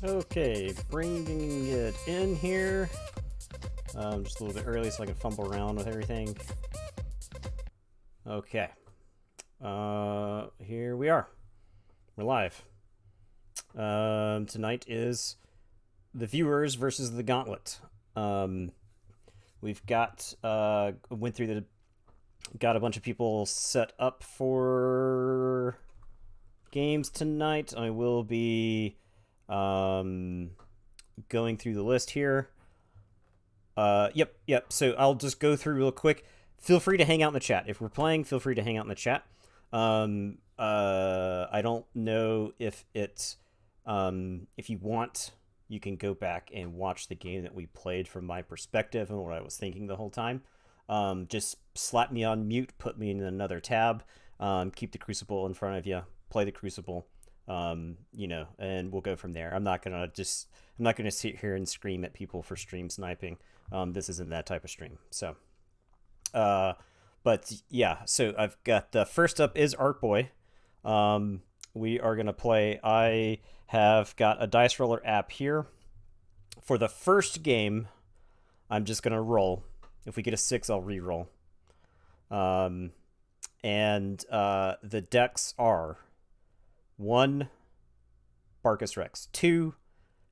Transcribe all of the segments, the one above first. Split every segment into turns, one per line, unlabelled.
Okay, bringing it in here. Just a little bit early so I can fumble around with everything. Okay. Here we are. We're live. Tonight is the viewers versus the Gauntlet. We've got got a bunch of people set up for games tonight. I will be going through the list here. Yep. So I'll just go through real quick. Feel free to hang out in the chat. If we're playing, feel free to hang out in the chat. I don't know if if you want, you can go back and watch the game that we played from my perspective and what I was thinking the whole time. Just slap me on mute, put me in another tab, keep the Crucible in front of you, play the Crucible, and we'll go from there. I'm not gonna sit here and scream at people for stream sniping. This isn't that type of stream. So, but yeah, so I've got the first up is Art Boy. We are gonna play. I have got a dice roller app here. For the first game, I'm just gonna roll. If we get a 6, I'll re-roll. And the decks are 1, Barcus Rex, 2,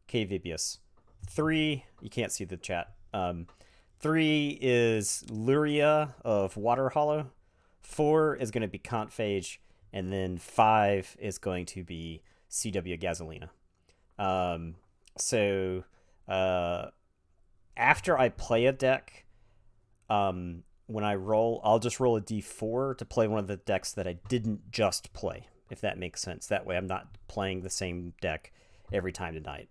Kvibius, 3, you can't see the chat. 3 is Luria of Water Hollow, 4 is going to be Conphage, and then 5 is going to be CW Gasolina. So after I play a deck, when I roll, I'll just roll a d4 to play one of the decks that I didn't just play, if that makes sense. That way I'm not playing the same deck every time tonight.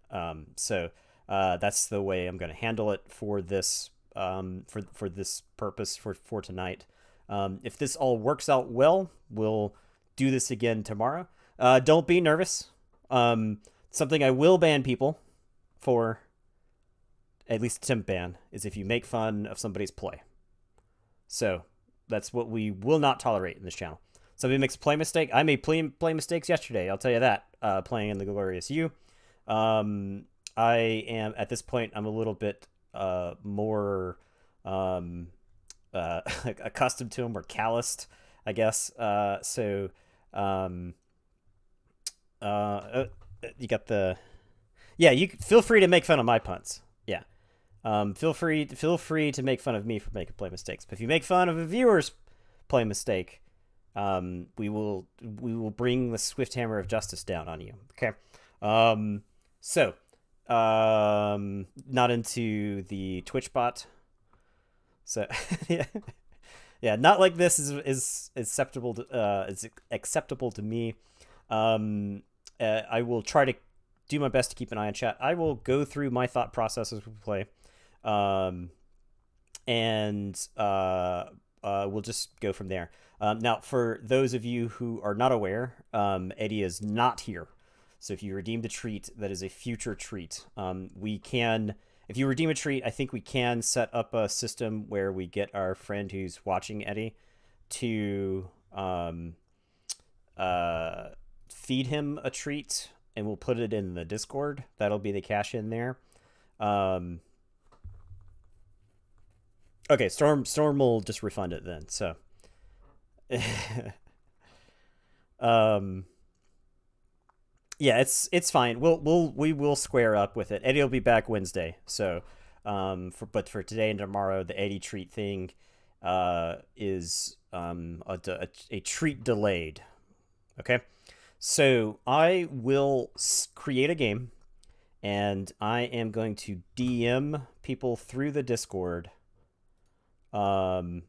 So that's the way I'm going to handle it for this for this purpose for tonight. If this all works out well, we'll do this again tomorrow. Don't be nervous. Something I will ban people for, at least temp ban, is if you make fun of somebody's play. So that's what we will not tolerate in this channel. Somebody makes a play mistake. I made play mistakes yesterday. I'll tell you that. Playing in the Glorious You. I am at this point. I'm a little bit more accustomed to them, or calloused, I guess. You got the. Yeah, you feel free to make fun of my punts. Yeah. Feel free to make fun of me for making play mistakes. But if you make fun of a viewer's play mistake, we will bring the swift hammer of justice down on you. Okay. Not into the Twitch bot. So yeah, not like this is acceptable to me. I will try to do my best to keep an eye on chat. I will go through my thought process as we play. We'll just go from there. Now, for those of you who are not aware, Eddie is not here. So if you redeemed a treat, that is a future treat. If you redeem a treat, I think we can set up a system where we get our friend who's watching Eddie to feed him a treat, and we'll put it in the Discord. That'll be the cash in there. Okay, Storm will just refund it then. So, yeah, it's fine. We will square up with it. Eddie will be back Wednesday. So, but for today and tomorrow, the Eddie treat thing is a treat delayed. Okay, so I will create a game, and I am going to DM people through the Discord. I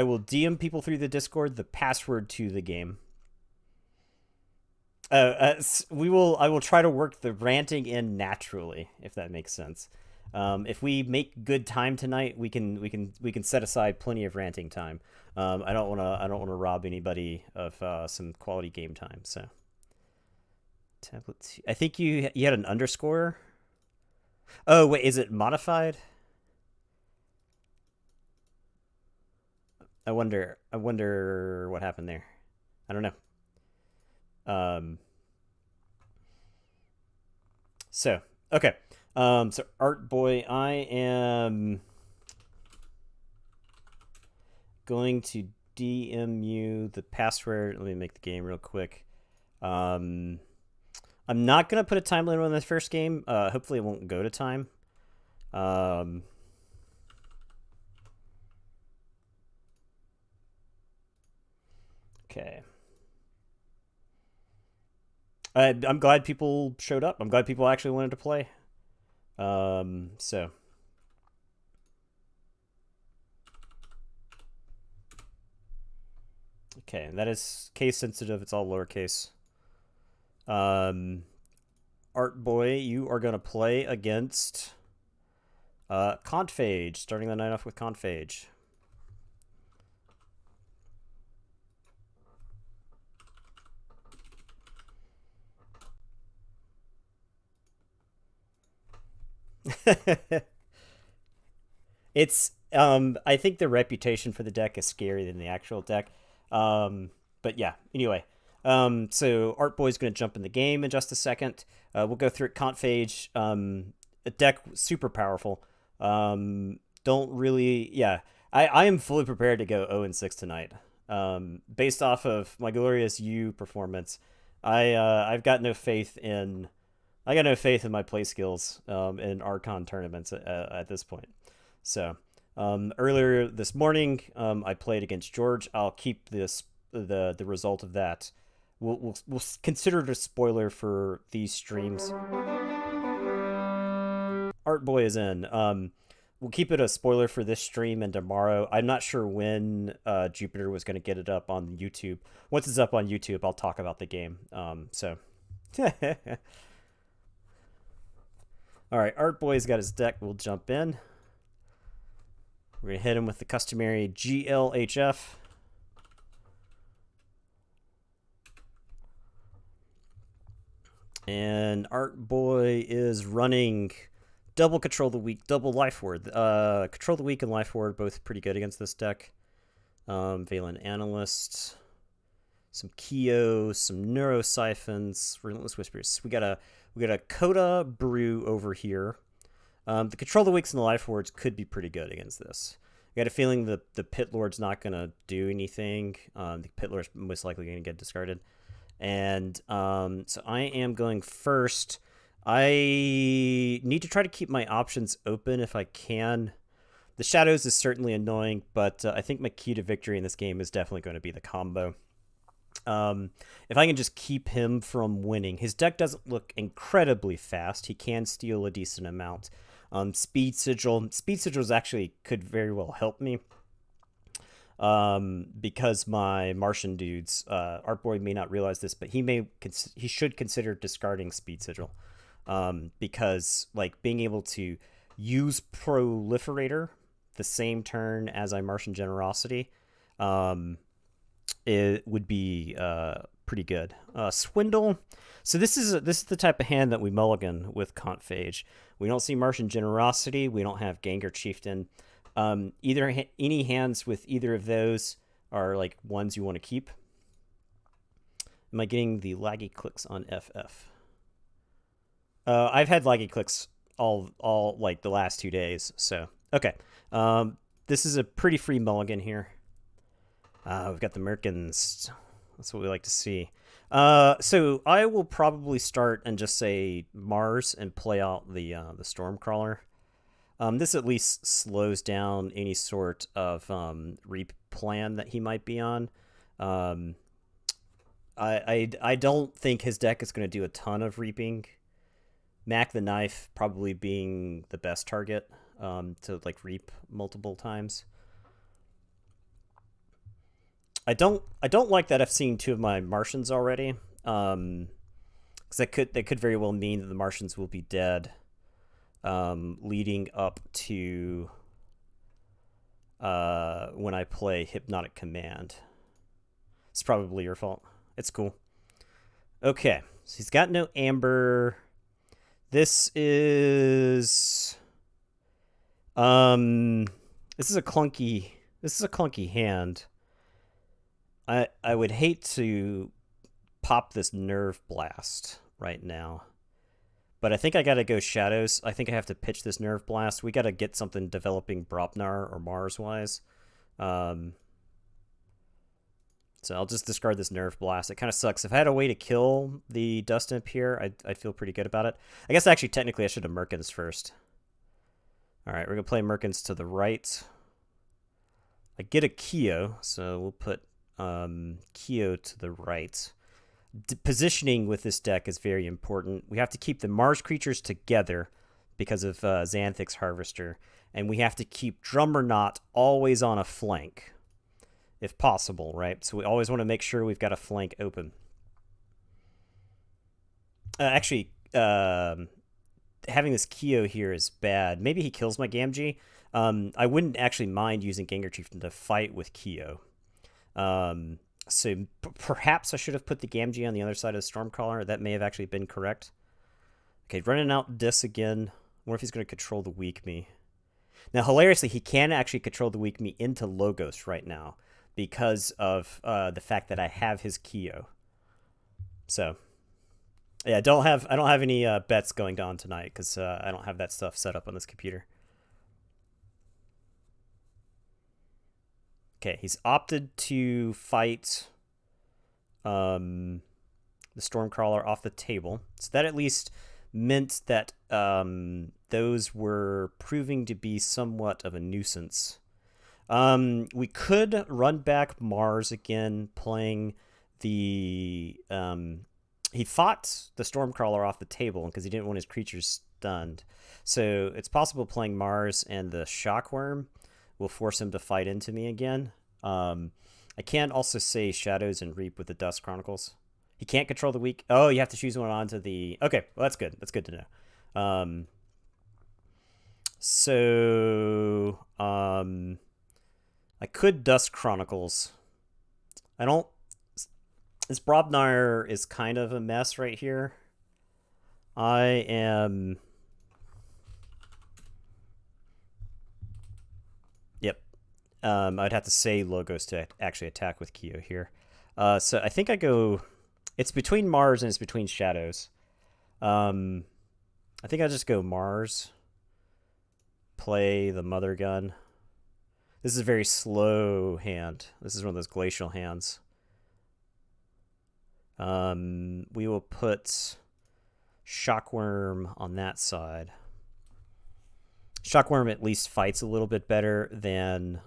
will DM people through the Discord the password to the game. I will try to work the ranting in naturally, if that makes sense. If we make good time tonight, we can set aside plenty of ranting time. I don't want to rob anybody of some quality game time. So, tablet 2. I think you had an underscore. Oh wait, is it modified? I wonder what happened there. I don't know. Um, so okay. So Art Boy, I am going to DM you the password. Let me make the game real quick. I'm not gonna put a time limit on this first game. Hopefully it won't go to time. Okay. I'm glad people showed up. I'm glad people actually wanted to play. So. Okay, and that is case sensitive. It's all lowercase. Art Boy, you are going to play against Conphage, starting the night off with Conphage. It's I think the reputation for the deck is scarier than the actual deck. But yeah, anyway. So Art Boy's going to jump in the game in just a second. We'll go through it. Conphage, a deck super powerful. Don't really, yeah. I am fully prepared to go 0-6 tonight. Based off of my glorious U performance, I've got no faith in. I got no faith in my play skills in Archon tournaments at this point. So earlier this morning, I played against George. I'll keep the result of that. We'll consider it a spoiler for these streams. Art Boy is in. We'll keep it a spoiler for this stream and tomorrow. I'm not sure when Jupiter was going to get it up on YouTube. Once it's up on YouTube, I'll talk about the game. So. All right, Art Boy's got his deck. We'll jump in. We're going to hit him with the customary GLHF. And Art Boy is running double Control the Weak, double Life Ward. Control the Weak and Life Ward both pretty good against this deck. Valen Analyst, some Keo, some Neurosiphons, Relentless Whispers. We got a Coda Brew over here. The Control the Weaks and the Life Wards could be pretty good against this. I got a feeling the Pit Lord's not going to do anything. The Pit Lord's most likely going to get discarded. And so I am going first. I need to try to keep my options open if I can. The Shadows is certainly annoying, but I think my key to victory in this game is definitely going to be the combo. If I can just keep him from winning. His deck doesn't look incredibly fast. He can steal a decent amount. Speed Sigil actually could very well help me. Because my Martian dudes, Art Boy may not realize this, but he should consider discarding Speed Sigil. Because like being able to use Proliferator the same turn as I Martian Generosity, it would be pretty good. Swindle. So this is the type of hand that we mulligan with Conphage. We don't see Martian Generosity. We don't have Gengar Chieftain. Any hands with either of those are like ones you want to keep. Am I getting the laggy clicks on FF? I've had laggy clicks all like the last 2 days. So okay. This is a pretty free mulligan here. We've got the Merkins. That's what we like to see. So I will probably start and just say Mars and play out the Stormcrawler. This at least slows down any sort of reap plan that he might be on. I don't think his deck is going to do a ton of reaping. Mac the Knife probably being the best target to like reap multiple times. I don't like that I've seen 2 of my Martians already. Because that could very well mean that the Martians will be dead. Leading up to when I play Hypnotic Command. It's probably your fault. It's cool. Okay, so he's got no Amber. This is a clunky hand. I would hate to pop this Nerve Blast right now. But I think I got to go Shadows. I think I have to pitch this Nerve Blast. We got to get something developing Brobnar or Mars-wise. So I'll just discard this Nerve Blast. It kind of sucks. If I had a way to kill the Dust Imp here, I'd feel pretty good about it. I guess actually technically I should have Merkins first. All right, we're going to play Merkins to the right. I get a Keo, so we'll put Keo to the right. Positioning with this deck is very important. We have to keep the Mars creatures together because of Xanthix Harvester, and we have to keep Drummer Knot always on a flank, if possible, right? So we always want to make sure we've got a flank open. Actually, having this Keo here is bad. Maybe he kills my Gamgee. I wouldn't actually mind using Gengar Chieftain to fight with Keo. So perhaps I should have put the Gamgee on the other side of the Stormcaller. That may have actually been correct. Okay, running out Dis again. I wonder if he's going to control the Weak Me. Now, hilariously, he can actually control the Weak Me into Logos right now because of the fact that I have his Keo. So, yeah, I don't have any bets going on tonight because I don't have that stuff set up on this computer. Okay, he's opted to fight the Stormcrawler off the table. So that at least meant that those were proving to be somewhat of a nuisance. We could run back Mars again, playing the... he fought the Stormcrawler off the table because he didn't want his creatures stunned. So it's possible playing Mars and the Shockworm will force him to fight into me again. I can also say Shadows and Reap with the Dust Chronicles. He can't control the weak. Oh, you have to choose one onto the... Okay, well, that's good. That's good to know. I could Dust Chronicles. I don't... This Brobnar is kind of a mess right here. I am... I'd have to say Logos to actually attack with Keo here. So I think I go... It's between Mars and it's between Shadows. I think I'll just go Mars. Play the Mother Gun. This is a very slow hand. This is one of those glacial hands. We will put Shockworm on that side. Shockworm at least fights a little bit better than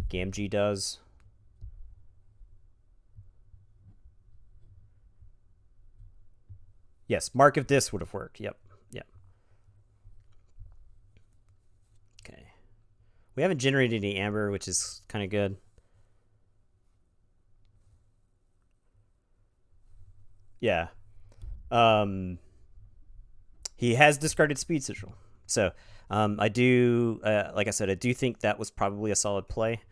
Gamgee does. Yes, Mark of Dis would have worked. Yep. Okay. We haven't generated any Amber, which is kind of good. Yeah. He has discarded Speed Sigil. So I do, like I said, I do think that was probably a solid play.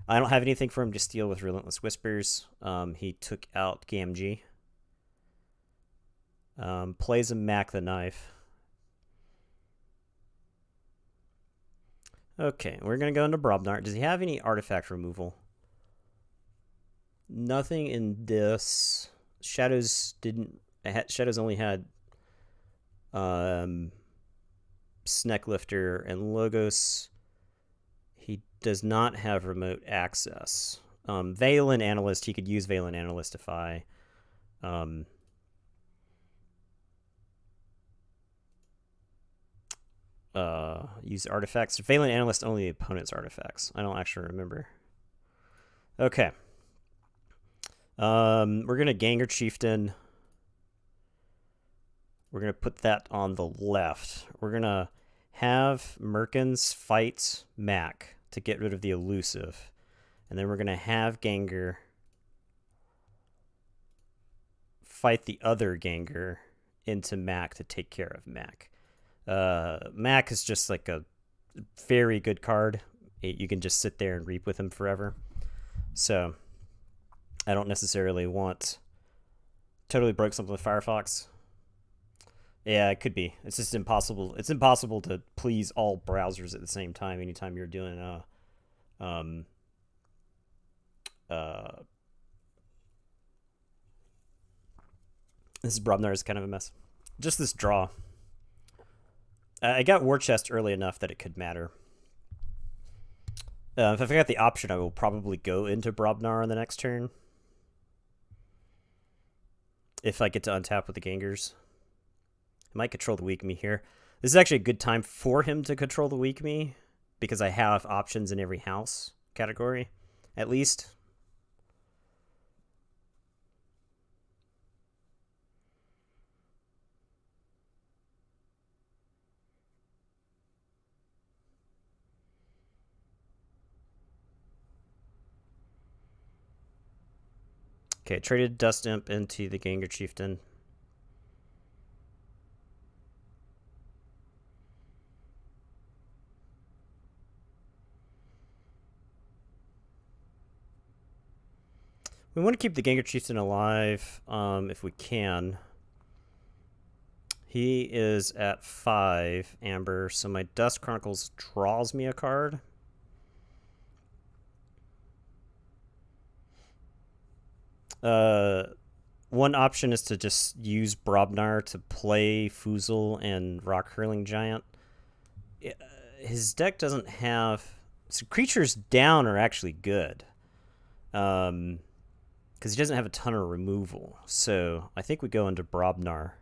I don't have anything for him to steal with Relentless Whispers. He took out Gamgee. Plays a Mac the Knife. Okay, we're going to go into Brobnar. Does he have any artifact removal? Nothing in this. Shadows didn't... Shadows only had Snecklifter and Logos. He does not have remote access. Valen Analyst, he could use Valen Analyst if I use artifacts. Valen Analyst only the opponent's artifacts. I don't actually remember. Okay. We're gonna Gengar Chieftain. We're going to put that on the left. We're going to have Merkins fight Mac to get rid of the elusive. And then we're going to have Gengar fight the other Gengar into Mac to take care of Mac. Mac is just like a very good card. You can just sit there and reap with him forever. So I don't necessarily want... Totally broke something with Firefox. Yeah, it could be. It's just impossible. It's impossible to please all browsers at the same time anytime you're doing This Brobnar is kind of a mess. Just this draw. I got War Chest early enough that it could matter. If I got the option, I will probably go into Brobnar on the next turn. If I get to untap with the Gangers. I might control the weak me here. This is actually a good time for him to control the weak me, because I have options in every house category, at least. Okay, traded Dust Imp into the Ganger Chieftain. We want to keep the Ganger Chieftain alive if we can. He is at 5 amber, so my Dust Chronicles draws me a card. One option is to just use Brobnar to play Foozle and Rock Hurling Giant. His deck doesn't have... So creatures down are actually good. Because he doesn't have a ton of removal. So I think we go into Brobnar.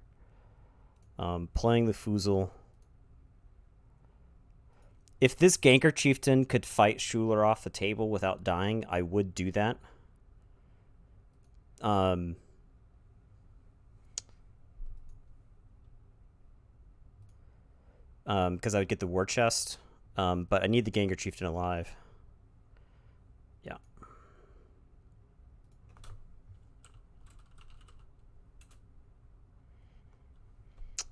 Playing the Foozle. If this Ganker Chieftain could fight Schuler off the table without dying, I would do that. Because I would get the War Chest. But I need the Ganger Chieftain alive. Yeah.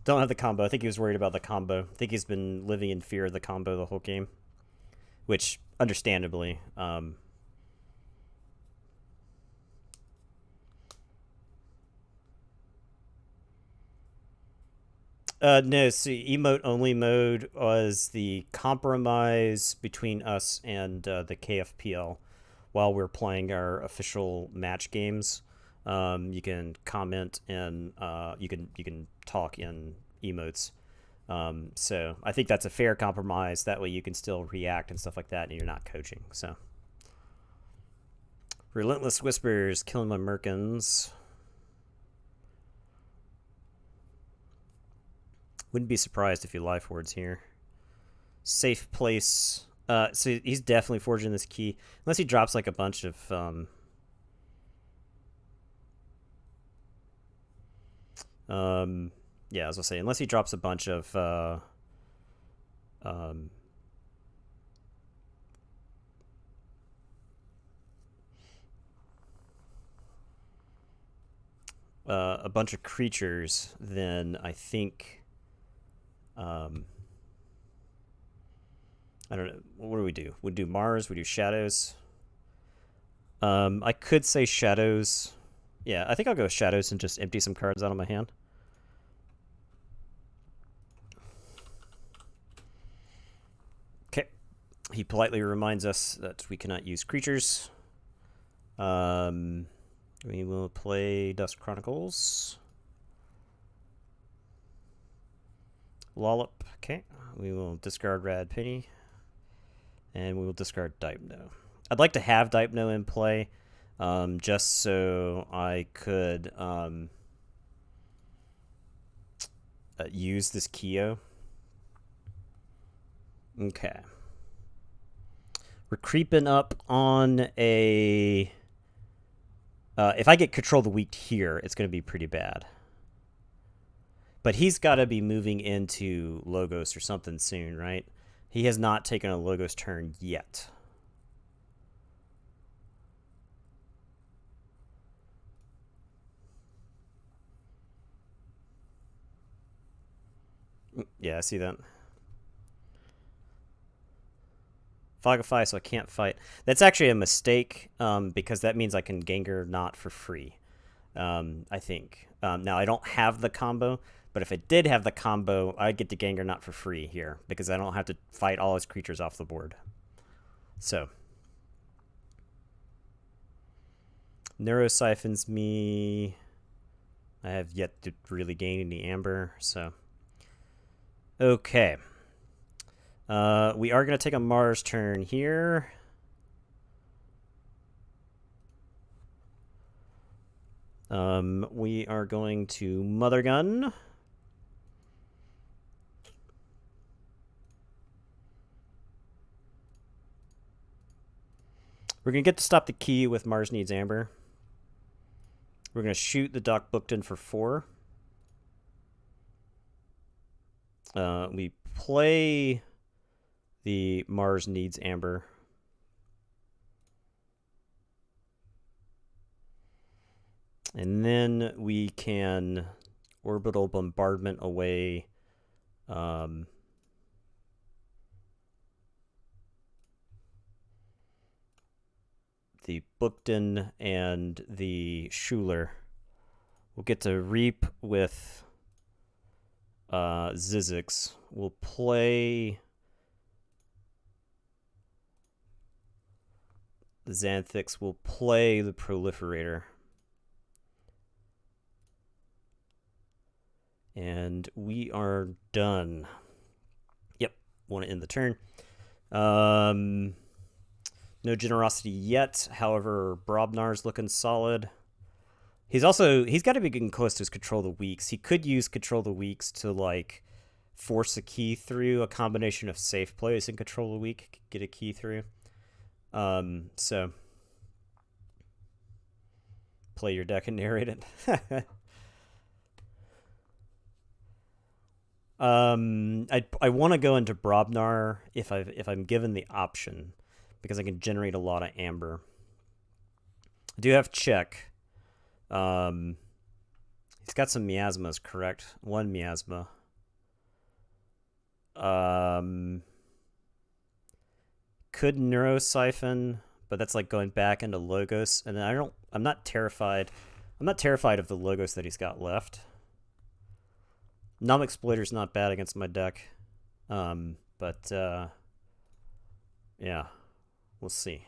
Don't have the combo. I think he was worried about the combo. I think he's been living in fear of the combo the whole game. Which, understandably, no, see, emote only mode was the compromise between us and the KFPL while we're playing our official match games. You can comment and you can talk in emotes. So I think that's a fair compromise. That way you can still react and stuff like that, and you're not coaching. So Relentless Whispers killing my Merkins. Wouldn't be surprised if you life wards here. Safe place. So he's definitely forging this key. Unless he drops like a bunch of... yeah, as I was saying, unless he drops a bunch of... a bunch of creatures, then I think... I don't know. What do we do? We do Mars. We do Shadows. I could say Shadows. Yeah, I think I'll go with Shadows and just empty some cards out of my hand. Okay. He politely reminds us that we cannot use creatures. We will play Dust Chronicles. Lollop. Okay. We will discard Rad Penny. And we will discard Dipno. I'd like to have Dipno in play, just so I could use this Keo. Okay. We're creeping up on a... if I get Control the Weak here, it's going to be pretty bad. But he's got to be moving into Logos or something soon, right? He has not taken a Logos turn yet. Yeah, I see that. Fogify, so I can't fight. That's actually a mistake, because that means I can Gengar not for free, I think. Now, I don't have the combo, but if I did have the combo, I'd get to Gengar not for free here, because I don't have to fight all his creatures off the board. So. Neurosiphons me. I have yet to really gain any amber, so. Okay. We are going to take a Mars turn here. We are going to Mother Gun. We're going to get to stop the key with Mars Needs Amber. We're going to shoot the Doc Bookton for 4. We play the Mars Needs Amber. And then we can Orbital Bombardment away the Bookton and the Schuler. We'll get to Reap with Zizix. We'll play the Xanthix. We'll play the Proliferator. And we are done. Yep, want to end the turn. No generosity yet. However, Brobnar's looking solid. He's got to be getting close to his Control the Weaks. He could use Control the Weaks to like force a key through. A combination of safe plays and Control the Weak get a key through. So play your deck and narrate it. I want to go into Brobnar if I'm given the option, because I can generate a lot of amber. I do have check. He's got some miasmas, correct? 1 miasma. Could Neurosiphon, but that's like going back into Logos, and I'm not terrified. I'm not terrified of the Logos that he's got left. Numb Exploiter's not bad against my deck. But yeah, we'll see.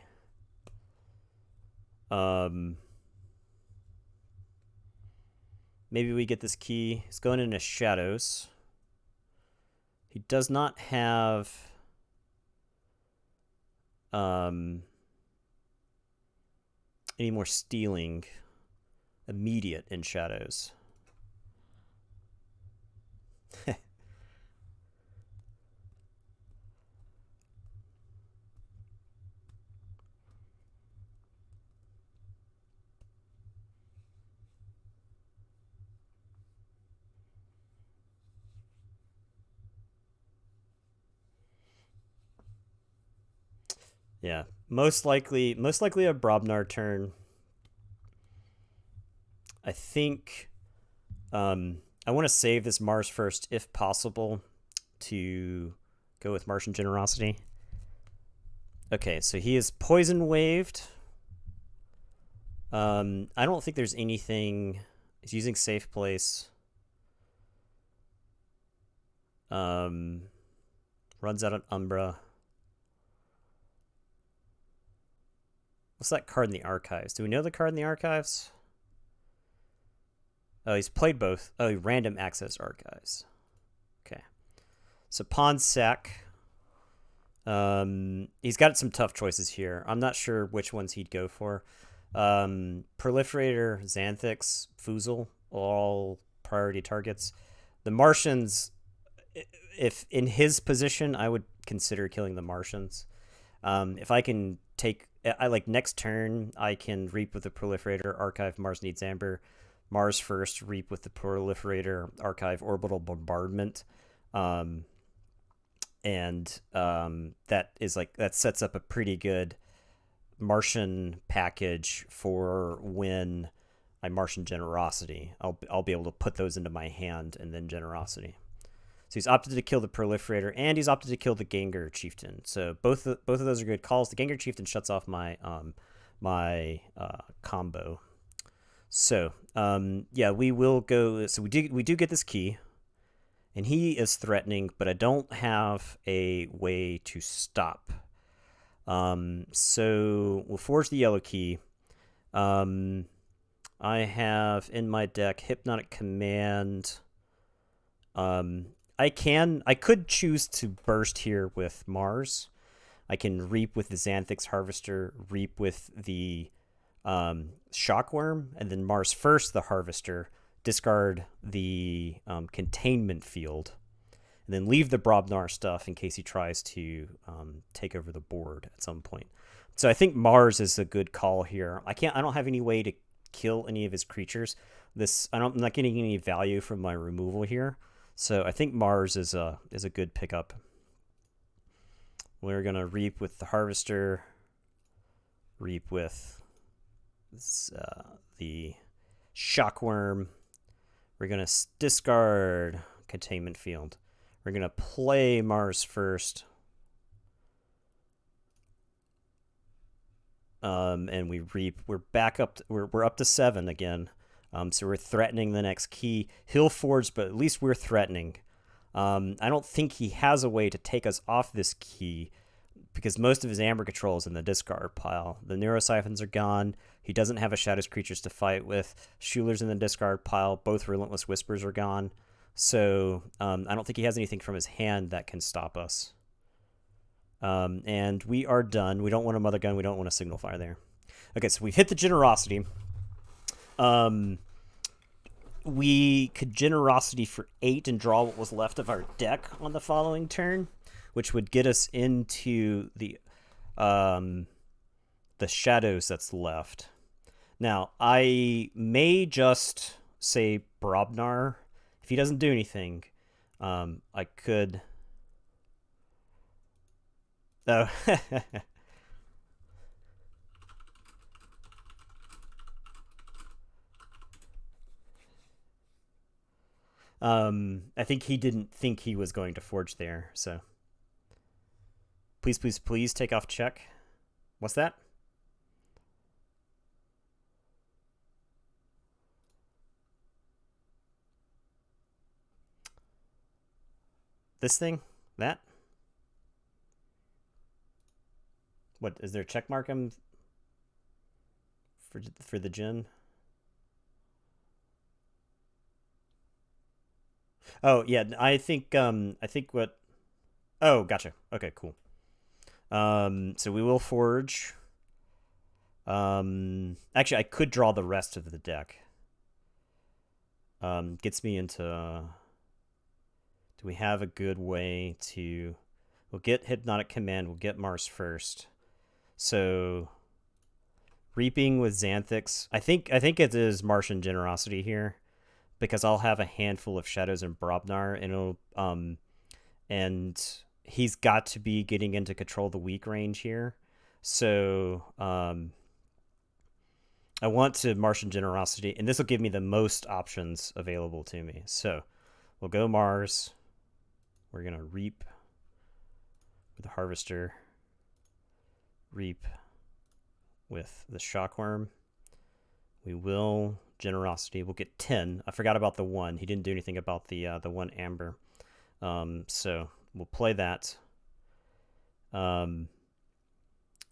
Maybe we get this key. He's going into Shadows. He does not have any more stealing immediate in Shadows. Yeah, most likely a Brobnar turn. I think I want to save this Mars first, if possible, to go with Martian Generosity. Okay, so he is Poison Waved. I don't think there's anything. He's using Safe Place. Runs out on Umbra. What's that card in the archives? Do we know the card in the archives? Oh, he's played both. Oh, random access archives. Okay. So Pawn Sack. He's got some tough choices here. I'm not sure which ones he'd go for. Proliferator, Xanthix, Foozle, all priority targets. The Martians, if in his position, I would consider killing the Martians. If I can take, I like next turn, I can Reap with the Proliferator, archive Mars Needs Amber. Mars first, Reap with the Proliferator, archive Orbital Bombardment. And that sets up a pretty good Martian package for when I Martian Generosity. I'll be able to put those into my hand and then Generosity. So he's opted to kill the Proliferator, and he's opted to kill the Gengar Chieftain. So both of those are good calls. The Gengar Chieftain shuts off my combo. So yeah, we will go. So we do get this key, and he is threatening, but I don't have a way to stop. So we'll forge the yellow key. I'm I have in my deck Hypnotic Command. I could choose to burst here with Mars. I can reap with the Xanthix Harvester, reap with the Shockworm, and then Mars first the Harvester, discard the containment field, and then leave the Brobnar stuff in case he tries to take over the board at some point. So I think Mars is a good call here. I don't have any way to kill any of his creatures. I'm not getting any value from my removal here. So I think Mars is a good pickup. We're gonna reap with the Harvester, reap with the Shockworm. We're gonna discard Containment Field. We're gonna play Mars first, and we reap. We're back up. We're up to 7 again. So we're threatening the next key. He'll forge, but at least we're threatening. I don't think he has a way to take us off this key because most of his Amber control is in the discard pile. The Neurosiphons are gone. He doesn't have a Shadows creatures to fight with. Schuler's in the discard pile. Both Relentless Whispers are gone. So I don't think he has anything from his hand that can stop us. And we are done. We don't want a Mother Gun. We don't want a Signal Fire there. Okay, so we've hit the Generosity. We could Generosity for 8 and draw what was left of our deck on the following turn, which would get us into the Shadows that's left. Now, I may just say Brobnar. If he doesn't do anything, I could... Oh, I think he didn't think he was going to forge there, so. Please, please, please take off check. What's that? This thing? That? What, is there a check mark for the gen? Oh, yeah, I think what... Oh, gotcha. Okay, cool. So we will forge. Actually, I could draw the rest of the deck. Gets me into... Do we have a good way to... We'll get Hypnotic Command. We'll get Mars first. So... Reaping with Xanthix. I think it is Martian Generosity here, because I'll have a handful of Shadows and Brobnar, and it'll and he's got to be getting into control the weak range here. So I want to Martian Generosity, and this will give me the most options available to me. So we'll go Mars. We're gonna reap with the Harvester. Reap with the Shockworm. We will Generosity. We'll get 10. I forgot about the 1. He didn't do anything about the 1 Amber. So we'll play that.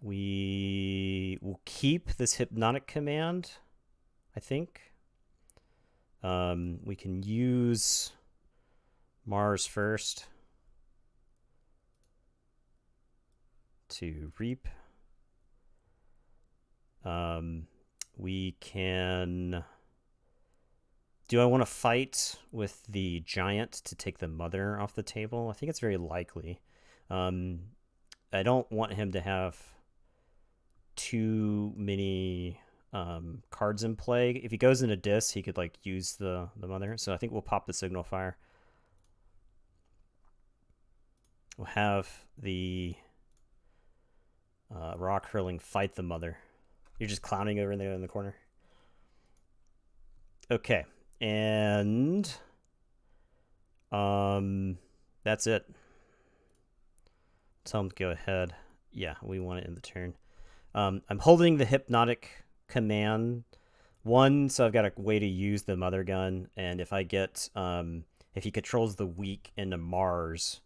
We will keep this Hypnotic Command, I think. We can use Mars first to reap. We can... Do I want to fight with the Giant to take the Mother off the table? I think it's very likely. I don't want him to have too many cards in play. If he goes into Dis, he could like use the Mother. So I think we'll pop the Signal Fire. We'll have the Rock Hurling fight the Mother. You're just clowning over there in the corner. Okay, and that's it. Tell him to go ahead. Yeah, we want it in the turn. I'm holding the Hypnotic Command 1, so I've got a way to use the Mother Gun, and if I get if he controls the weak into Mars,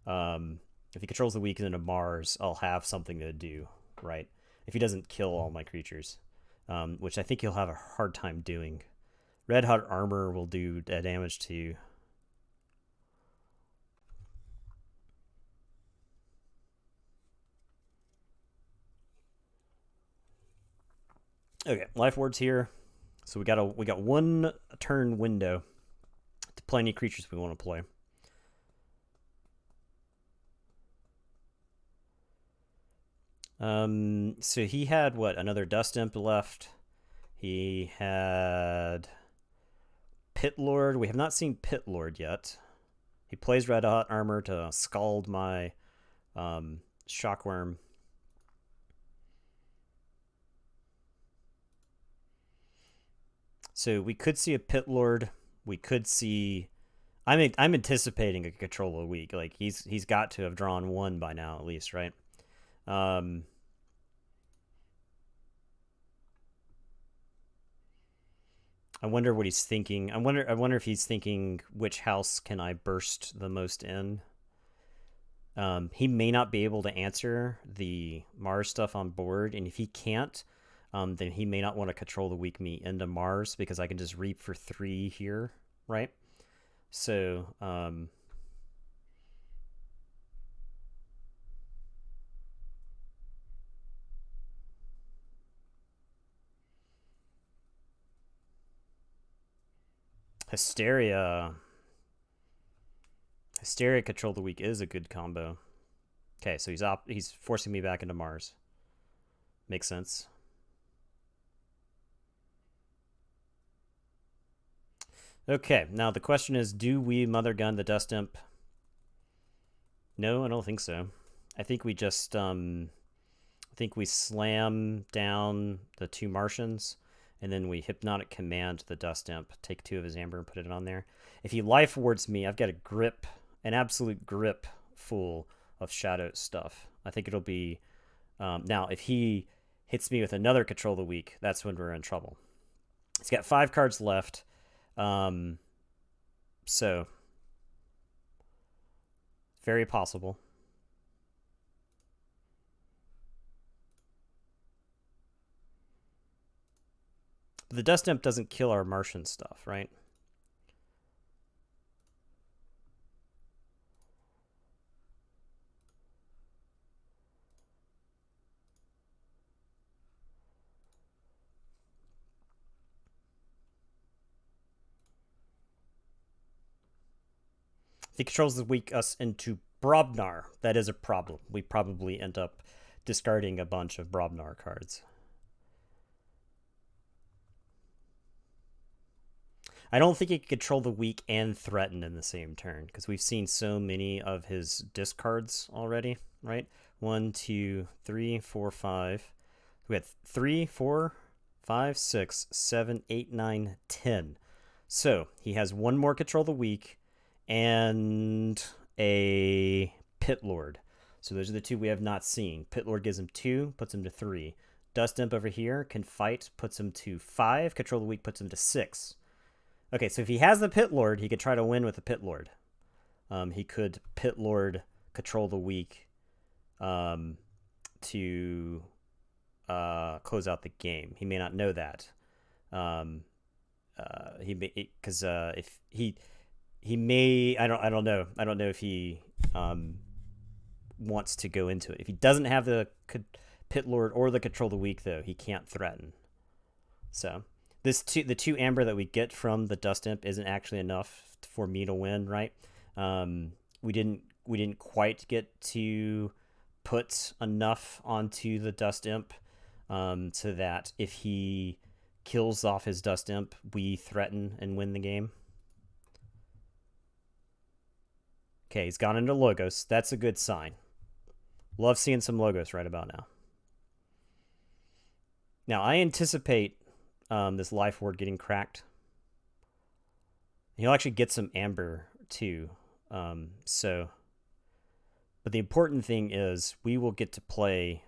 I'll have something to do, right? If he doesn't kill all my creatures. which I think he'll have a hard time doing. Red Hot Armor will do damage to you. Okay, life ward's here. So we got one turn window to play any creatures we want to play. So he had what? Another Dust Imp left. He had Pit Lord. We have not seen Pit Lord yet. He plays Red Hot Armor to scald my Shockworm. So we could see a Pit Lord. We could see. I'm anticipating a control of the week. Like he's got to have drawn one by now at least, right? I wonder what he's thinking. I wonder if he's thinking which house can I burst the most in. He may not be able to answer the Mars stuff on board, and if he can't, then he may not want to control the weak me into Mars because I can just reap for 3 here, right? So, Hysteria control the weak is a good combo. Okay, so he's forcing me back into Mars. Makes sense. Okay, now the question is, do we Mother Gun the Dust Imp? No, I don't think so. I think we just I think we slam down the 2 Martians, and then we Hypnotic Command the Dust Imp, take 2 of his Amber and put it on there. If he life wards me, I've got a grip, an absolute grip full of Shadow stuff. I think it'll be... now, if he hits me with another Control of the Week, that's when we're in trouble. He's got 5 cards left. So, very possible. But the Dust Imp doesn't kill our Martian stuff, right? If he controls the weak us into Brobnar, that is a problem. We probably end up discarding a bunch of Brobnar cards. I don't think he can control the weak and threaten in the same turn, because we've seen so many of his discards already, right? 1, 2, 3, 4, 5. We had 3, 4, 5, 6, 7, 8, 9, 10. So he has 1 more control of the weak and a Pit Lord. So those are the 2 we have not seen. Pit Lord gives him 2, puts him to 3. Dust Imp over here can fight, puts him to 5. Control of the weak puts him to 6. Okay, so if he has the Pit Lord, he could try to win with the Pit Lord. He could Pit Lord control the weak to close out the game. He may not know that. He may, because if he may, I don't know if he wants to go into it. If he doesn't have the Pit Lord or the control the weak, though, he can't threaten. So the 2 Amber that we get from the Dust Imp isn't actually enough for me to win, right? We didn't quite get to put enough onto the Dust Imp so that if he kills off his Dust Imp, we threaten and win the game. Okay, he's gone into Logos. That's a good sign. Love seeing some Logos right about now. Now, I anticipate this life ward getting cracked. He'll actually get some Amber, too. But the important thing is we will get to play...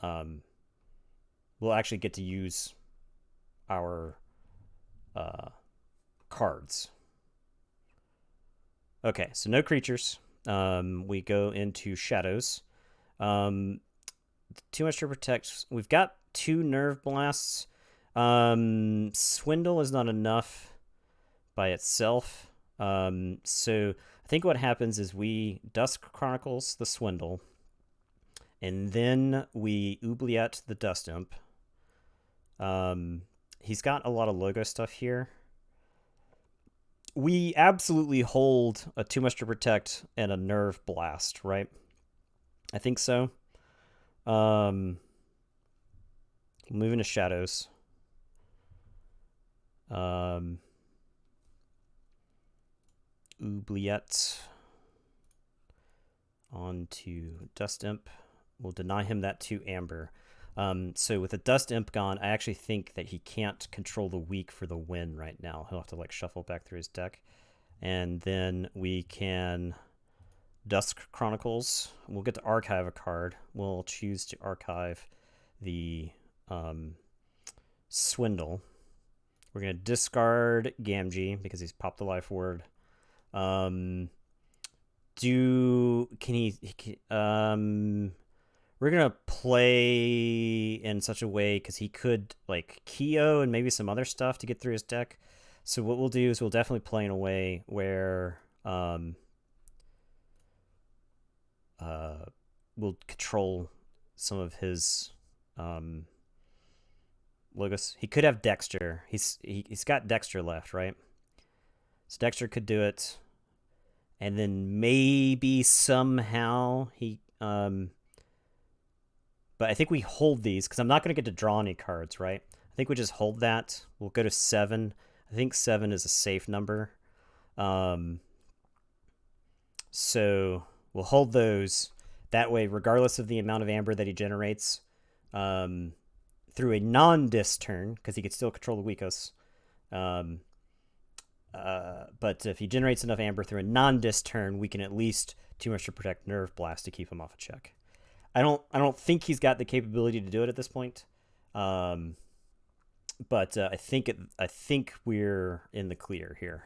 we'll actually get to use our cards. Okay, so no creatures. We go into Shadows. Too much to protect. We've got 2 Nerve Blasts. Swindle is not enough by itself. So I think what happens is we Dusk Chronicles the Swindle, and then we Oubliette the Dust Imp. He's got a lot of logo stuff here. We absolutely hold a Too Much to Protect and a Nerve Blast, right? I think so. Moving to Shadows. Oubliette onto Dust Imp. We'll deny him that to Amber. So with the Dust Imp gone, I actually think that he can't control the weak for the win right now. He'll have to like shuffle back through his deck. And then we can Dusk Chronicles. We'll get to archive a card. We'll choose to archive the Swindle. We're going to discard Gamgee because he's popped the life word. We're gonna play in such a way because he could like Keo and maybe some other stuff to get through his deck. So what we'll do is we'll definitely play in a way where we'll control some of his logos. He could have Dexter. He's got Dexter left, right? So Dexter could do it. And then maybe somehow he but I think we hold these because I'm not going to get to draw any cards, right? I think we just hold that. We'll go to 7. I think 7 is a safe number. So we'll hold those. That way, regardless of the amount of amber that he generates, through a non-dis turn, because he could still control the Weakos. But if he generates enough amber through a non-dis turn, we can at least Too Much to Protect Nerve Blast to keep him off a check. I don't think he's got the capability to do it at this point, but I think we're in the clear here.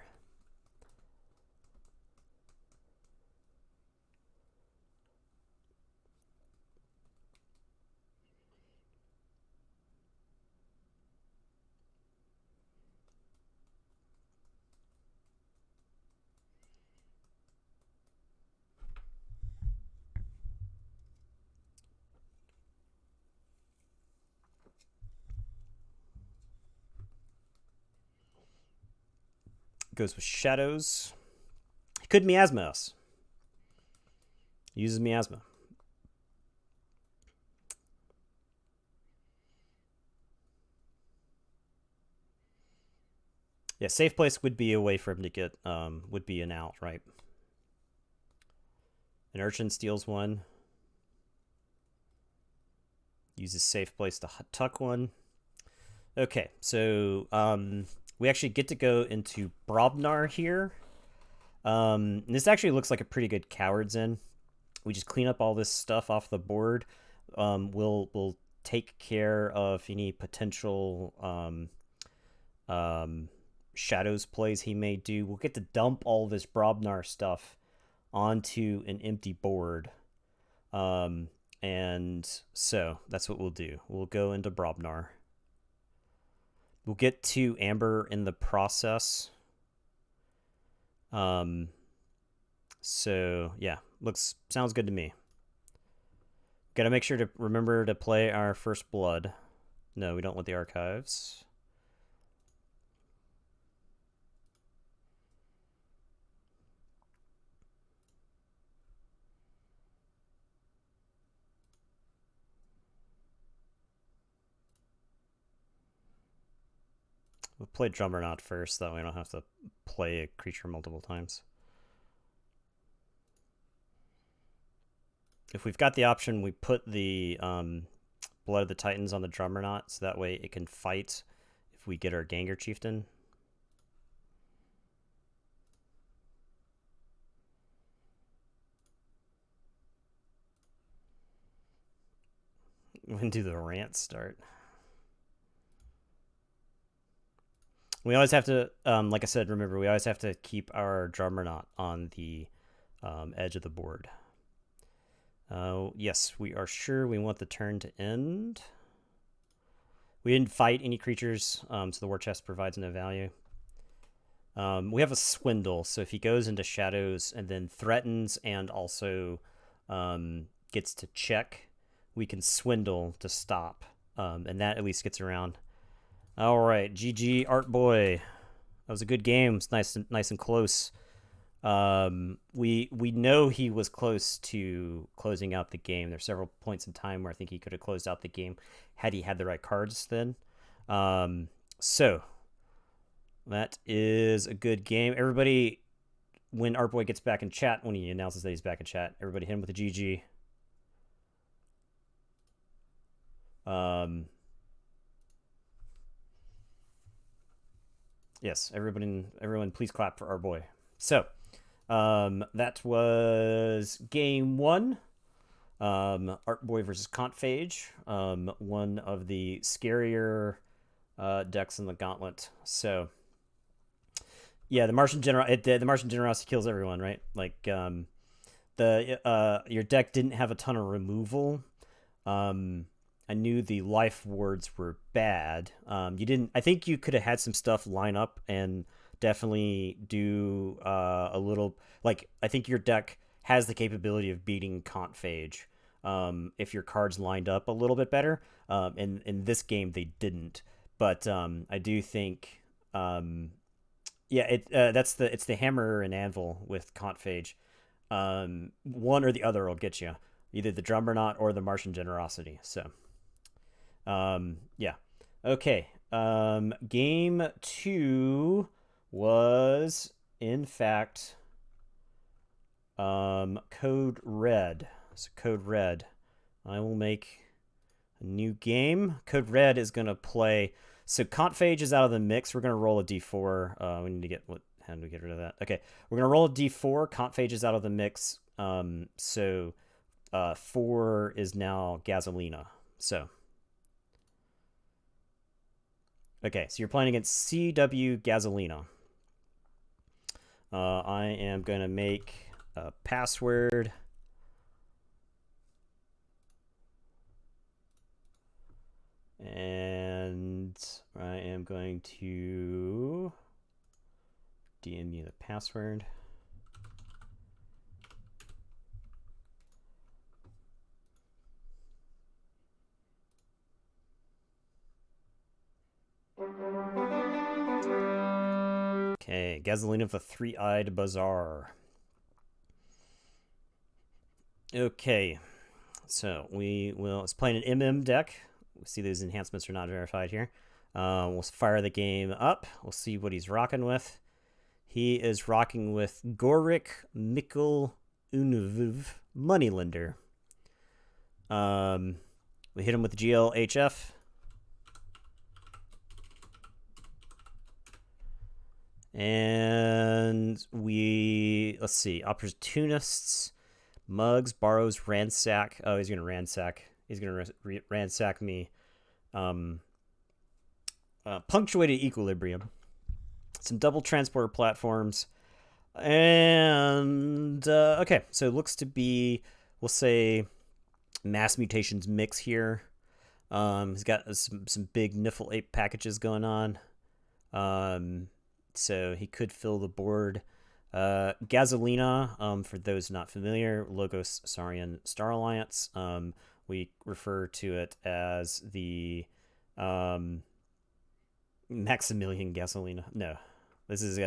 Goes with Shadows. He could Miasma us. Uses Miasma. Yeah, safe place would be a way for him to get, would be an out, right? An Urchin steals one. Uses safe place to tuck one. Okay, so we actually get to go into Brobnar here. This actually looks like a pretty good Coward's Inn. We just clean up all this stuff off the board. We'll take care of any potential Shadows plays he may do. We'll get to dump all this Brobnar stuff onto an empty board. And so that's what we'll do. We'll go into Brobnar. We'll get to Amber in the process. So yeah, sounds good to me. Gotta make sure to remember to play our first blood. No, we don't want the archives. We'll play Drummerknot first, that way we don't have to play a creature multiple times. If we've got the option, we put the Blood of the Titans on the Drummerknot, so that way it can fight if we get our Ganger Chieftain. When do the rants start? We always have to, like I said, remember, we always have to keep our Drummerknot on the edge of the board. Yes, we are sure we want the turn to end. We didn't fight any creatures, so the war chest provides no value. We have a swindle, so if he goes into shadows and then threatens and also gets to check, we can swindle to stop, and that at least gets around. All right, GG Art Boy. That was a good game. It's nice and close. We know he was close to closing out the game. There's several points in time where I think he could have closed out the game had he had the right cards then. So that is a good game. Everybody, when Art Boy gets back in chat, when he announces that he's back in chat, everybody hit him with a GG. Yes, everyone, please clap for our boy. So, that was game 1. Art Boy versus Contphage. One of the scarier decks in the Gauntlet. So, yeah, the Martian Generosity kills everyone, right? Like, your deck didn't have a ton of removal. I knew the life wards were bad. You didn't. I think you could have had some stuff line up and definitely do a little. Like, I think your deck has the capability of beating Contphage if your cards lined up a little bit better. In this game, they didn't. But I do think, it's the hammer and anvil with Contphage. One or the other will get you, either the Drumbernaut or the Martian Generosity. So. Yeah. Okay. Game 2 was, in fact, Code Red. So Code Red. I will make a new game. Code Red is going to play. So Contphage is out of the mix. We're going to roll a d4. We need to get how do we get rid of that? Okay. We're going to roll a d4. Contphage is out of the mix. So 4 is now Gasolina. So. Okay, so you're playing against CW Gasolina. I am going to make a password. And I am going to DM you the password. Okay, Gasolina of a three-eyed bazaar. Okay, so it's playing an MM deck. We'll see those enhancements are not verified here. We'll fire the game up. We'll see what he's rocking with. He is rocking with Gorik Mikkel Unviv Moneylender. We hit him with GLHF. And let's see, Opportunists, Mugs, Borrows, Ransack. Oh, he's going to ransack. He's going to ransack me. Punctuated Equilibrium. Some double transporter platforms. And, okay, so it looks to be, we'll say, Mass Mutations mix here. He's got some big Niffle Ape packages going on. So he could fill the board. Gasolina, for those not familiar, Logos Saurian Star Alliance. We refer to it as the Maximilian Gasolina. No, this is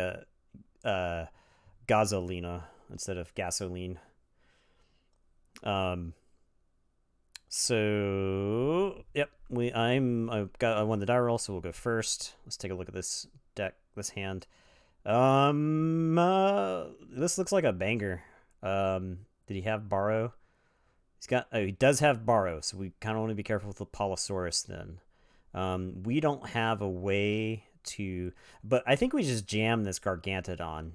Gasolina instead of gasoline. So yep, I won the die roll, so we'll go first. Let's take a look at this deck, this hand. This looks like a banger. Did he have Borrow? He does have Borrow, so we kind of want to be careful with the Polosaurus then. We don't have a way to, but I think we just jam this Gargantodon.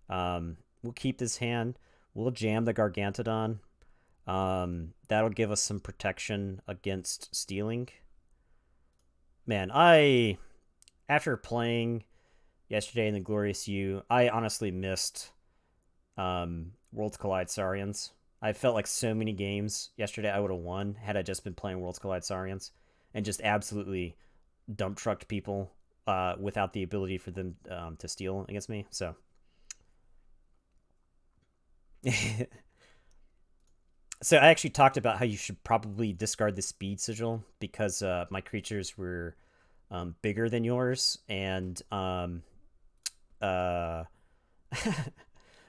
We'll keep this hand. We'll jam the Gargantodon. That'll give us some protection against stealing. Man, after playing yesterday in the Glorious U, I honestly missed Worlds Collide Saurians. I felt like so many games yesterday I would have won had I just been playing Worlds Collide Saurians. and just absolutely dump trucked people without the ability for them to steal against me. So so I actually talked about how you should probably discard the speed sigil because my creatures were bigger than yours, and uh,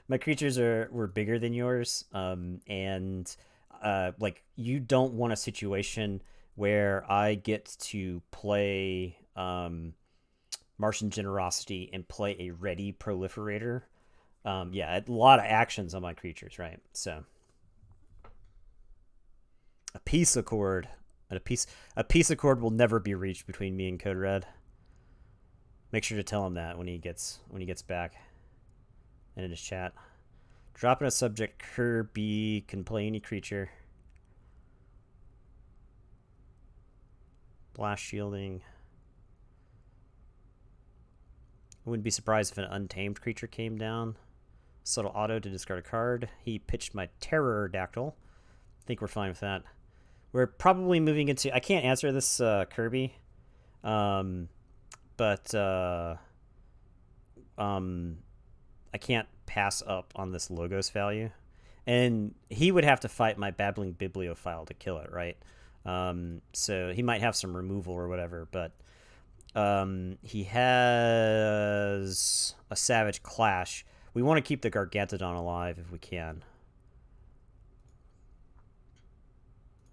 my creatures were bigger than yours, and like you don't want a situation where I get to play Martian Generosity and play a ready proliferator. Yeah, a lot of actions on my creatures, right? So a peace accord, and a peace accord will never be reached between me and Code Red. Make sure to tell him that when he gets back and in his chat. Drop in a subject. Kirby can play any creature. Blast shielding. I wouldn't be surprised if an untamed creature came down. Subtle auto to discard a card. He pitched my Pterodactyl. I think we're fine with that. We're probably moving into... I can't answer this, Kirby. But I can't pass up on this Logos value. And he would have to fight my Babbling Bibliophile to kill it, right? So he might have some removal or whatever, but he has a Savage Clash. We want to keep the Gargantodon alive if we can.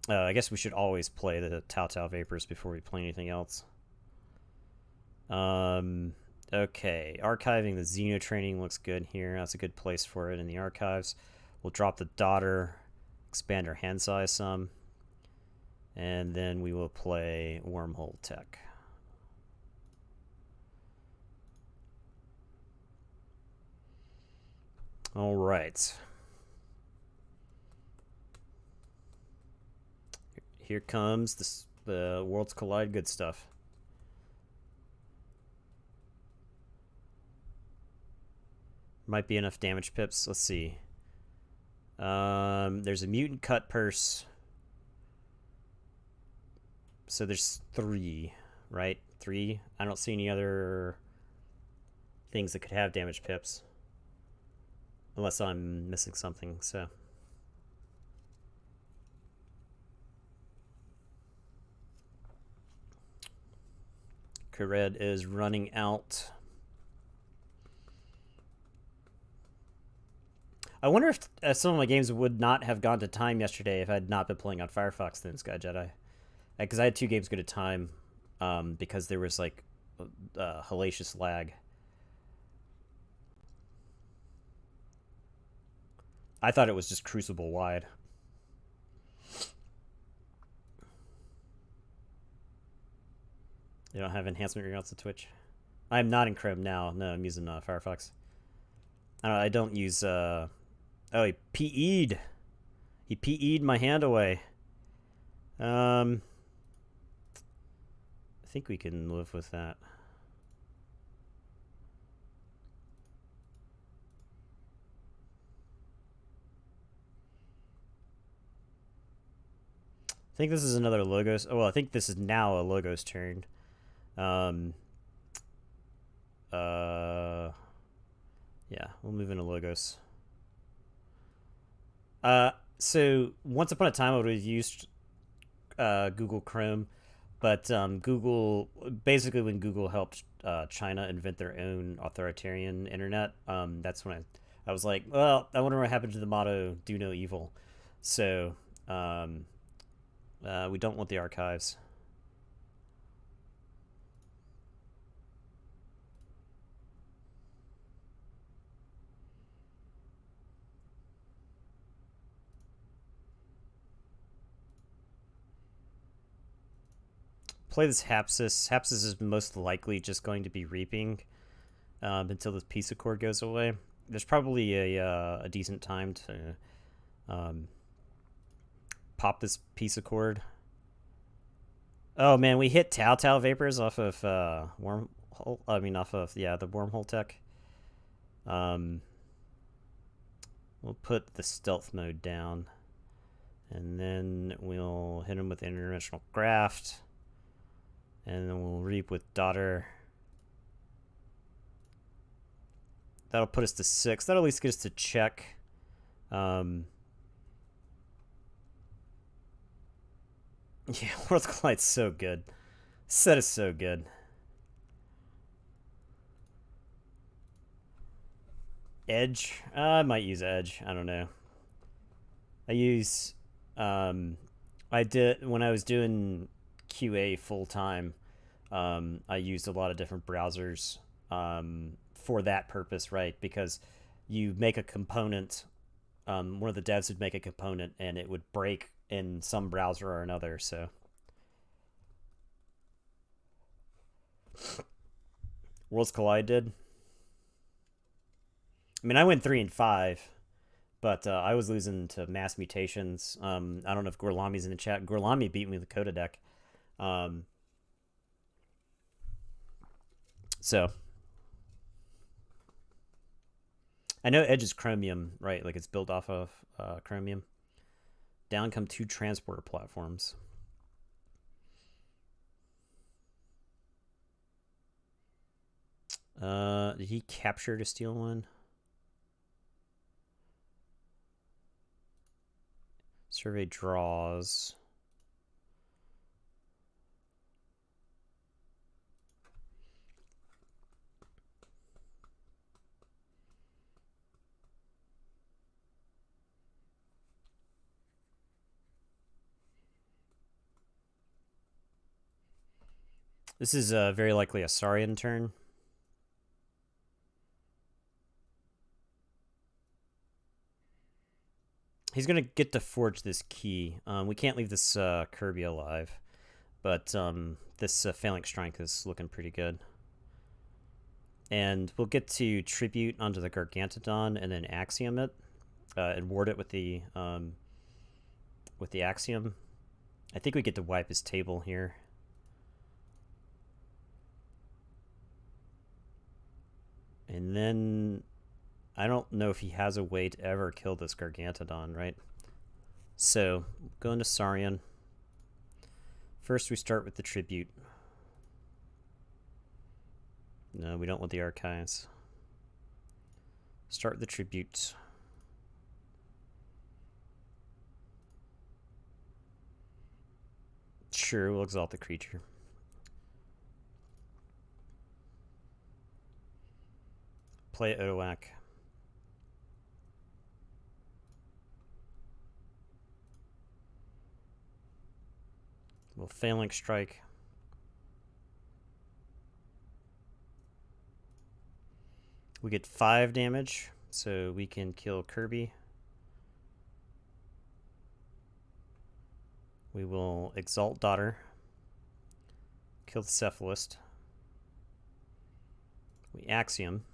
I guess we should always play the Tau Vapors before we play anything else. Okay, archiving the Xeno training looks good here. That's a good place for it in the archives. We'll drop the Daughter, expand our hand size some, and then we will play Wormhole Tech. All right. Here comes the Worlds Collide good stuff. Might be enough damage pips. Let's see. There's a Mutant Cut Purse. So there's 3, right? 3. I don't see any other things that could have damage pips. Unless I'm missing something, so... Red is running out. I wonder if some of my games would not have gone to time yesterday if I had not been playing on Firefox than Sky Jedi. Because I had 2 games go to time because there was like hellacious lag. I thought it was just Crucible wide. You don't have enhancement reroutes to Twitch? I'm not in Chrome now. No, I'm using Firefox. I don't use... Oh, he PE'd. He PE'd my hand away. I think we can live with that. I think this is another Logos. Oh, well, I think this is now a Logos turn. Yeah, we'll move into Logos. So once upon a time, I would have used Google Chrome, but Google, basically when Google helped China invent their own authoritarian internet, that's when I was like, well, I wonder what happened to the motto "Do no evil." So we don't want the archives. Play this Hapsis. Hapsis is most likely just going to be reaping until this Peace Accord goes away. There's probably a decent time to pop this Peace Accord. Oh man, we hit Tau Vapors off of Wormhole. I mean, off of the Wormhole Tech. We'll put the stealth mode down, and then we'll hit him with Interdimensional Graft. And then we'll reap with daughter. That'll put us to 6. That'll at least get us to check. Yeah, World's Collide's so good. Set is so good. Edge? I might use Edge. I don't know. I use... I did... When I was doing QA full-time, I used a lot of different browsers for that purpose, right? Because you make a component... one of the devs would make a component, and it would break in some browser or another, so... Worlds Collide did. I mean, I went 3 and 5, but I was losing to mass mutations. I don't know if Gorlami's in the chat. Gorlami beat me with the Coda deck. So I know Edge is Chromium, right? Like it's built off of Chromium. Down come 2 transporter platforms. Did he capture to steal one? Survey draws. This is very likely a Saurian turn. He's going to get to forge this key. We can't leave this Kirby alive. But this Phalanx Strength is looking pretty good. And we'll get to Tribute onto the Gargantodon and then Axiom it. And ward it with the Axiom. I think we get to wipe his table here. And then I don't know if he has a way to ever kill this Gargantodon, right? So, go into Saurian. First, we start with the Tribute. No, we don't want the Archives. Start the Tribute. Sure, we'll exalt the creature. Play Odoak. We'll Phalanx Strike. We get 5 damage, so we can kill Kirby. We will Exalt Daughter. Kill the Cephalist. We Axiom.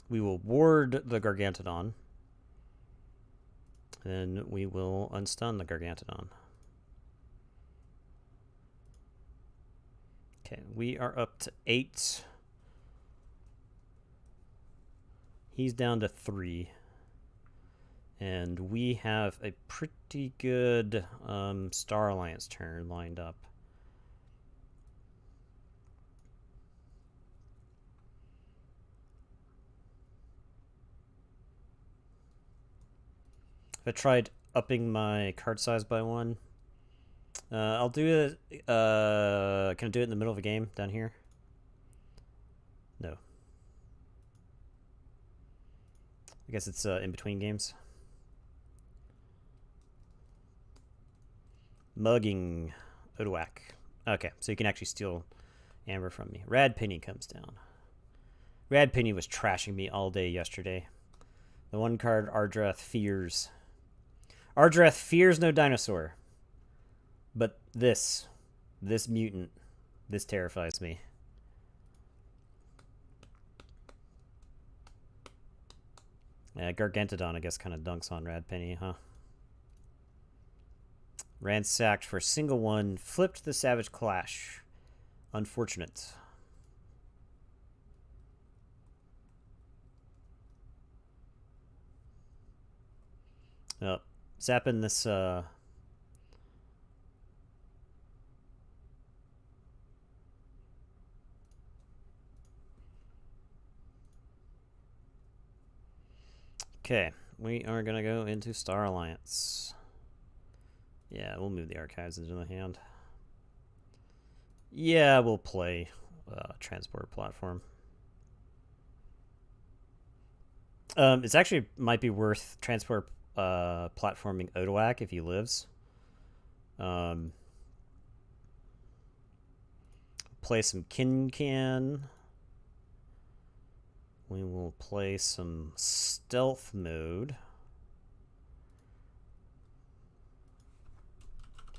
We will ward the Gargantodon. Then we will unstun the Gargantodon. Okay, we are up to 8. He's down to 3. And we have a pretty good Star Alliance turn lined up. If I tried upping my card size by 1, I'll do it. Can I do it in the middle of a game down here? No. I guess it's in between games. Mugging Odoak. Okay, so you can actually steal Amber from me. Rad Penny comes down. Rad Penny was trashing me all day yesterday. The 1 card Ardreth fears. Ardreth fears no dinosaur. But this mutant, this terrifies me. Yeah, Gargantodon, I guess, kind of dunks on Rad Penny, huh? Ransacked for a single 1. Flipped the Savage Clash. Unfortunate. Oh, zapping this Okay, we are gonna go into Star Alliance. Yeah, we'll move the archives into the hand. Yeah, we'll play transport platform. It's actually might be worth transport platforming Odoak if he lives. Play some Kincan. We will play some stealth mode.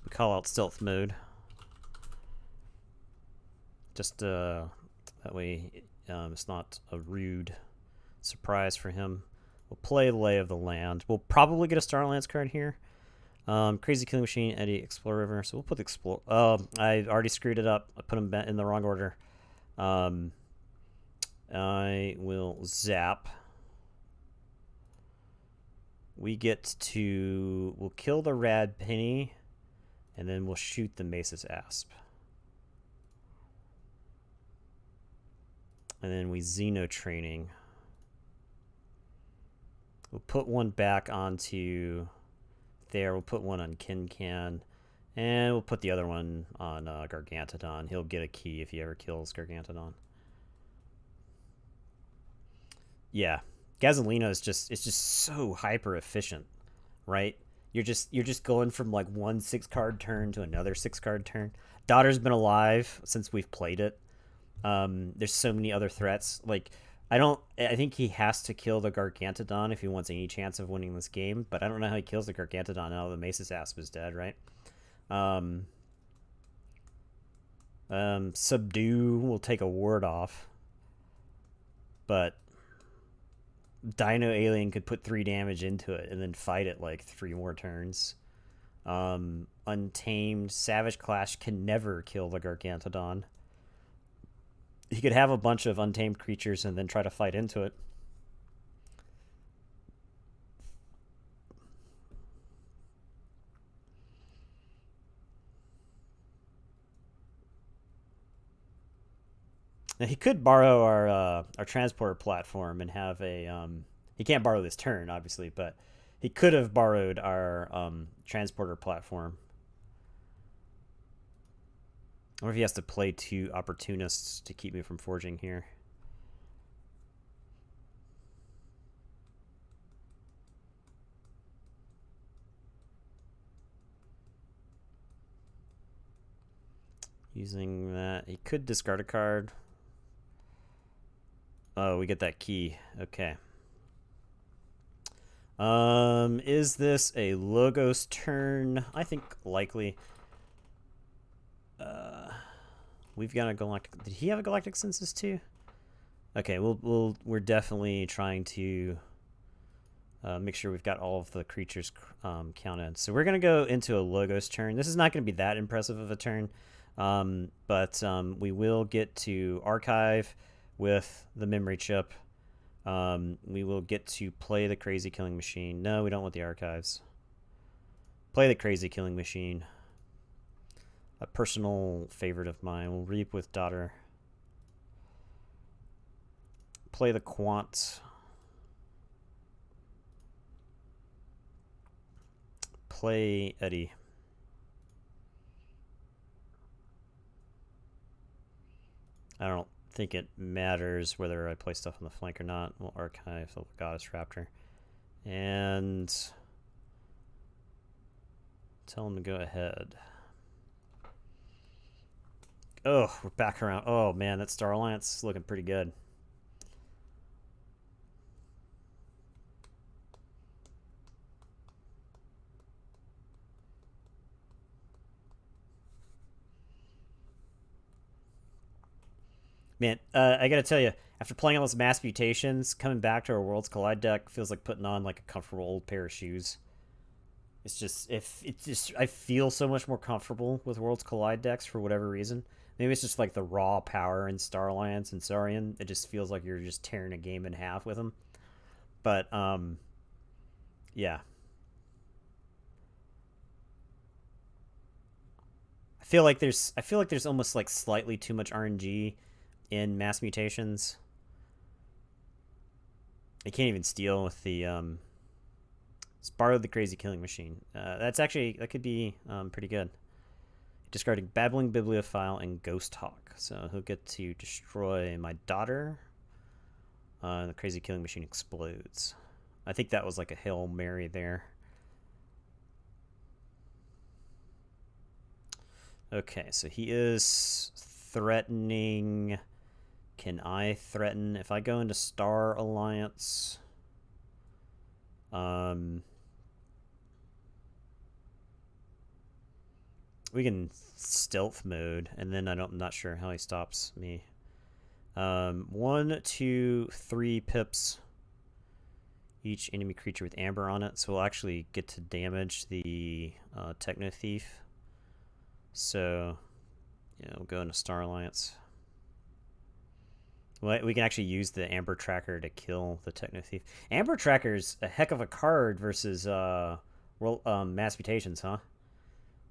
We call out stealth mode. Just that way it's not a rude surprise for him. We'll play Lay of the Land. We'll probably get a Star Alliance card here. Crazy Killing Machine, Eddie, Explore River. So we'll put the Explore. I already screwed it up. I put them in the wrong order. I will zap. We'll kill the Rad Penny, and then we'll shoot the Mace's Asp. And then we Xeno Training. We'll put one back onto there. We'll put one on Kincan. And we'll put the other one on Gargantodon. He'll get a key if he ever kills Gargantodon. Yeah. Gasolina is just so hyper efficient, right? You're just going from like one 6-card turn to another 6-card turn. Daughter's been alive since we've played it. There's so many other threats. Like I think he has to kill the Gargantodon if he wants any chance of winning this game, but I don't know how he kills the Gargantodon now the Mace's Asp is dead, right? Subdue will take a ward off, but Dino Alien could put 3 damage into it and then fight it like 3 more turns. Untamed Savage Clash can never kill the Gargantodon. He could have a bunch of untamed creatures and then try to fight into it. Now he could borrow our transporter platform and have a he can't borrow this turn obviously, but he could have borrowed our transporter platform. I wonder if he has to play 2 opportunists to keep me from forging here. Using that, he could discard a card. Oh, we get that key. Okay. Is this a Logos turn? I think likely. We've got a Galactic. Did he have a Galactic Census too? Okay, we're definitely trying to make sure we've got all of the creatures counted. So we're gonna go into a Logos turn. This is not gonna be that impressive of a turn, but we will get to archive with the memory chip. We will get to play the Crazy Killing Machine. No, we don't want the archives. Play the Crazy Killing Machine. A personal favorite of mine. We'll reap with Daughter. Play the Quant. Play Eddie. I don't think it matters whether I play stuff on the flank or not. We'll archive the Goddess Raptor. And tell him to go ahead. Oh, we're back around. Oh, man, that Star Alliance is looking pretty good. Man, I gotta tell you, after playing all those Mass Mutations, coming back to our Worlds Collide deck feels like putting on like a comfortable old pair of shoes. I feel so much more comfortable with Worlds Collide decks for whatever reason. Maybe it's just like the raw power in Star Alliance and Saurian. It just feels like you're just tearing a game in half with them. But yeah. I feel like there's almost like slightly too much RNG in Mass Mutations. I can't even steal with the Sparrow the Crazy Killing Machine. That could be pretty good. Discarding Babbling Bibliophile and Ghost Hawk. So he'll get to destroy my daughter. The Crazy Killing Machine explodes. I think that was like a Hail Mary there. Okay, so he is threatening. Can I threaten? If I go into Star Alliance... we can stealth mode, and then I'm not sure how he stops me. 1, 2, 3 pips each enemy creature with amber on it, so we'll actually get to damage the Techno Thief. So, yeah, we'll go into Star Alliance. Well, we can actually use the Amber Tracker to kill the Techno Thief. Amber Tracker's a heck of a card versus Mass Mutations, huh?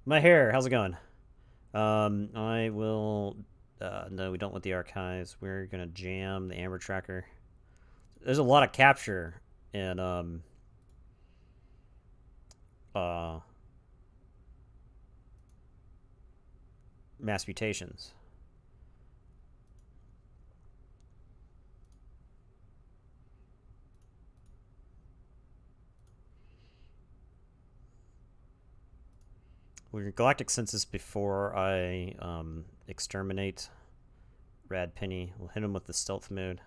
My hair, how's it going? I will... no, we don't want the Archives. We're going to jam the Amber Tracker. There's a lot of capture in... Mass Mutations. We're Galactic Census before I exterminate Rad Penny. We'll hit him with the stealth mode.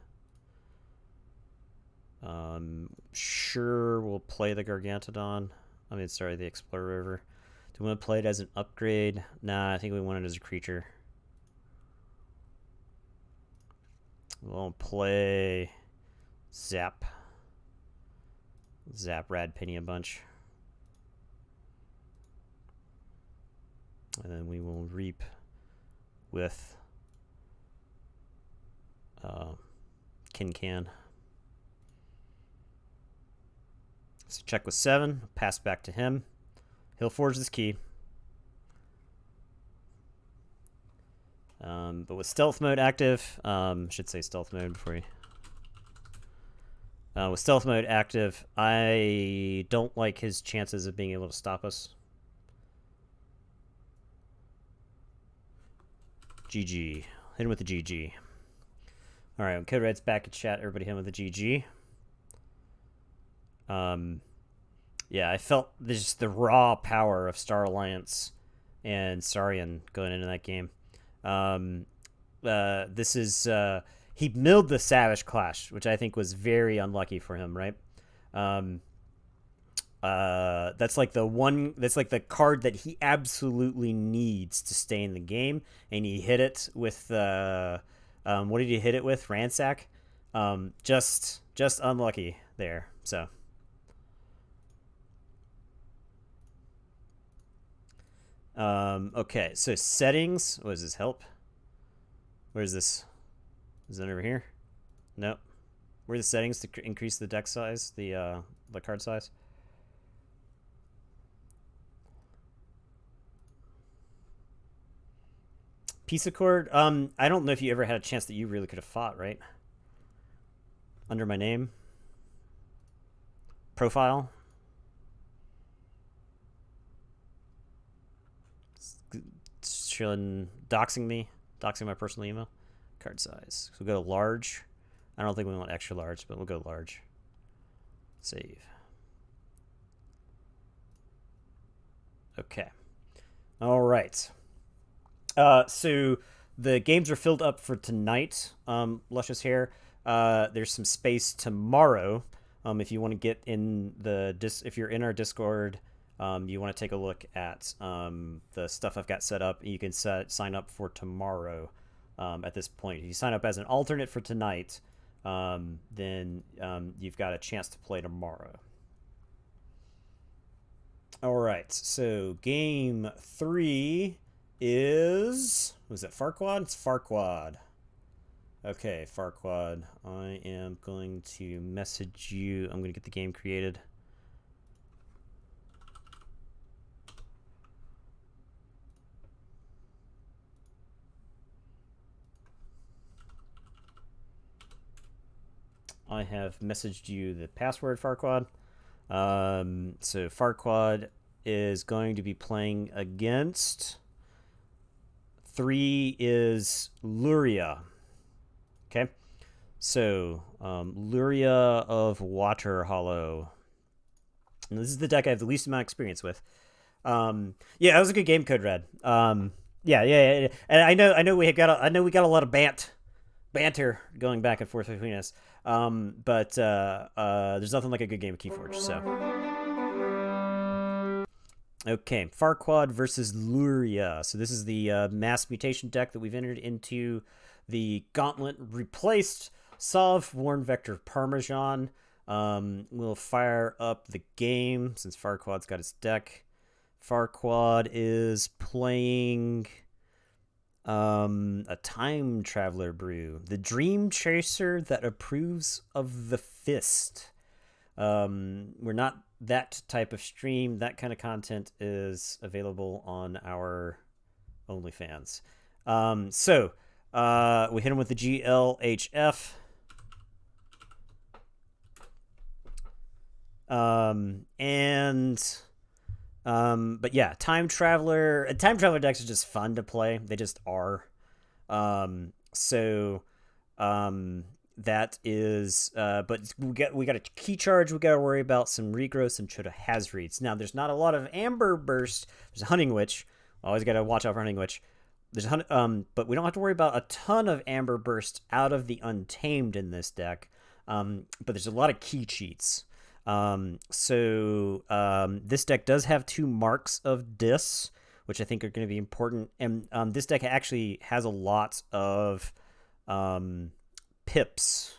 Sure, we'll play the Gargantodon. The Explorer River. Do we want to play it as an upgrade? Nah, I think we want it as a creature. We'll play Zap Rad Penny a bunch. And then we will reap with Can. So check with 7, pass back to him. He'll forge this key. But with stealth mode active, should say stealth mode before you. With stealth mode active, I don't like his chances of being able to stop us. GG. Hit him with the GG. Alright, when Code Red's back in chat, everybody hit him with the GG. Yeah, I felt just the raw power of Star Alliance and Saurian going into that game. This is... he milled the Savage Clash, which I think was very unlucky for him, right? That's like the card that he absolutely needs to stay in the game, and he hit it with what did he hit it with? Ransack. Just unlucky there. So okay, so settings. What is this? Help. Where's this? Is it over here? Nope. Where are the settings to increase the deck size, the card size? Piece of cord. I don't know if you ever had a chance that you really could have fought, right? Under my name. Profile. Doxing me. Doxing my personal email. Card size. So we'll go to large. I don't think we want extra large, but we'll go large. Save. Okay. All right. So the games are filled up for tonight. Luscious Hair. There's some space tomorrow. If you want to get in if you're in our Discord, you want to take a look at the stuff I've got set up. You can sign up for tomorrow. At this point, if you sign up as an alternate for tonight, then you've got a chance to play tomorrow. All right. So game 3 is... was it Farquad? It's Farquad. Okay, Farquad. I am going to message you. I'm going to get the game created. I have messaged you the password, Farquad. So Farquad is going to be playing against 3 is Luria. Okay. So, Luria of Water Hollow. And this is the deck I have the least amount of experience with. Yeah, that was a good game, Code Red. Yeah. And I know we got a lot of banter going back and forth between us. But there's nothing like a good game of Keyforge. So, okay, Farquad versus Luria. So this is the mass mutation deck that we've entered into. The Gauntlet replaced Sov, Warn Vector, Parmesan. We'll fire up the game since Farquad's got his deck. Farquad is playing a time traveler brew, the dream chaser that approves of the fist. We're not that type of stream. That kind of content is available on our OnlyFans. So we hit him with the GLHF. But yeah, time traveler decks are just fun to play. They just are. That is, but we got a key charge. We got to worry about some regrowth, some Chota Hazreeds. Now, there's not a lot of Amber Burst. There's a Hunting Witch. Always got to watch out for Hunting Witch. There's but we don't have to worry about a ton of Amber Burst out of the Untamed in this deck. But there's a lot of key cheats. This deck does have 2 marks of Dis, which I think are going to be important. And this deck actually has a lot of pips,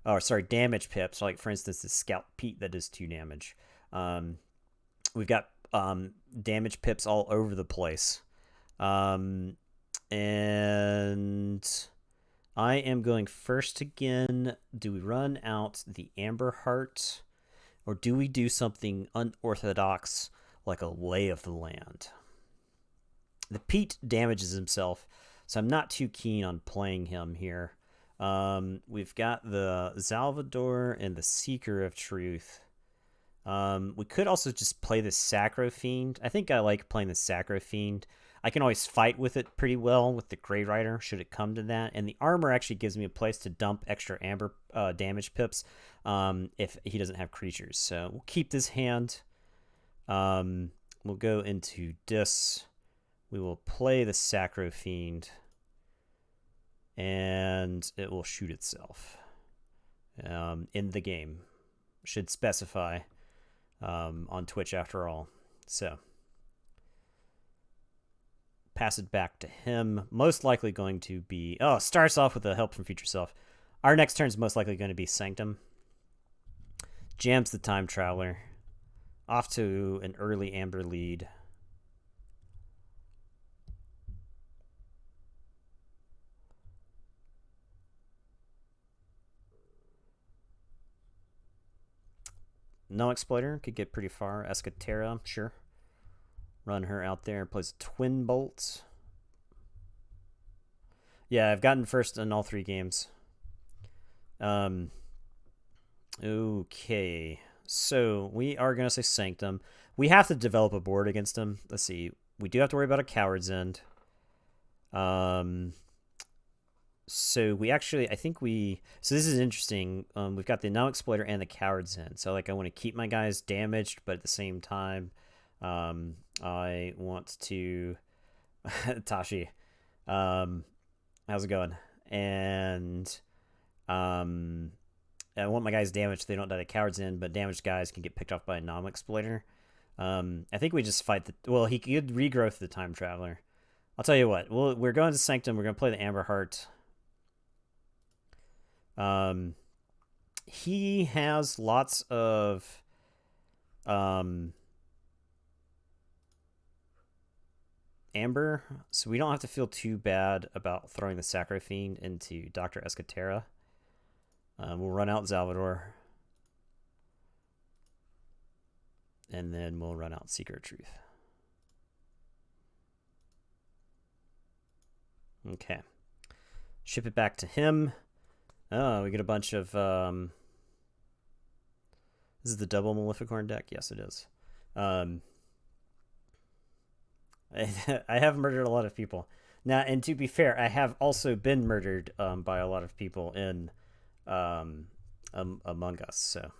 or sorry, damage pips. Like for instance, the Scout Pete that does 2 damage. We've got damage pips all over the place. And I am going first again. Do we run out the Amber Heart, or do we do something unorthodox like a Lay of the Land? The Pete damages himself, so I'm not too keen on playing him here. We've got the Salvador and the Seeker of Truth. We could also just play the Sacro Fiend. I think I like playing the Sacro Fiend. I can always fight with it pretty well with the Grey Rider, should it come to that. And the armor actually gives me a place to dump extra Amber damage pips if he doesn't have creatures. So we'll keep this hand. We'll go into Dis. We will play the Sacro Fiend. And it will shoot itself in the game. Should specify on Twitch after all. So pass it back to him. Most likely going to be... Oh, starts off with a Help from Future Self. Our next turn is most likely going to be Sanctum. Jams the Time Traveler. Off to an early Amber lead. No Exploiter could get pretty far. Escatera, sure. Run her out there. Plays Twin Bolt. Yeah, I've gotten first in all 3 games. Okay. So we are going to say Sanctum. We have to develop a board against him. Let's see. We do have to worry about a Coward's End. So we actually, I think we... So this is interesting. We've got the No Exploiter and the Coward's End. So like I want to keep my guys damaged, but at the same time... I want to Tashi, how's it going? And I want my guys damaged so they don't die to Coward's End, but damaged guys can get picked off by a non-exploiter. I think we just fight the... Well, he could regrowth the Time Traveler. I'll tell you what, we're going to Sanctum. We're going to play the Amber Heart. He has lots of Amber, so we don't have to feel too bad about throwing the Sacro Fiend into Dr. Escatera. We'll run out Salvador. And then we'll run out Seeker of Truth. Okay. Ship it back to him. Oh, we get a bunch of This is the double Maleficorn deck? Yes, it is. I have murdered a lot of people. Now, and to be fair, I have also been murdered by a lot of people in Among Us, so.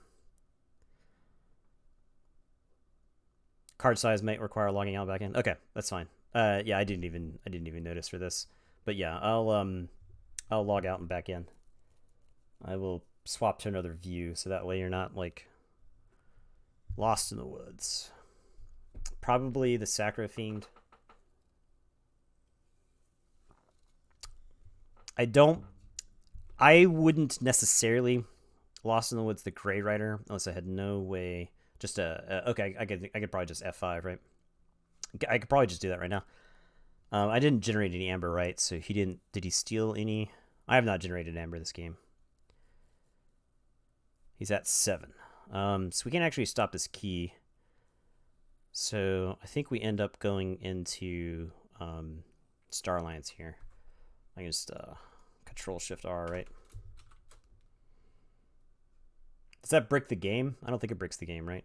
Card size might require logging out back in. Okay, that's fine. Yeah, I didn't even notice for this. But yeah, I'll log out and back in. I will swap to another view so that way you're not like lost in the woods. Probably the Sacro Fiend. I wouldn't necessarily Lost in the Woods the Grey Rider unless I had no way. Just okay, I could probably just F5, right? I could probably just do that right now. I didn't generate any amber, right? So he didn't. Did he steal any? I have not generated amber this game. He's at 7. So we can actually stop this key. So I think we end up going into Star Alliance here. I can just Control Shift R, right? Does that brick the game? I don't think it bricks the game, right?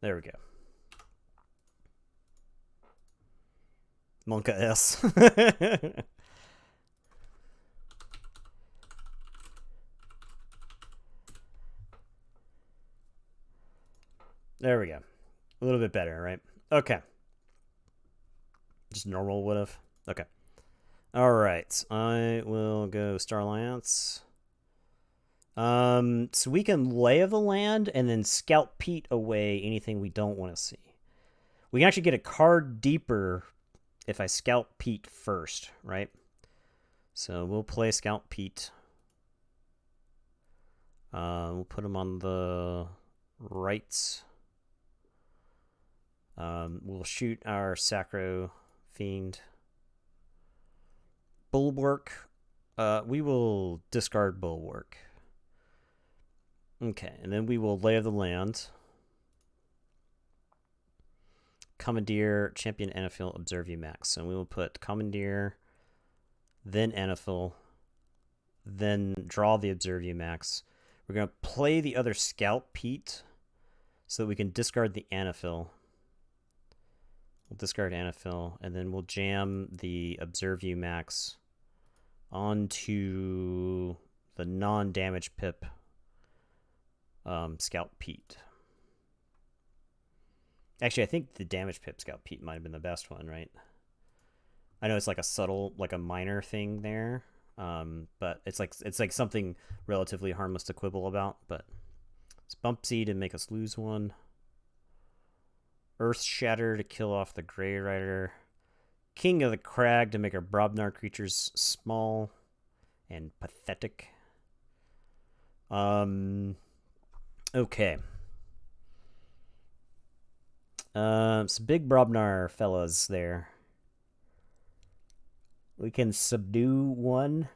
There we go. Monka S. There we go. A little bit better, right? Okay. Just normal would have. Okay. All right. I will go Star Alliance. So we can lay of the land and then Scout Pete away anything we don't want to see. We can actually get a card deeper if I Scout Pete first, right? So we'll play Scout Pete. We'll put him on the right. We'll shoot our Sacro Fiend. Bulwark. We will discard Bulwark. Okay, and then we will Lay of the Land. Commandeer, Champion Anaphil, Observe You Max. So we will put Commandeer, then Anaphil, then draw the Observe You Max. We're going to play the other Scout Pete so that we can discard the Anaphil. We'll discard Anaphil, and then we'll jam the Observe You Max onto the non-damage pip Scout Pete. Actually, I think the damage pip Scout Pete might have been the best one, right? I know it's like a subtle, like a minor thing there, but it's like something relatively harmless to quibble about. But it's Bumpsy to make us lose one. Earth Shatter to kill off the Grey Rider. King of the Crag to make our Brobnar creatures small and pathetic. Okay. Some big Brobnar fellas there. We can subdue one.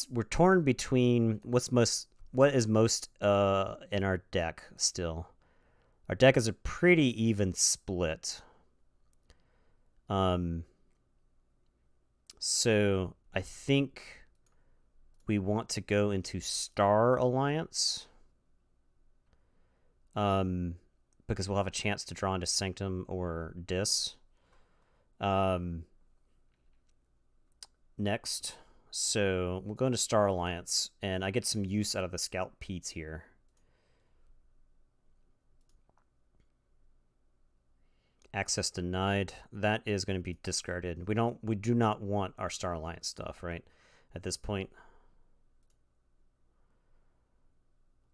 We're torn between what is most in our deck still. Our deck is a pretty even split. So I think we want to go into Star Alliance. Because we'll have a chance to draw into Sanctum or Dis. Next. So we'll go into Star Alliance, and I get some use out of the Scout Petes here. Access denied. That is going to be discarded. We do not want our Star Alliance stuff, right? At this point.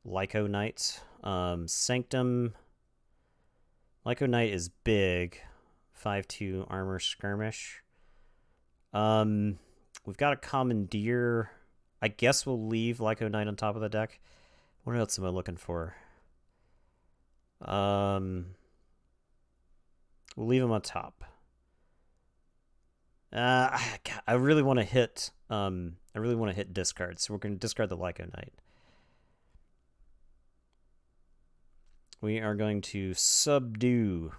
Lyco Knight. Sanctum. Lyco Knight is big. 5/2 armor skirmish. We've got a Commandeer. I guess we'll leave Lyco Knight on top of the deck. What else am I looking for? We'll leave him on top. I really want to hit. I really want to hit discard, so we're going to discard the Lyco Knight. We are going to subdue.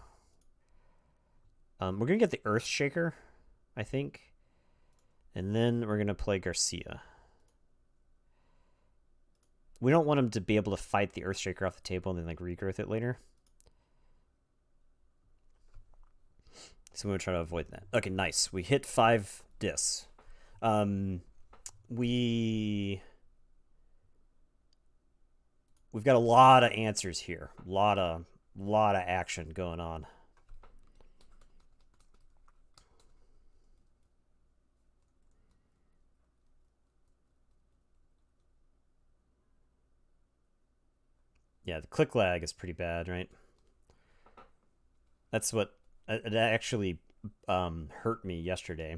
We're going to get the Earth Shaker, I think. And then we're going to play Garcia. We don't want him to be able to fight the Earthshaker off the table and then like regrowth it later. So we're going to try to avoid that. Okay, nice. We hit 5 discs. We've got a lot of answers here. A lot of action going on. Yeah, the click lag is pretty bad, right? That's what it actually hurt me yesterday.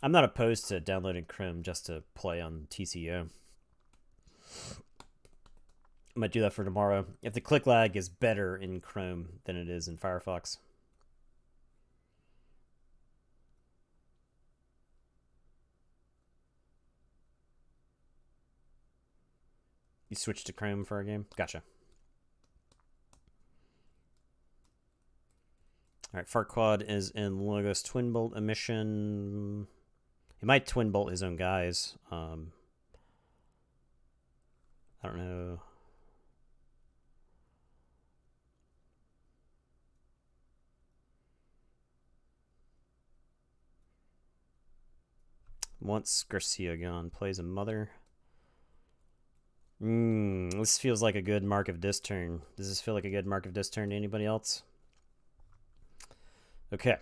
I'm not opposed to downloading Chrome just to play on TCO. I might do that for tomorrow. If the click lag is better in Chrome than it is in Firefox. You switched to Chrome for a game? Gotcha. All right, Farquaad is in Logos Twin Bolt emission. He might twin bolt his own guys. I don't know. Once Garcia gone, plays a mother. This feels like a good mark of dis turn. Does this feel like a good mark of dis turn to anybody else? Okay.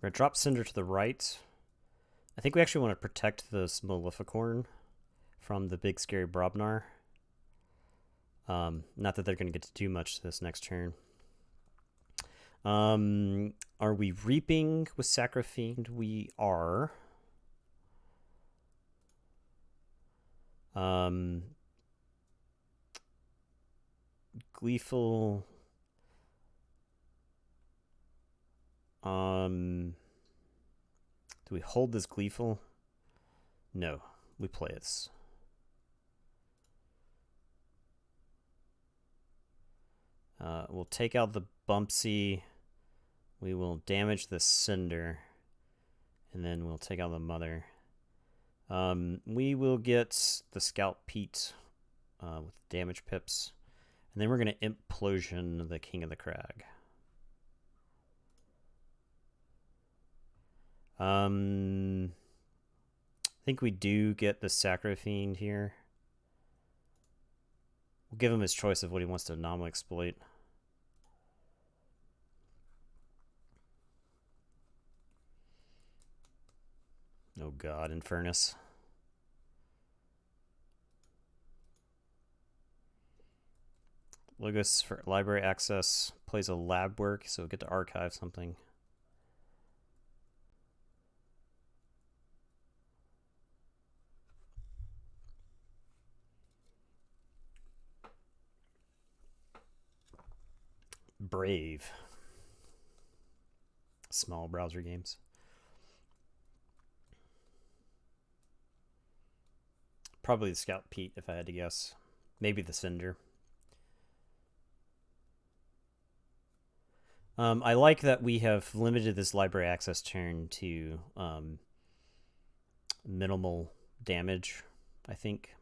We're going to drop Cinder to the right. I think we actually want to protect this Maleficorn from the big scary Brobnar. Not that they're going to get to do much this next turn. Are we reaping with Sacrifiend? We are. Gleeful. Do we hold this Gleeful? No, we play this. We'll take out the Bumpsy. We will damage the Cinder. And then we'll take out the Mother. We will get the Scout Pete with damage pips. And then we're going to Implosion the King of the Crag. I think we do get the Sacrifiend here. We'll give him his choice of what he wants to anomaly exploit. Oh god, Infernus. Logos for library access. Plays a lab work, so we'll get to archive something. Brave. Small browser games. Probably the Scout Pete, if I had to guess. Maybe the Cinder. I like that we have limited this library access turn to minimal damage, I think.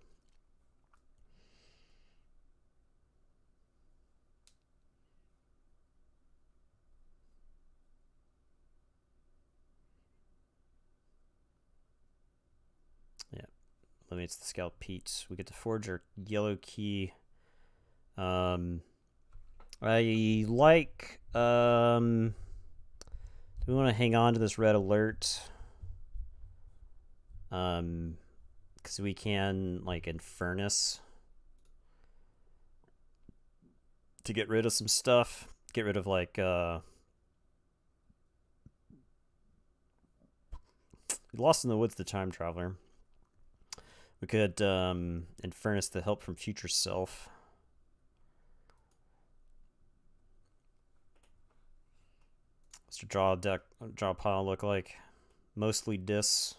Yeah, limits the Scout Pete. We get to forge our yellow key. I like, do we want to hang on to this red alert? Because we can, like, Infernus. to get rid of some stuff. Get rid of like Lost in the Woods, the Time Traveler. We could Infernus, the Help from Future Self. What's your draw pile look like? Mostly Dis,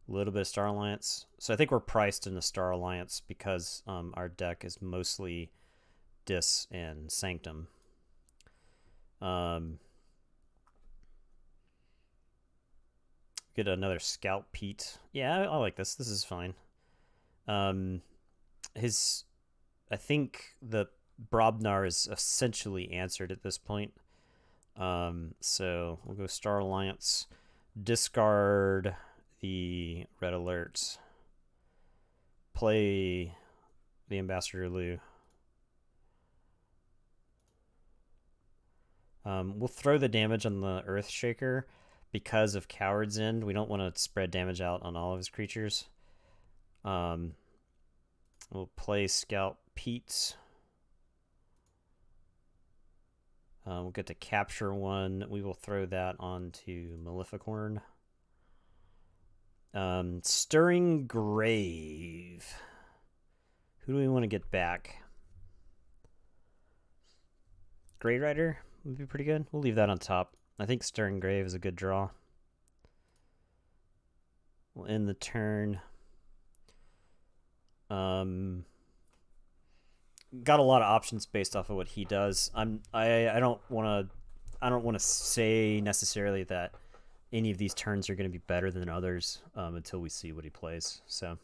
a little bit of Star Alliance. So I think we're priced in the Star Alliance because our deck is mostly Dis and Sanctum. Get another Scout Pete. Yeah, I like this. This is fine. I think the Brobnar is essentially answered at this point. So we'll go Star Alliance, discard the Red Alerts, play the Ambassador Lu. We'll throw the damage on the Earthshaker because of Coward's End. We don't want to spread damage out on all of his creatures. We'll play Scout Pete. We'll get to capture one. We will throw that onto Maleficorn. Stirring Grave. Who do we want to get back? Grey Rider would be pretty good. We'll leave that on top. I think Stirring Grave is a good draw. We'll end the turn. Got a lot of options based off of what he does. I don't want to say necessarily that any of these turns are going to be better than others until we see what he plays. So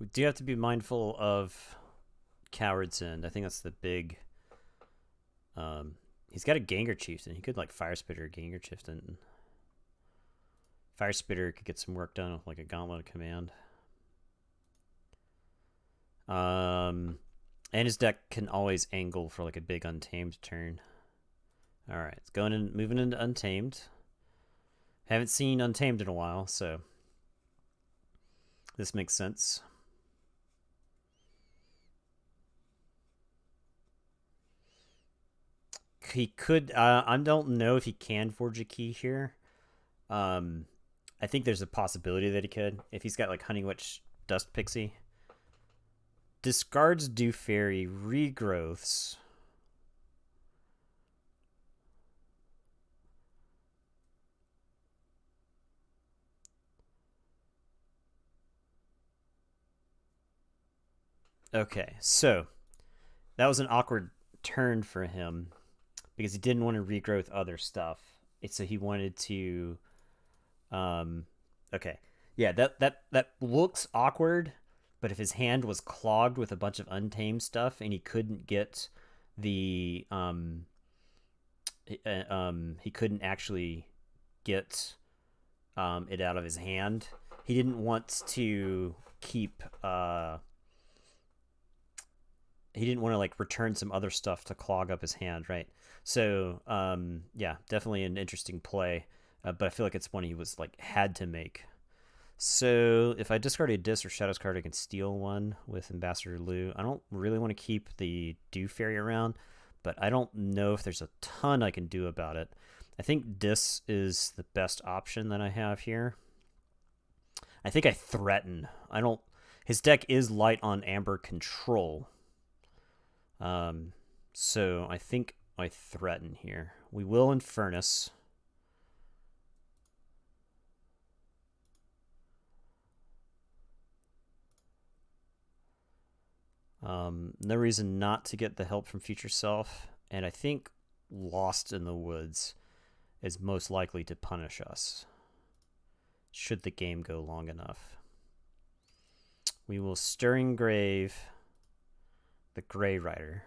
we do have to be mindful of Coward's End. I think that's the big. He's got a Gengar Chieftain. He could like Fire Spitter Gengar Chieftain. Fire Spitter could get some work done with like a Gauntlet of Command. And his deck can always angle for like a big Untamed turn. All right, it's moving into Untamed. Haven't seen Untamed in a while, so this makes sense. He could. I don't know if he can forge a key here. I think there's a possibility that he could if he's got like Hunting Witch, Dust Pixie. Discards Do Fairy, regrowths. Okay, so that was an awkward turn for him because he didn't want to regrowth other stuff. So he wanted to. Okay, yeah, that looks awkward. But if his hand was clogged with a bunch of Untamed stuff and he couldn't get the he couldn't actually get it out of his hand. He didn't want to keep he didn't want to like return some other stuff to clog up his hand, right? So yeah, definitely an interesting play, but I feel like it's one he was like had to make. So if I discard a Dis or Shadows card, I can steal one with Ambassador Lu. I don't really want to keep the Do Fairy around, but I don't know if there's a ton I can do about it. I think Dis is the best option that I have here. I think I threaten. I don't. His deck is light on Amber Control. So I think I threaten here. We will Infernus. No reason not to get the Help from Future Self, and I think Lost in the Woods is most likely to punish us, should the game go long enough. We will Stirring Grave the Grey Rider.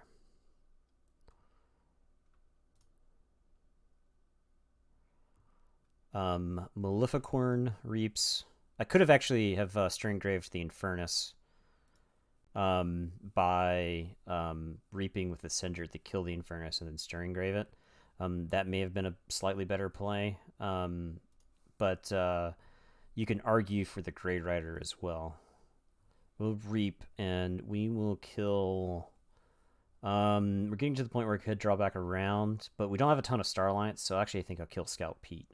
Maleficorn reaps. I could have actually have string graved the Infernus by reaping with the Cinder to kill the Infernus and then string grave it. That may have been a slightly better play, but you can argue for the Grey Rider as well. We'll reap and we will kill. We're getting to the point where I could draw back around, but we don't have a ton of Star Alliance, so actually I think I'll kill Scout Pete.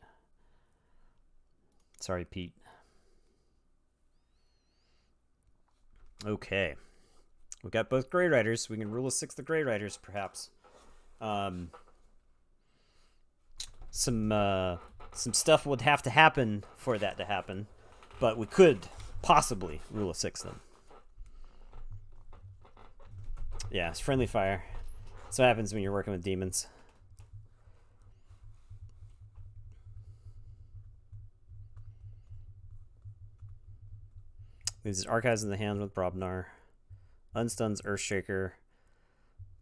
Sorry, Pete. Okay. We've got both Grey Riders. We can rule a 6 the Grey Riders, perhaps. Some stuff would have to happen for that to happen, but we could possibly rule a 6 them. Yeah, it's friendly fire. That's what happens when you're working with demons. Leaves his archives in the hand with Brobnar. Unstuns Earthshaker.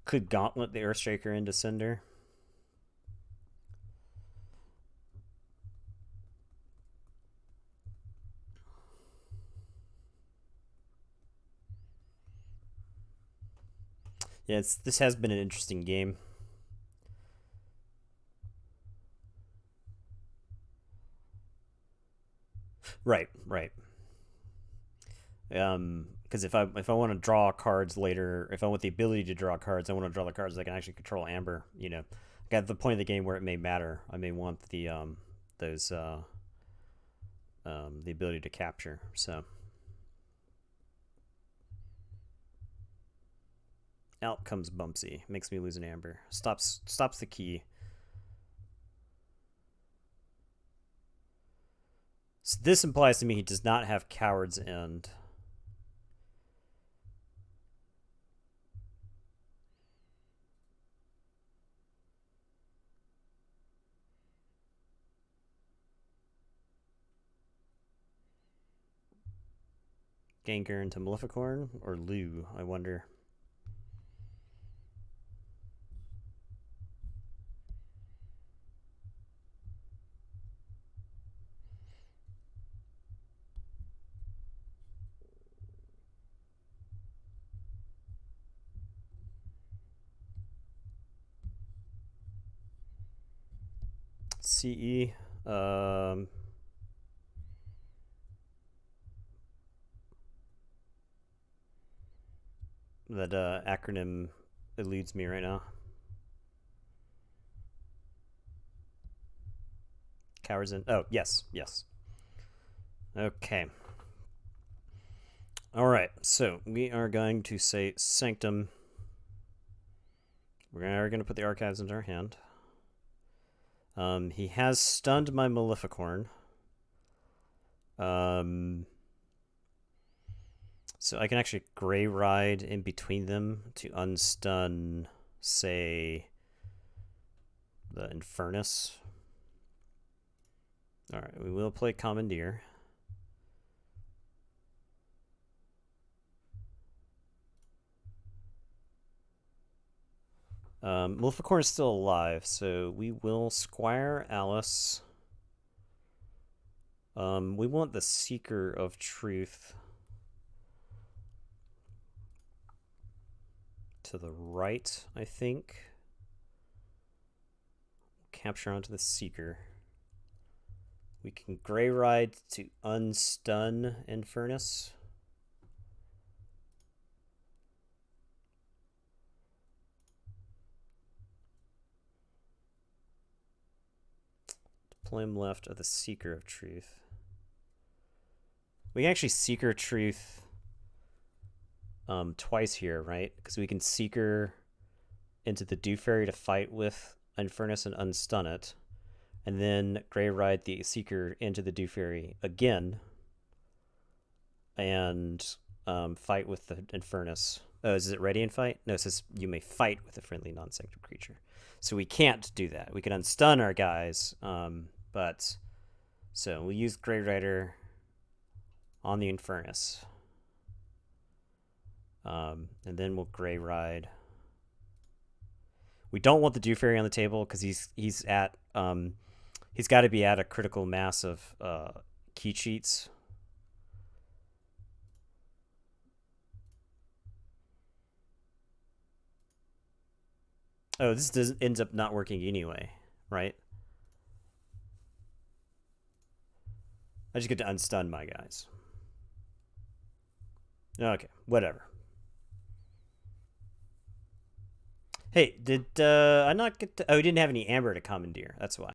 Could Gauntlet the Earthshaker into Cinder. Yeah, this has been an interesting game. Right. Because if I want to draw cards later, if I want the ability to draw cards, I want to draw the cards that can actually control Amber. You know, at the point of the game where it may matter, I may want the the ability to capture. So out comes Bumpsy, makes me lose an Amber. Stops the key. So this implies to me he does not have Coward's End. Ganker into Maleficorn or Lou, I wonder. CE. That acronym eludes me right now. Cowards in. Oh, yes. Okay. All right. So we are going to say Sanctum. We're going to put the archives into our hand. He has stunned my Maleficorn. So I can actually Grey Ride in between them to unstun, say, the Infernus. Alright, we will play Commandeer. Maleficorn is still alive, so we will Squire Alice. We want the Seeker of Truth to the right, I think. Capture onto the Seeker. We can Grey Ride to unstun Infernus. Deploy him left of the Seeker of Truth. We can actually Seeker Truth twice here, right? Because we can Seeker into the Dew Fairy to fight with Infernus and unstun it, and then Grey Ride the Seeker into the Dew Fairy again and fight with the Infernus. Oh, is it Radiant Fight? No, it says you may fight with a friendly non-sanctum creature. So we can't do that. We can unstun our guys, but so we use Grey Rider on the Infernus. And then we'll Gray Ride. We don't want the Dew Fairy on the table because he's at he's got to be at a critical mass of key cheats. Oh, this ends up not working anyway, right? I just get to unstun my guys. Okay, whatever. Hey, did I not get to... Oh, we didn't have any amber to commandeer. That's why.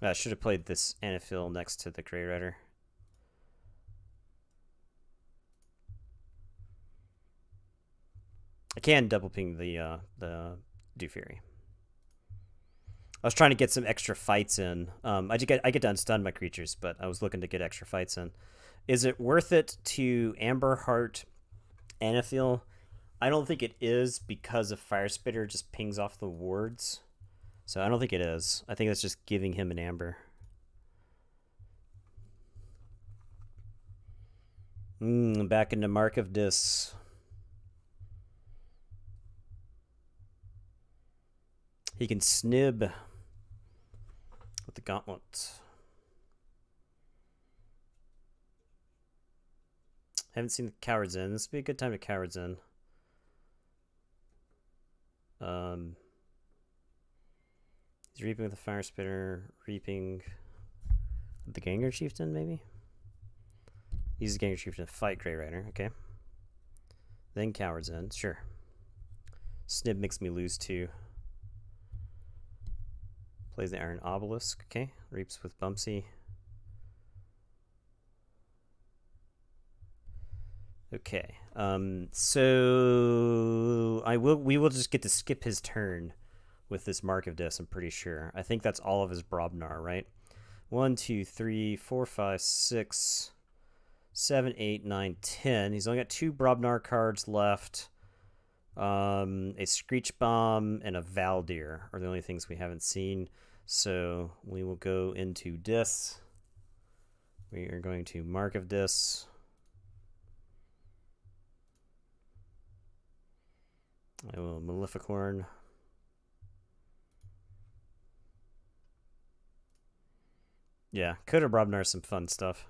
I should have played this Anaphil next to the Grey Rider. I can double ping the Dew Fury. I was trying to get some extra fights in. I get to unstun my creatures, but I was looking to get extra fights in. Is it worth it to Amber Heart Anaphil? I don't think it is because of Fire Spitter just pings off the wards. So I don't think it is. I think that's just giving him an Amber. Back into Mark of Dis. He can snib with the Gauntlet. Haven't seen the Cowards in. This would be a good time to Cowards in. He's reaping with the Fire Spitter, reaping with the Ganger Chieftain, maybe? Uses Ganger Chieftain to fight Grey Rider, okay. Then Cowards in, sure. Snib makes me lose 2. Plays the Iron Obelisk, okay. Reaps with Bumpsy. Okay, so we will just get to skip his turn with this Mark of Dis, I'm pretty sure. I think that's all of his Brobnar, right? 1, 2, 3, 4, 5, 6, 7, 8, 9, 10. He's only got 2 Brobnar cards left. A Screech Bomb and a Valdir are the only things we haven't seen. So we will go into Dis. We are going to Mark of Dis. I will Maleficorn. Yeah, Coda Brobnar is some fun stuff.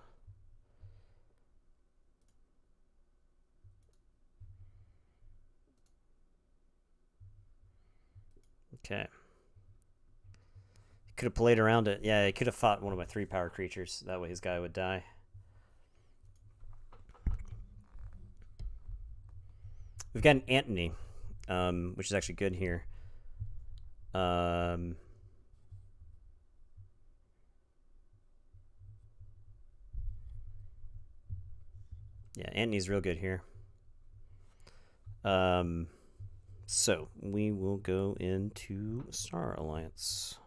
Okay. He could have played around it. Yeah, he could have fought one of my 3-power creatures. That way his guy would die. We've got an Antony, which is actually good here. Yeah, Antony's real good here. So we will go into Star Alliance.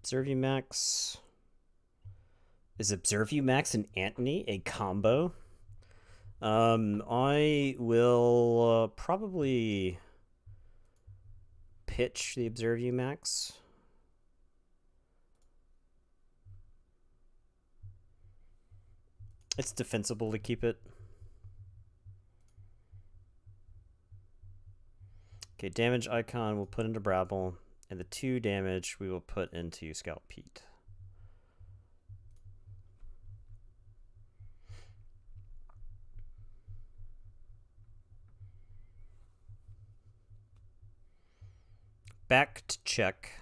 Observe You Max. Is Observe You Max and Antony a combo? I will probably pitch the Observe You Max. It's defensible to keep it. Okay, damage icon we'll put into Brabble, and the 2 damage we will put into Scout Pete. Back to check.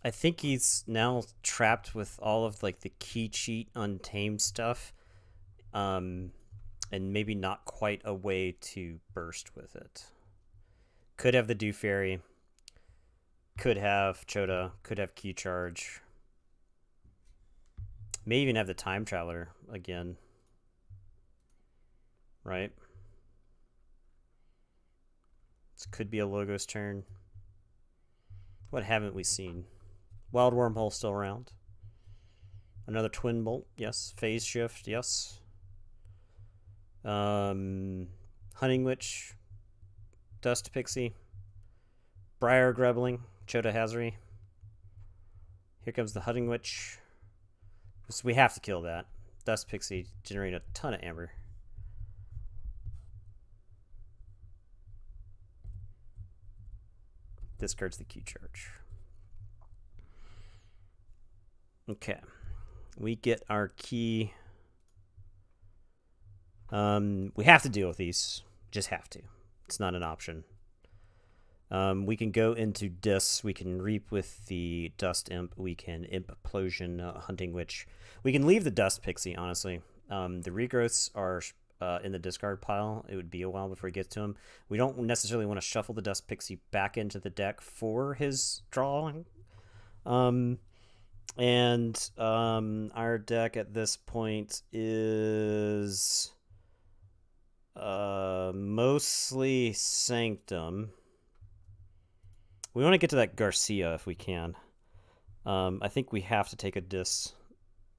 I think he's now trapped with all of like the key cheat untamed stuff, and maybe not quite a way to burst with it. Could have the Dew Fairy, could have Chota, could have Key Charge, may even have the Time Traveler again, right? This could be a Logos turn. What haven't we seen? Wild Wormhole still around. Another Twin Bolt, yes. Phase Shift, yes. Hunting Witch, Dust Pixie, Briar Grubbling, Chota Hazard. Here comes the Hunting Witch. So we have to kill that. Dust Pixie generate a ton of amber. Discards the Key Charge. Okay. We get our key. We have to deal with these. Just have to. It's not an option. We can go into Dis. We can Reap with the Dust Imp. We can Imp Implosion, Hunting Witch. We can leave the Dust Pixie, honestly. The regrowths are in the discard pile. It would be a while before he gets to them. We don't necessarily want to shuffle the Dust Pixie back into the deck for his drawing. And our deck at this point is mostly Sanctum. We want to get to that Garcia if we can. I think we have to take a Dis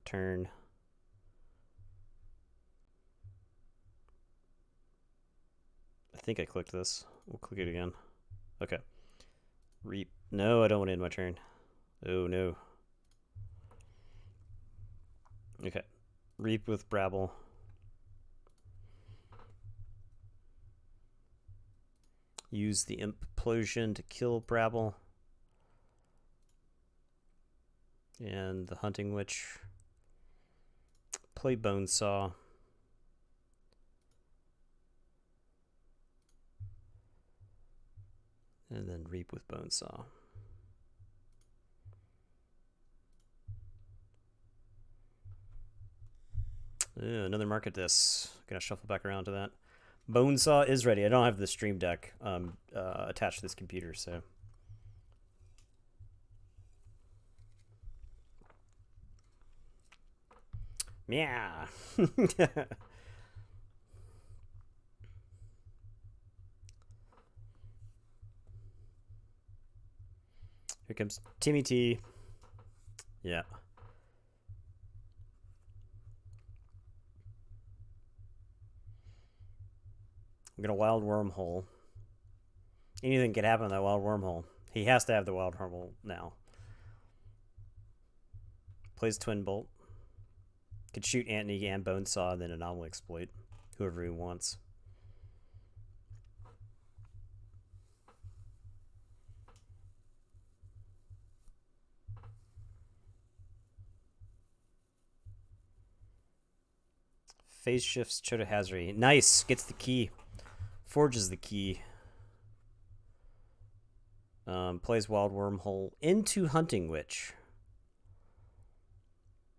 turn. I think I clicked this. We'll click it again. Okay. Reap. No, I don't want to end my turn. Oh, no. Okay. Reap with Brabble. Use the Implosion to kill Brabble. And the Hunting Witch. Play Bonesaw. And then Reap with Bonesaw. Another market this. Gonna shuffle back around to that. Bonesaw is ready. I don't have the stream deck attached to this computer, so. Yeah. Here comes Timmy T. Yeah. I'm going to Wild Wormhole. Anything could happen in that Wild Wormhole. He has to have the Wild Wormhole now. Plays Twin Bolt. Could shoot Antony and Bonesaw and then Anomaly Exploit. Whoever he wants. Phase shifts Chota Hazard. Nice. Gets the key. Forges the key. Plays Wild Wormhole into Hunting Witch.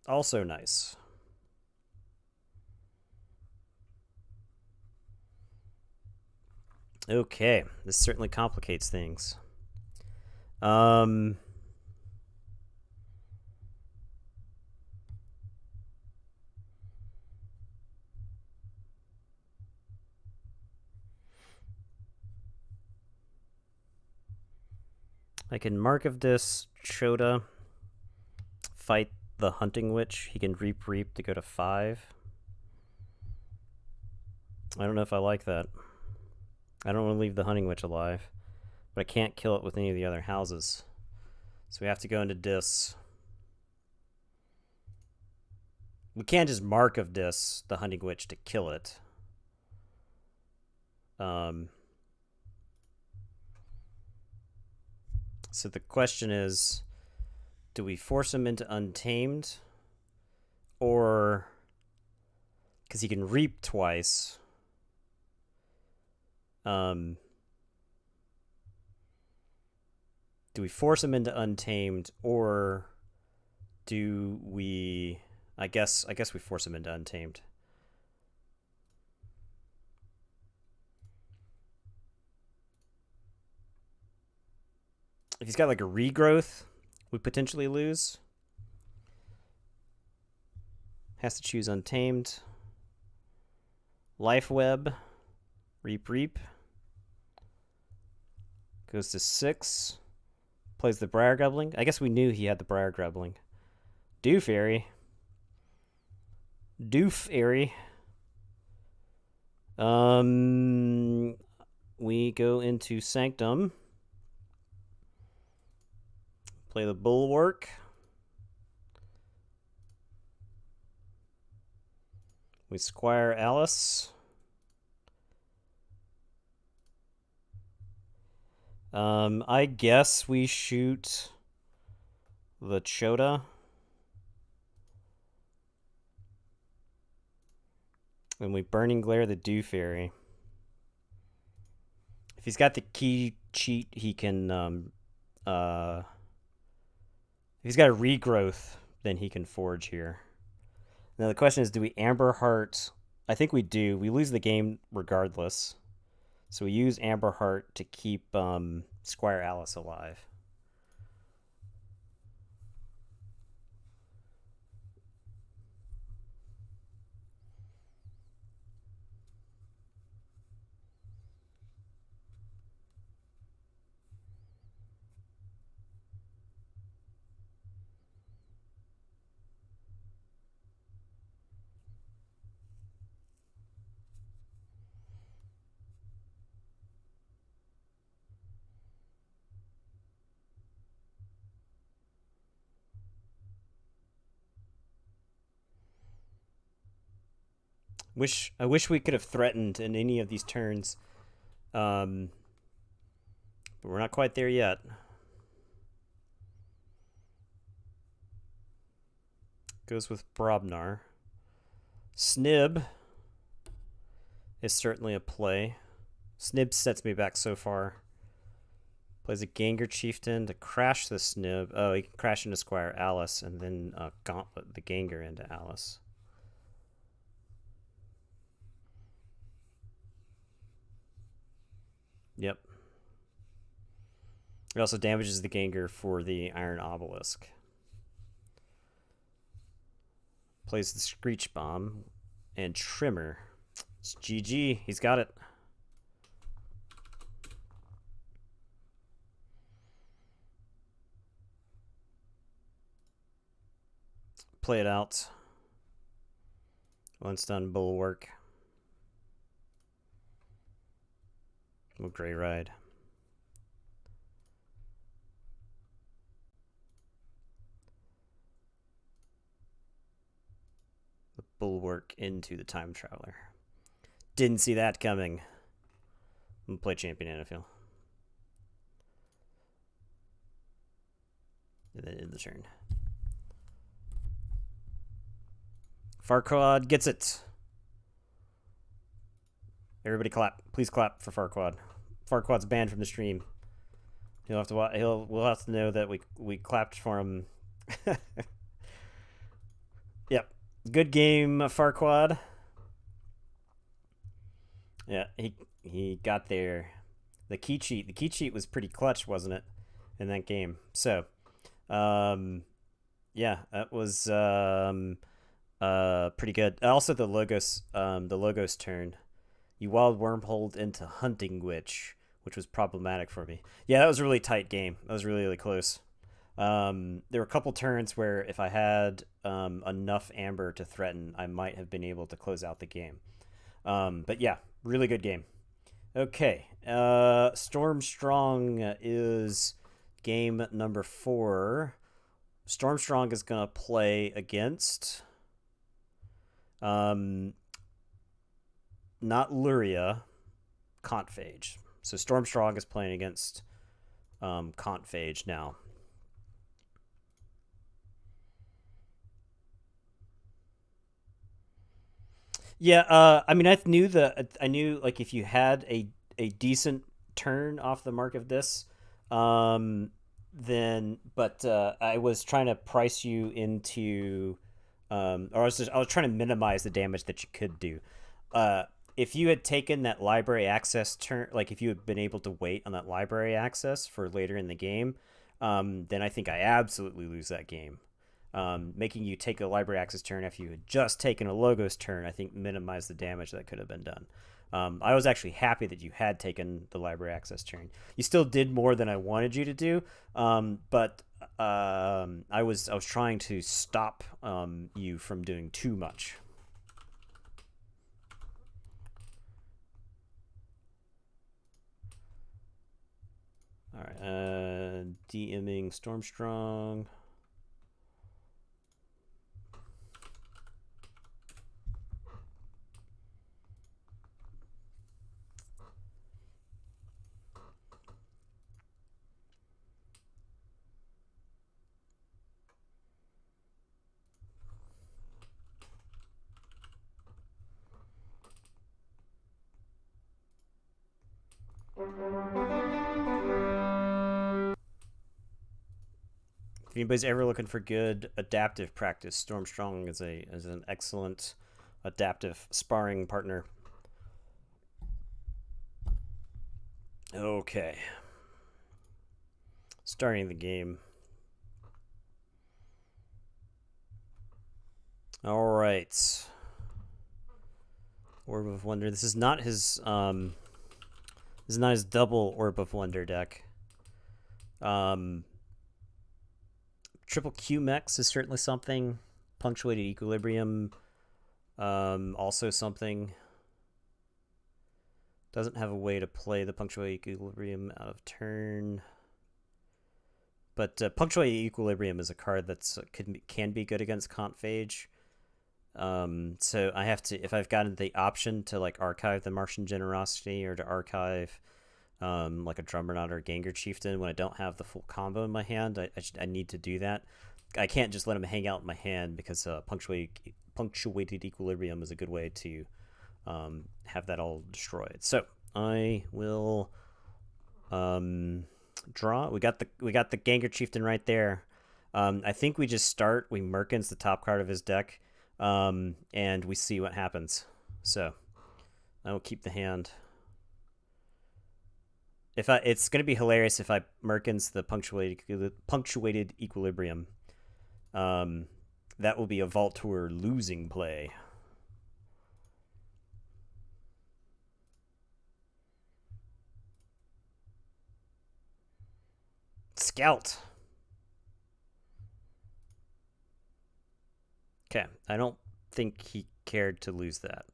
Also nice. Okay. This certainly complicates things. I can Mark of this Chota, fight the Hunting Witch. He can Reap to go to 5. I don't know if I like that. I don't want to leave the Hunting Witch alive, but I can't kill it with any of the other houses. So we have to go into Dis. We can't just Mark of Dis the Hunting Witch to kill it. So the question is, do we force him into Untamed? Or, because he can Reap twice. Do Do we force him into Untamed, or do we... I guess we force him into Untamed. If he's got like a regrowth, we potentially lose. Has to choose Untamed. Life Web. Reap. Goes to 6. Plays the Briar Grubbling. I guess we knew he had the Briar Grubbling. Doof Airy. We go into Sanctum. Play the Bulwark. We Squire Alice. I guess we shoot the Chota. And we Burning Glare the Dew Fairy. If he's got the key cheat, he can... if he's got a regrowth, then he can forge here. Now the question is, do we Amber Heart? I think we do. We lose the game regardless. So we use Amber Heart to keep Squire Alice alive. I wish we could have threatened in any of these turns. But we're not quite there yet. Goes with Brobnar. Snib is certainly a play. Snib sets me back so far. Plays a Gengar Chieftain to crash the Snib. Oh, he can crash into Squire Alice and then Gauntlet the Gengar into Alice. Yep. It also damages the Gengar for the Iron Obelisk. Plays the Screech Bomb and Trimmer. It's GG. He's got it. Play it out. Once done, Bulwark. Oh, Grey Ride. The Bulwark into the Time Traveler. Didn't see that coming. I'm gonna play Champion Anaphyl. And then end the turn. Farquaad gets it. Everybody clap. Please clap for Farquaad. Farquaad's banned from the stream. We'll have to know that we clapped for him. Yep. Good game, Farquaad. Yeah, he got there. The key cheat was pretty clutch, wasn't it, in that game? So, yeah, that was pretty good. Also, the Logos turn. You wild wormholed into Hunting Witch, which was problematic for me. Yeah, that was a really tight game. That was really, really close. There were a couple turns where if I had enough Amber to threaten, I might have been able to close out the game. But yeah, really good game. Okay, Stormstrong is game number 4. Stormstrong is going to play against... not Luria, Contphage. So Stormstrong is playing against Contphage now. Yeah, I mean, I knew like if you had a decent turn off the mark of this, but I was trying to price you into, or I was trying to minimize the damage that you could do. Uh, if you had taken that library access turn, like if you had been able to wait on that library access for later in the game, then I think I absolutely lose that game. Making you take a library access turn after you had just taken a logos turn, I think minimized the damage that could have been done. I was actually happy that you had taken the library access turn. You still did more than I wanted you to do, but I was trying to stop you from doing too much. All right, DMing Stormstrong. If anybody's ever looking for good adaptive practice, Stormstrong is an excellent adaptive sparring partner. Okay, starting the game. All right, Orb of Wonder. This is not his double Orb of Wonder deck. Triple Q Mex is certainly something. Punctuated Equilibrium, also something. Doesn't have a way to play the Punctuated Equilibrium out of turn. But Punctuated Equilibrium is a card that's can be good against Conphage. So I have to, if I've gotten the option to like archive the Martian Generosity or to archive like a Drummernaut or a Gengar Chieftain when I don't have the full combo in my hand, I need to do that. I can't just let him hang out in my hand because punctuated Equilibrium is a good way to have that all destroyed. So I will draw. We got the Gengar Chieftain right there. I think we just start. We Merkins the top card of his deck, and we see what happens. So I will keep the hand. It's gonna be hilarious if I Merkins the punctuated Equilibrium. That will be a Vault Tour losing play. Scout. Okay, I don't think he cared to lose that.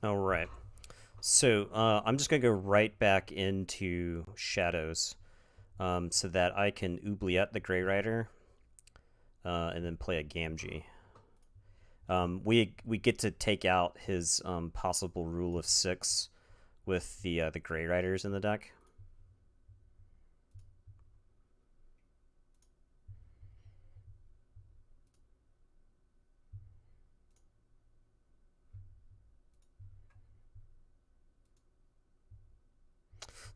All right. So I'm just going to go right back into Shadows so that I can Oubliette the Grey Rider and then play a Gamgee. We get to take out his possible rule of 6 with the Grey Riders in the deck.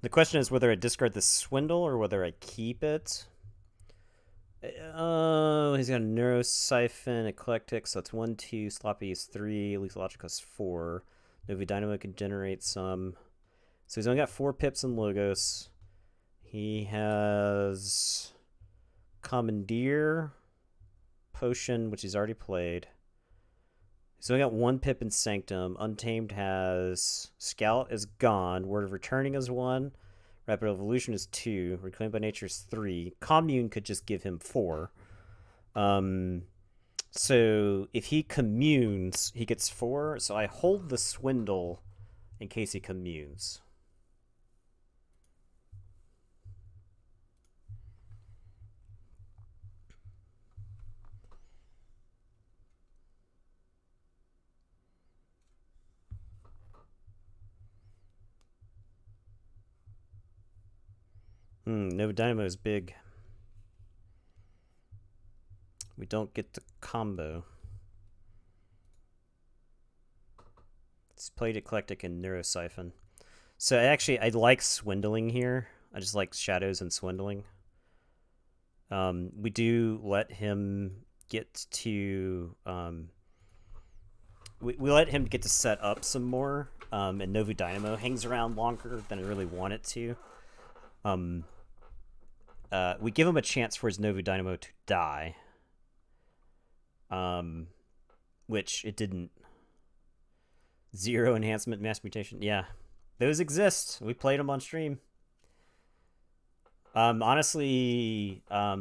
The question is whether I discard the Swindle or whether I keep it. Oh, he's got a Neurosiphon, Eclectic, so that's 1, 2. Sloppy is 3. Lethal Logic is 4. Novi Dynamo can generate some. So he's only got 4 pips and Logos. He has Commandeer, Potion, which he's already played. He's only got 1 pip in Sanctum. Untamed has Scout is gone. Word of Returning is 1. Rapid Evolution is 2. Reclaimed by Nature is 3. Commune could just give him 4. So if he communes, he gets 4. So I hold the Swindle in case he communes. Nova Dynamo is big. We don't get the combo. It's played Eclectic and Neurosiphon. So I like Swindling here. I just like Shadows and Swindling. We do let him get to... we let him get to set up some more, and Novu Dynamo hangs around longer than I really want it to. We give him a chance for his Novu Dynamo to die, which it didn't. 0 enhancement, mass mutation. Yeah, those exist. We played them on stream. Honestly, I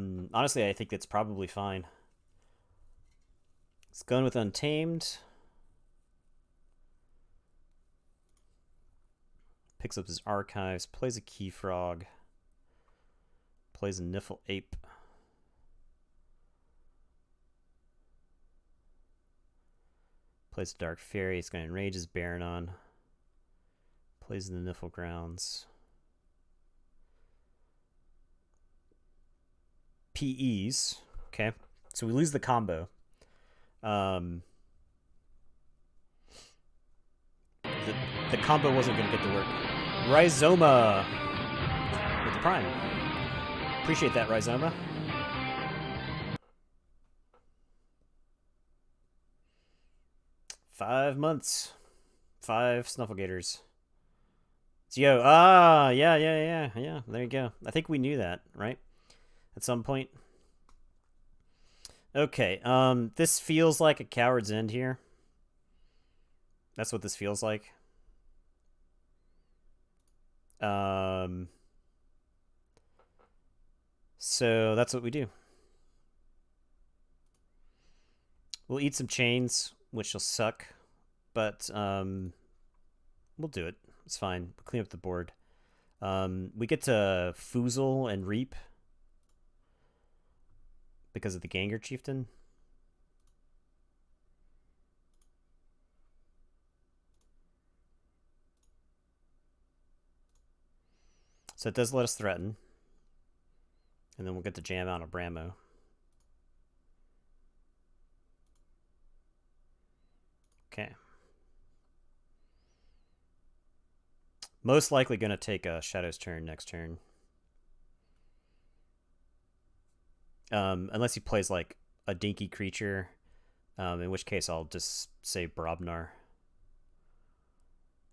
think that's probably fine. It's going with Untamed. Picks up his archives, plays a Key Frog, plays a Niffle Ape. Plays a Dark Fairy, he's going to enrage his Baronon. Plays the Niffle Grounds. PEs. Okay. So we lose the combo. The combo wasn't going to get to work. Rhizoma with the Prime. Appreciate that, Rhizoma. $5 months. 5 Snufflegators. Yo, yeah. There you go. I think we knew that, right? At some point. Okay, this feels like a Coward's End here. That's what this feels like. So that's what we do. We'll eat some chains, which will suck, but we'll do it. It's fine. We'll clean up the board. We get to Foozle and Reap because of the Ganger Chieftain. So it does let us threaten. And then we'll get to jam out a Bramo. Okay. Most likely going to take a Shadow's turn next turn. Unless he plays like a dinky creature. In which case I'll just say Brobnar.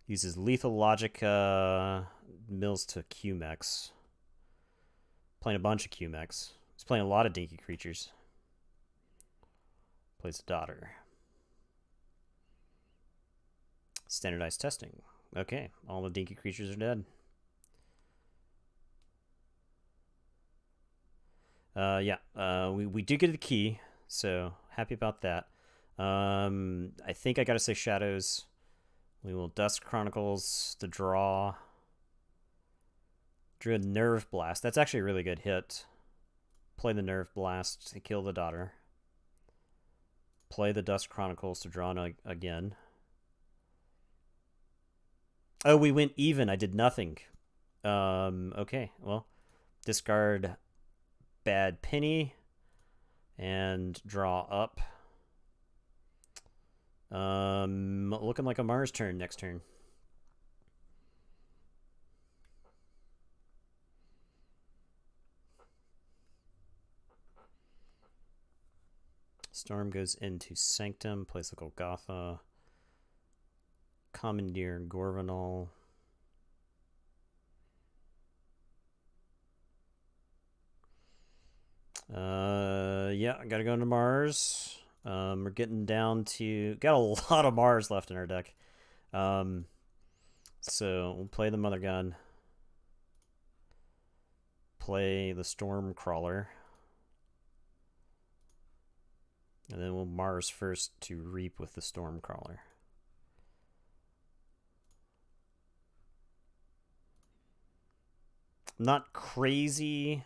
Uses Lethal Logic mills to QMEX. Playing a bunch of QMEX. He's playing a lot of dinky creatures. Plays a Daughter. Standardized testing. Okay, all the dinky creatures are dead. We do get the key, so happy about that. I think I gotta say Shadows. We will Dusk Chronicles the draw. Drew a Nerve Blast. That's actually a really good hit. Play the Nerve Blast to kill the Daughter. Play the Dusk Chronicles to draw again. Oh, we went even. I did nothing. Okay, well, discard Bad Penny and draw up. Looking like a Mars turn next turn. Storm goes into Sanctum, plays the Golgotha. Commandeer Gorvanol. Yeah, I gotta go into Mars. We're getting down to... Got a lot of Mars left in our deck. So we'll play the Mother Gun. Play the Stormcrawler. And then we'll Mars first to Reap with the Stormcrawler. I'm not crazy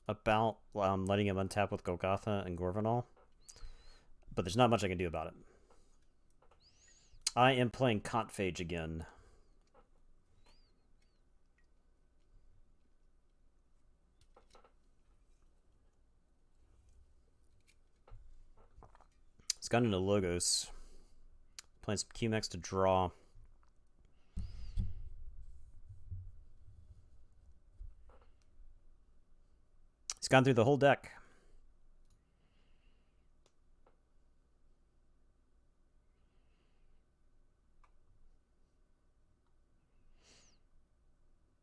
about letting him untap with Golgotha and Gorvanol, but there's not much I can do about it. I am playing Contphage again. It's gone into Logos. Playing some QMX to draw. He's gone through the whole deck.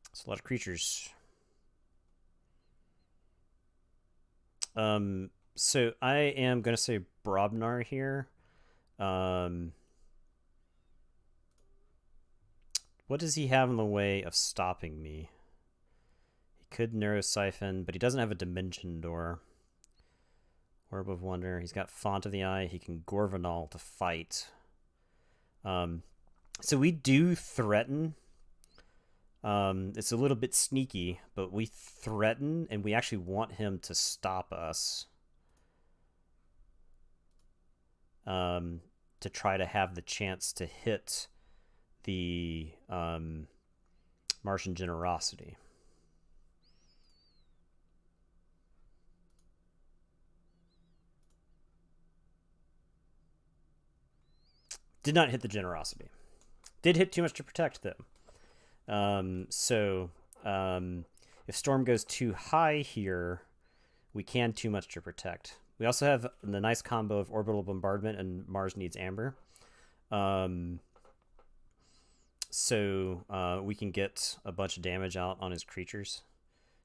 It's a lot of creatures. So I am going to say Brobnar here. What does he have in the way of stopping me? He could Narrow Siphon, but he doesn't have a Dimension Door. Orb of Wonder. He's got Font of the Eye. He can Gorvanal to fight. So we do threaten. It's a little bit sneaky, but we threaten, and we actually want him to stop us. To try to have the chance to hit the Martian Generosity. Did not hit the Generosity. Did hit too much to protect, though. If Storm goes too high here, we can too much to protect. We also have the nice combo of Orbital Bombardment and Mars Needs Amber. We can get a bunch of damage out on his creatures.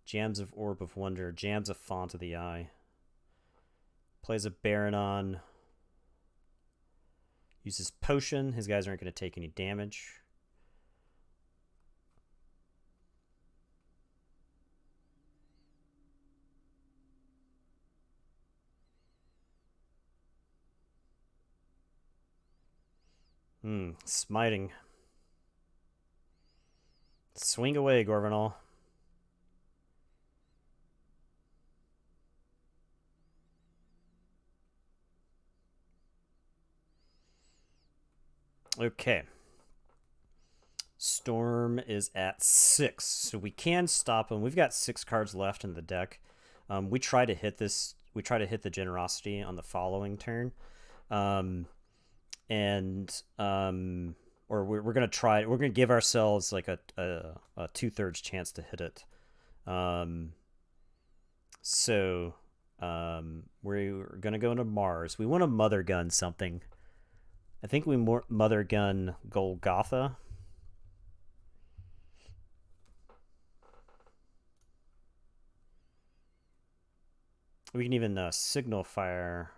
Jams of Orb of Wonder, jams of Font of the Eye. Plays a Baronon. Uses Potion. His guys aren't going to take any damage. Smiting. Swing away, Gorvanal. Okay. Storm is at 6, so we can stop him. We've got 6 cards left in the deck. We try to hit this. We try to hit the Generosity on the following turn, or we're gonna try. We're gonna give ourselves like a 2/3 chance to hit it. We're gonna go into Mars. We want to Mother Gun something. I think we Mother Gun Golgotha. We can even Signal Fire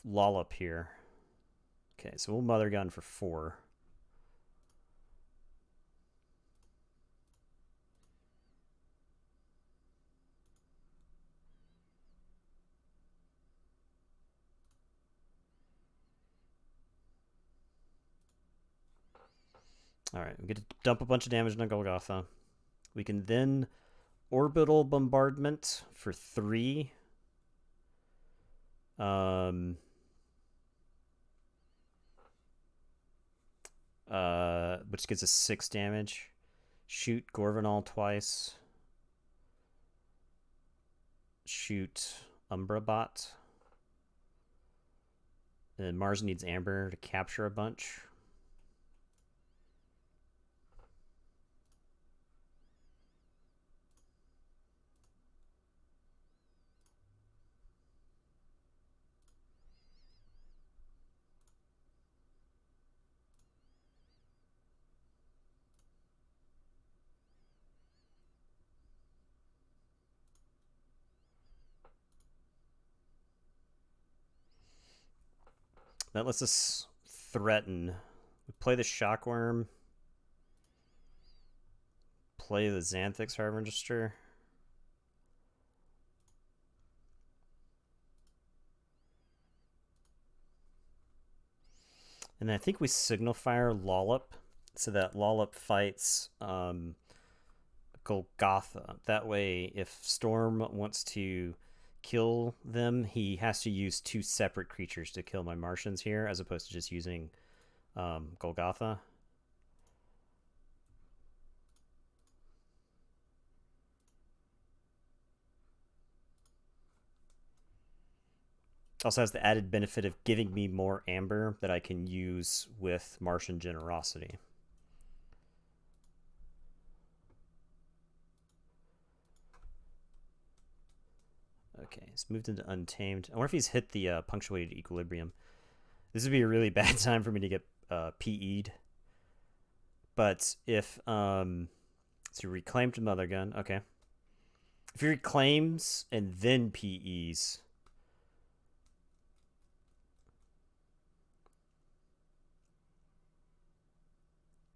Lollop here. Okay, so we'll Mother Gun for 4. All right, we get to dump a bunch of damage on Golgotha. We can then Orbital Bombardment for 3. Which gives us 6 damage. Shoot Gorvanal twice. Shoot Umbrabot. And Mars Needs Amber to capture a bunch. That lets us threaten. We play the Shockworm. Play the Xanthix Harvester. And I think we Signal Fire Lollop so that Lollop fights Golgotha. That way, if Storm wants to kill them, he has to use 2 separate creatures to kill my Martians here, as opposed to just using Golgotha. Also has the added benefit of giving me more amber that I can use with Martian Generosity. Okay, he's moved into Untamed. I wonder if he's hit the punctuated equilibrium. This would be a really bad time for me to get PE'd. But if so reclaimed Mother Gun, okay. If he reclaims and then PEs.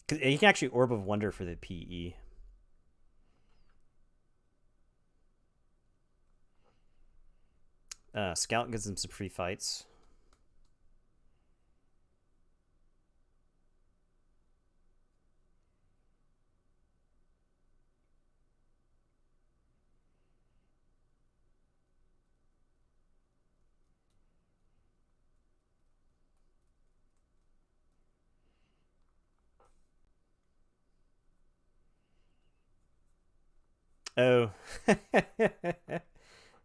He can actually Orb of Wonder for the PE. Scout gives him some free fights. Oh.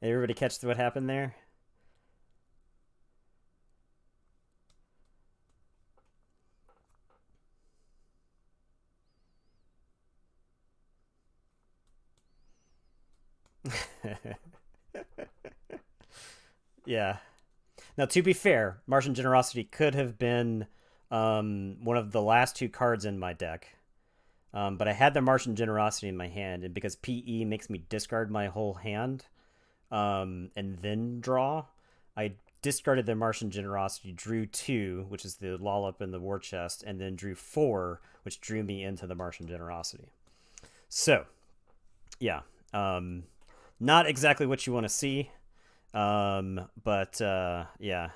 Everybody catch what happened there? Yeah. Now, to be fair, Martian Generosity could have been one of the last two cards in my deck. But I had the Martian Generosity in my hand, and because PE makes me discard my whole hand and then draw, I discarded the Martian Generosity, drew 2, which is the Lollop in the War Chest, and then drew 4, which drew me into the Martian Generosity. So, yeah. Not exactly what you want to see, but yeah.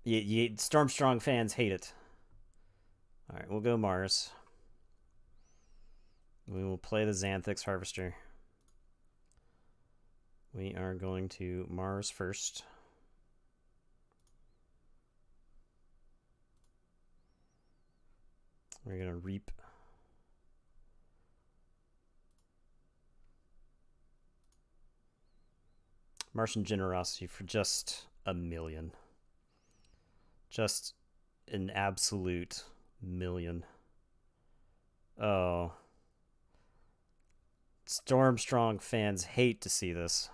Stormstrong fans hate it. All right, we'll go Mars. We will play the Xanthix Harvester. We are going to Mars first. We're going to reap. Martian Generosity for just a million. Just an absolute million. Oh. Stormstrong fans hate to see this.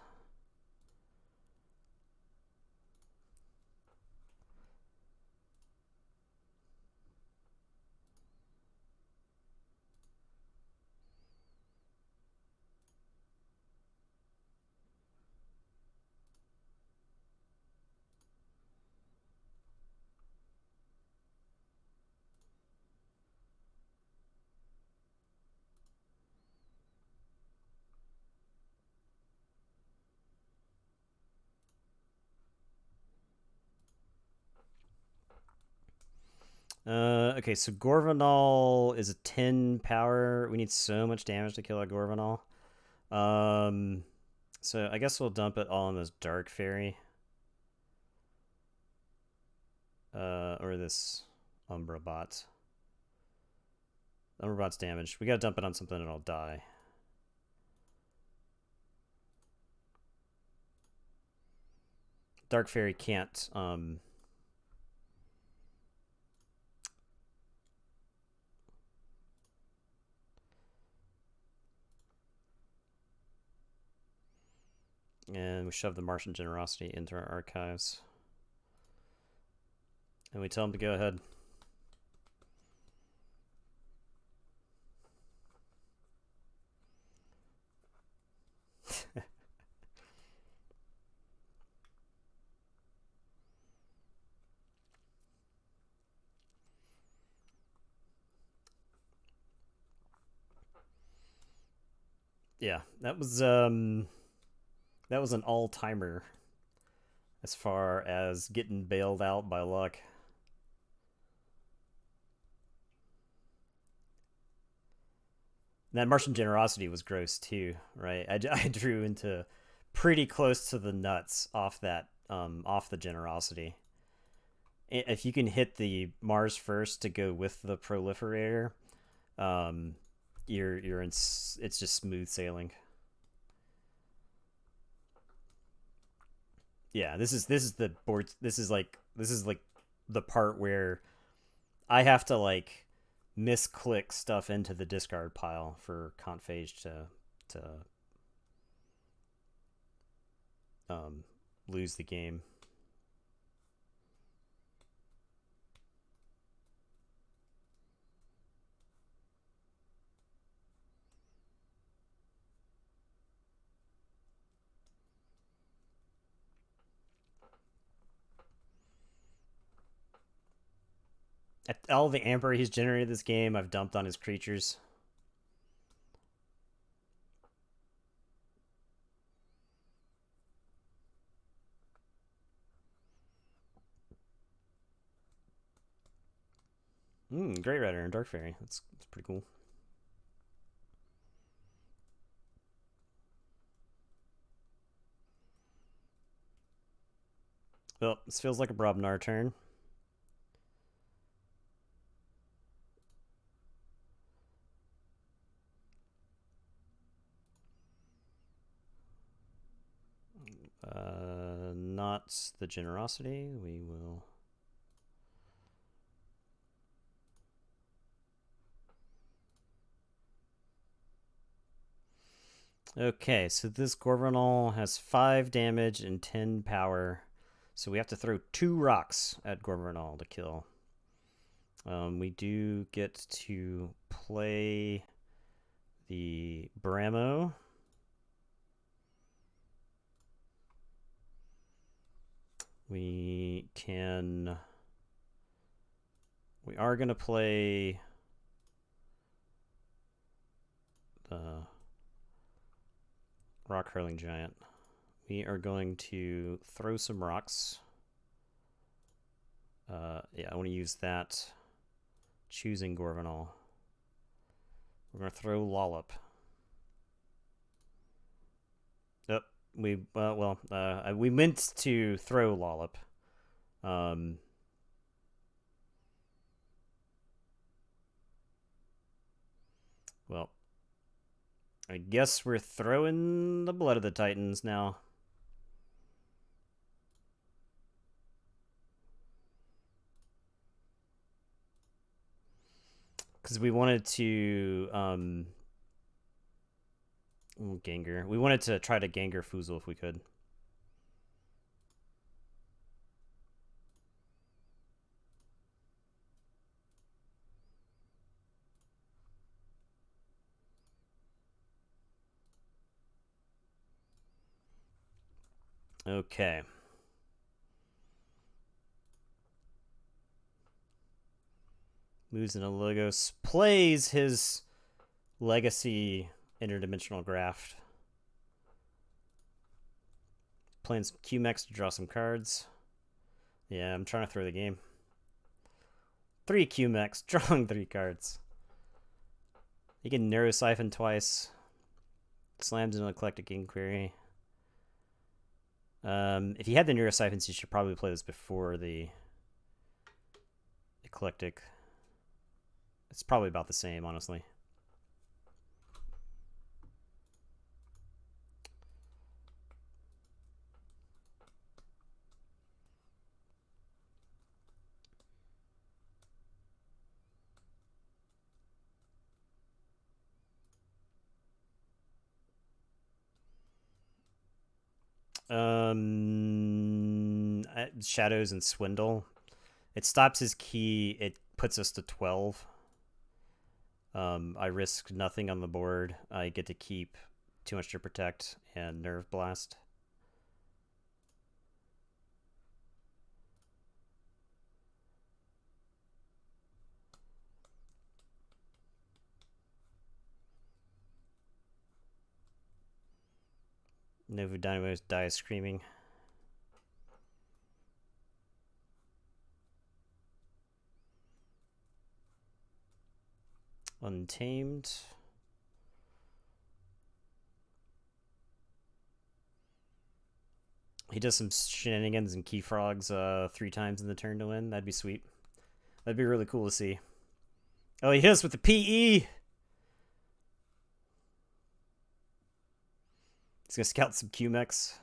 Okay, so Gorvanal is a 10 power. We need so much damage to kill a Gorvanal. So I guess we'll dump it all on this Dark Fairy. Or this Umbra Bot. Umbra Bot's damaged. We gotta dump it on something and it'll die. Dark Fairy can't, and we shove the Martian Generosity into our archives. And we tell him to go ahead. Yeah, that was an all-timer as far as getting bailed out by luck. That Martian Generosity was gross too, right? I drew into pretty close to the nuts off that off the Generosity. If you can hit the Mars first to go with the Proliferator, you're in. It's just smooth sailing. Yeah, this is the board. This is like the part where I have to like misclick stuff into the discard pile for Conphage to um, lose the game. All the amber he's generated this game, I've dumped on his creatures. Great Rider and Dark Fairy. That's pretty cool. Well, this feels like a Brobnar turn. Not the generosity. We will. Okay, so this Gorvenal has 5 damage and 10 power. So we have to throw 2 rocks at Gorvenal to kill. We do get to play the Bramo. We are going to play the Rock Hurling Giant. We are going to throw some rocks. Yeah, I want to use that. Choosing Gorvenal. We're going to throw Lollop. Yep. We meant to throw Lollop. Well, I guess we're throwing the Blood of the Titans now. Because we wanted to Gengar. We wanted to try to Gengar Foozle if we could. Okay. Moves into Logos. Plays his Legacy Interdimensional Graft. Playing some Q-Mex to draw some cards. Yeah, I'm trying to throw the game. 3 Q-Mex, drawing 3 cards. He can Neurosiphon twice. Slams into Eclectic Inquiry. If he had the Neurosiphons, you should probably play this before the Eclectic. It's probably about the same, honestly. Shadows and Swindle. It stops his key. It puts us to 12. I risk nothing on the board. I get to keep Too Much to Protect and Nerve Blast. Novu Dynamos dies screaming. Untamed. He does some shenanigans and key frogs 3 times in the turn to win. That'd be sweet. That'd be really cool to see. Oh, he hit us with the PE! He's gonna scout some Q-Mex.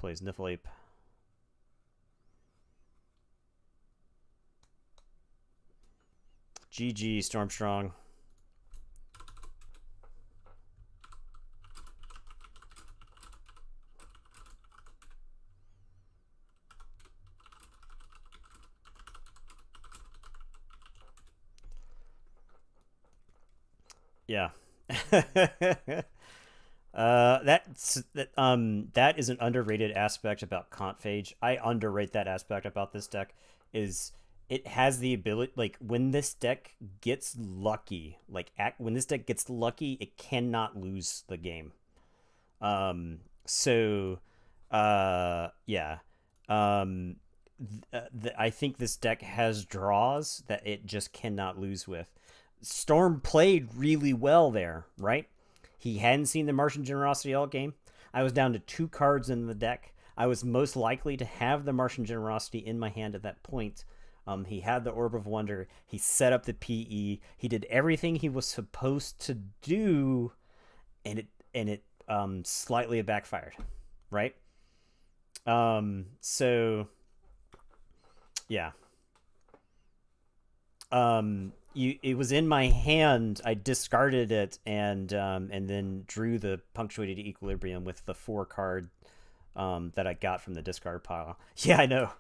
plays Niflheap. GG, Stormstrong. Yeah. That is an underrated aspect about Conphage. I underrate that aspect about this deck. Is it has the ability, like when this deck gets lucky, when this deck gets lucky, it cannot lose the game. So, yeah. Um, I think this deck has draws that it just cannot lose with. Storm played really well there, right? He hadn't seen the Martian Generosity all game. I was down to 2 cards in the deck. I was most likely to have the Martian Generosity in my hand at that point. He had the Orb of Wonder. He set up the PE. He did everything he was supposed to do, and it slightly backfired, right? So yeah. It was in my hand. I discarded it and then drew the Punctuated Equilibrium with the 4 card that I got from the discard pile. Yeah, I know.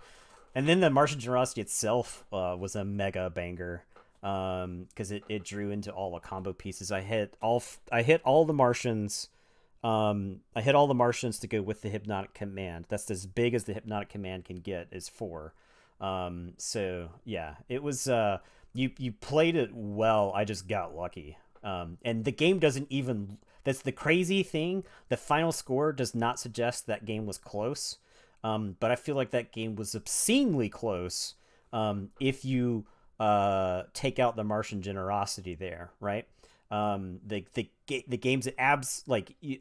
And then the Martian Generosity itself was a mega banger because it drew into all the combo pieces. I hit all the Martians. I hit all the Martians to go with the Hypnotic Command. That's as big as the Hypnotic Command can get, is 4. So yeah, it was you played it well. I just got lucky. And the game doesn't even, that's the crazy thing. The final score does not suggest that game was close. But I feel like that game was obscenely close. If you take out the Martian Generosity there, right? The game's abs, like you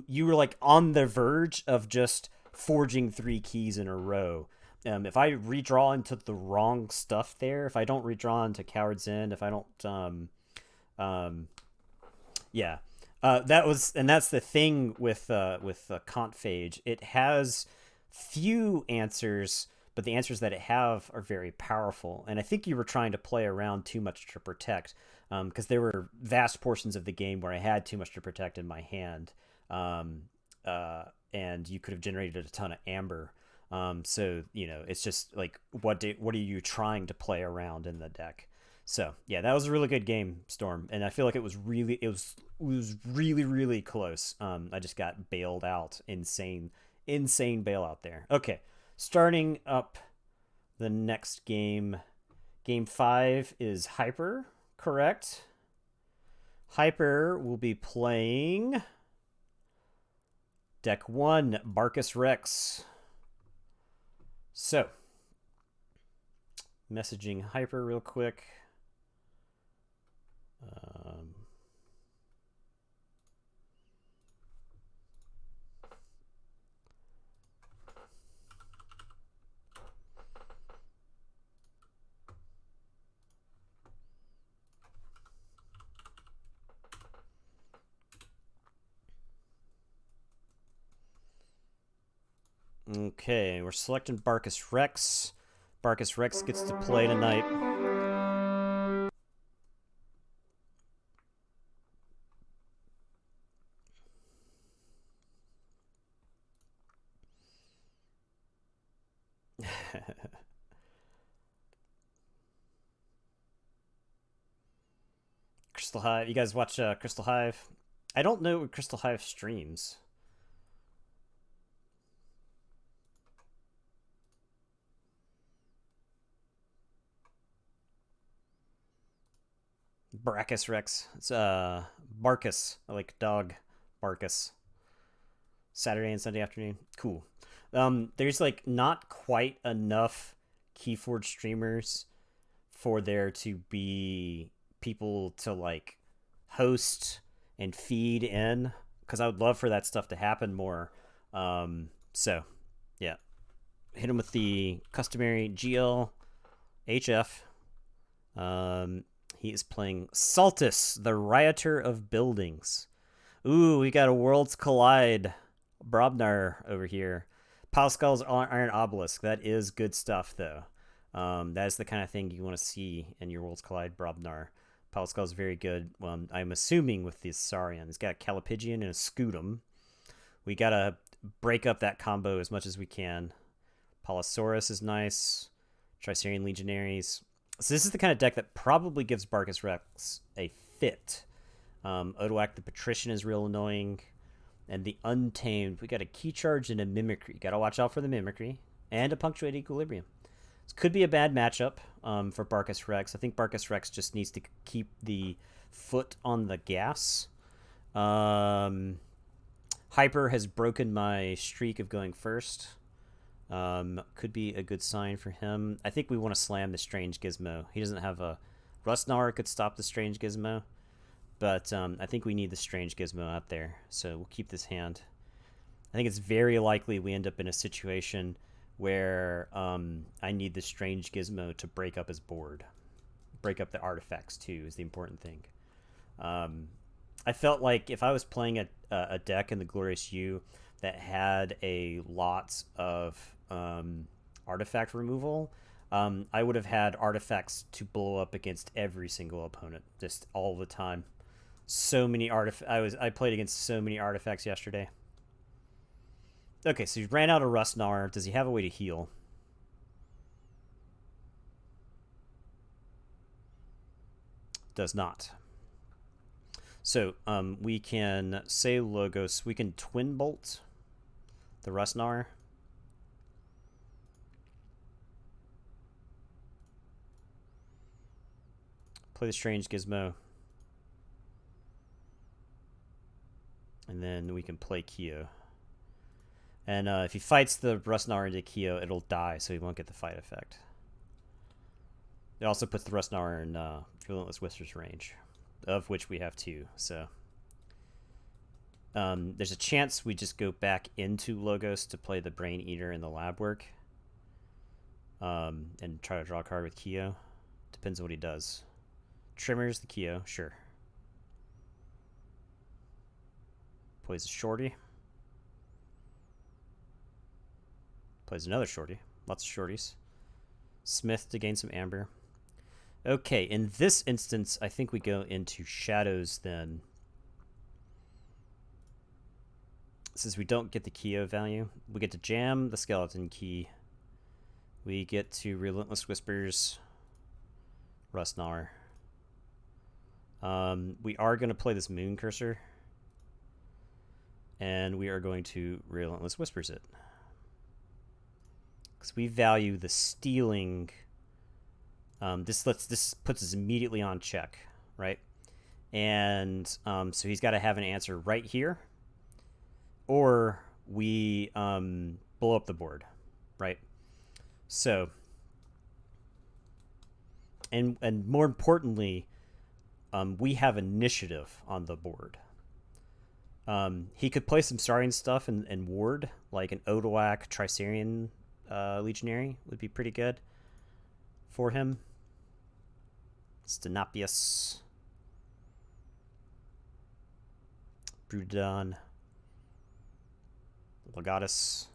were like on the verge of just forging 3 keys in a row. If I redraw into the wrong stuff there, if I don't redraw into Coward's End, if I don't, yeah, that's the thing with Conphage. It has few answers, but the answers that it have are very powerful. And I think you were trying to play around too much to protect, because there were vast portions of the game where I had too much to protect in my hand, and you could have generated a ton of amber. So it's just like what are you trying to play around in the deck? So yeah, that was a really good game, Storm, and I feel like it was really really close. I just got bailed out, insane bailout there. Okay, starting up the next game. Game 5 is Hyper, correct? Hyper will be playing deck 1, Barcus Rex. So, messaging Hyper real quick. Okay, we're selecting Barcus Rex. Barcus Rex gets to play tonight. Crystal Hive. You guys watch Crystal Hive? I don't know what Crystal Hive streams. Barcus Rex. It's Barcus, like dog. Barcus. Saturday and Sunday afternoon. Cool. There's like not quite enough Keyforge streamers for there to be people to like host and feed in, because I would love for that stuff to happen more. So yeah, hit him with the customary GL HF. He is playing Saltus, the Rioter of Buildings. Ooh, we got a Worlds Collide Brobnar over here. Pile Skull's Iron Obelisk. That is good stuff, though. That is the kind of thing you want to see in your Worlds Collide Brobnar. Pile Skull's very good. I'm assuming with the Saurian. He's got a Calipigian and a Scutum. We gotta break up that combo as much as we can. Palosaurus is nice. Tricerian Legionaries. So this is the kind of deck that probably gives Barcus Rex a fit. Odoak the Patrician is real annoying. And the Untamed, we got a Key Charge and a Mimicry. Got to watch out for the Mimicry. And a Punctuated Equilibrium. This could be a bad matchup for Barcus Rex. I think Barcus Rex just needs to keep the foot on the gas. Hyper has broken my streak of going first. Could be a good sign for him. I think we want to slam the Strange Gizmo. He doesn't have a... Rustnauer could stop the Strange Gizmo. But I think we need the Strange Gizmo out there, so we'll keep this hand. I think it's very likely we end up in a situation where I need the Strange Gizmo to break up his board. Break up the artifacts, too, is the important thing. I felt like if I was playing a deck in the Glorious U that had a lot of artifact removal, I would have had artifacts to blow up against every single opponent, just all the time. So many I played against so many artifacts yesterday. Okay, so he ran out of Rustnauer. Does he have a way to heal? Does not. So we can say Logos. We can Twin Bolt the Rustnauer. Play the Strange Gizmo. And then we can play Kyo. And if he fights the Rustnauer into Kyo, it'll die, so he won't get the fight effect. It also puts the Rustnauer in Relentless Whisper's range, of which we have 2. So there's a chance we just go back into Logos to play the Brain Eater and the Lab Work. And try to draw a card with Kyo. Depends on what he does. Trimmers the Kyo, sure. Plays a Shorty. Plays another Shorty. Lots of Shorties. Smith to gain some Amber. Okay, in this instance, I think we go into Shadows then. Since we don't get the Kyo value, we get to jam the Skeleton Key. We get to Relentless Whispers. Rustnauer. We are going to play this Moon Cursor. And we are going to Relentless Whispers it. Because we value the stealing. This puts us immediately on check, right? And so he's got to have an answer right here. Or we blow up the board, right? So, and more importantly, we have initiative on the board. He could play some Saurian stuff and ward, like an Odoak Tricerian Legionary would be pretty good for him. Stenopius. Brudon. Legatus.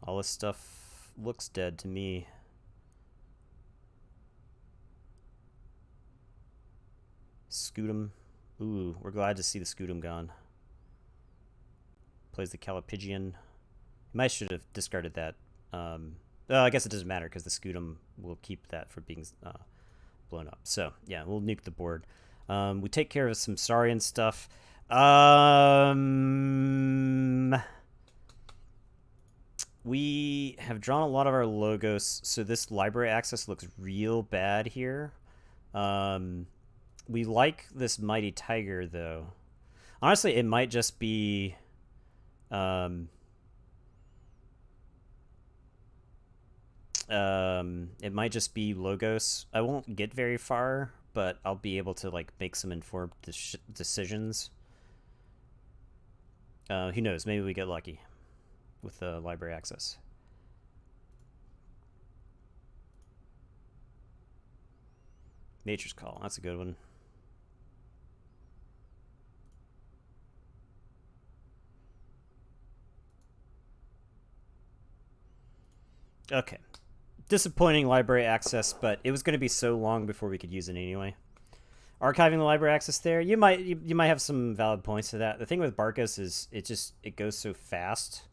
All this stuff looks dead to me. Scutum. Ooh, we're glad to see the Scutum gone. Plays the Calipigian. Might should have discarded that. I guess it doesn't matter because the Scutum will keep that from being blown up. So, yeah, we'll nuke the board. We take care of some Saurian stuff. We have drawn a lot of our Logos, so this library access looks real bad here. We like this Mighty Tiger, though. Honestly, it might just be... it might just be Logos. I won't get very far, but I'll be able to like make some informed decisions. Who knows? Maybe we get lucky with the library access. Nature's Call. That's a good one. Okay. Disappointing library access, but it was going to be so long before we could use it anyway. Archiving the library access there, you might have some valid points to that. The thing with Barcus is it goes so fast.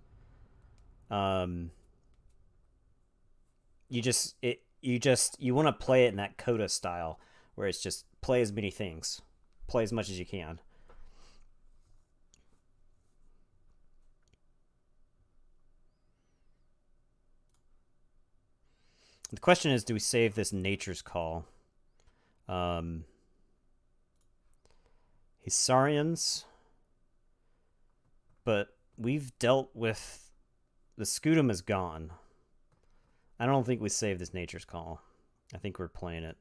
You want to play it in that coda style where it's just play as many things, play as much as you can. The question is, do we save this Nature's Call? Hisarians, but we've dealt with the Scutum is gone. I don't think we save this Nature's Call. I think we're playing it.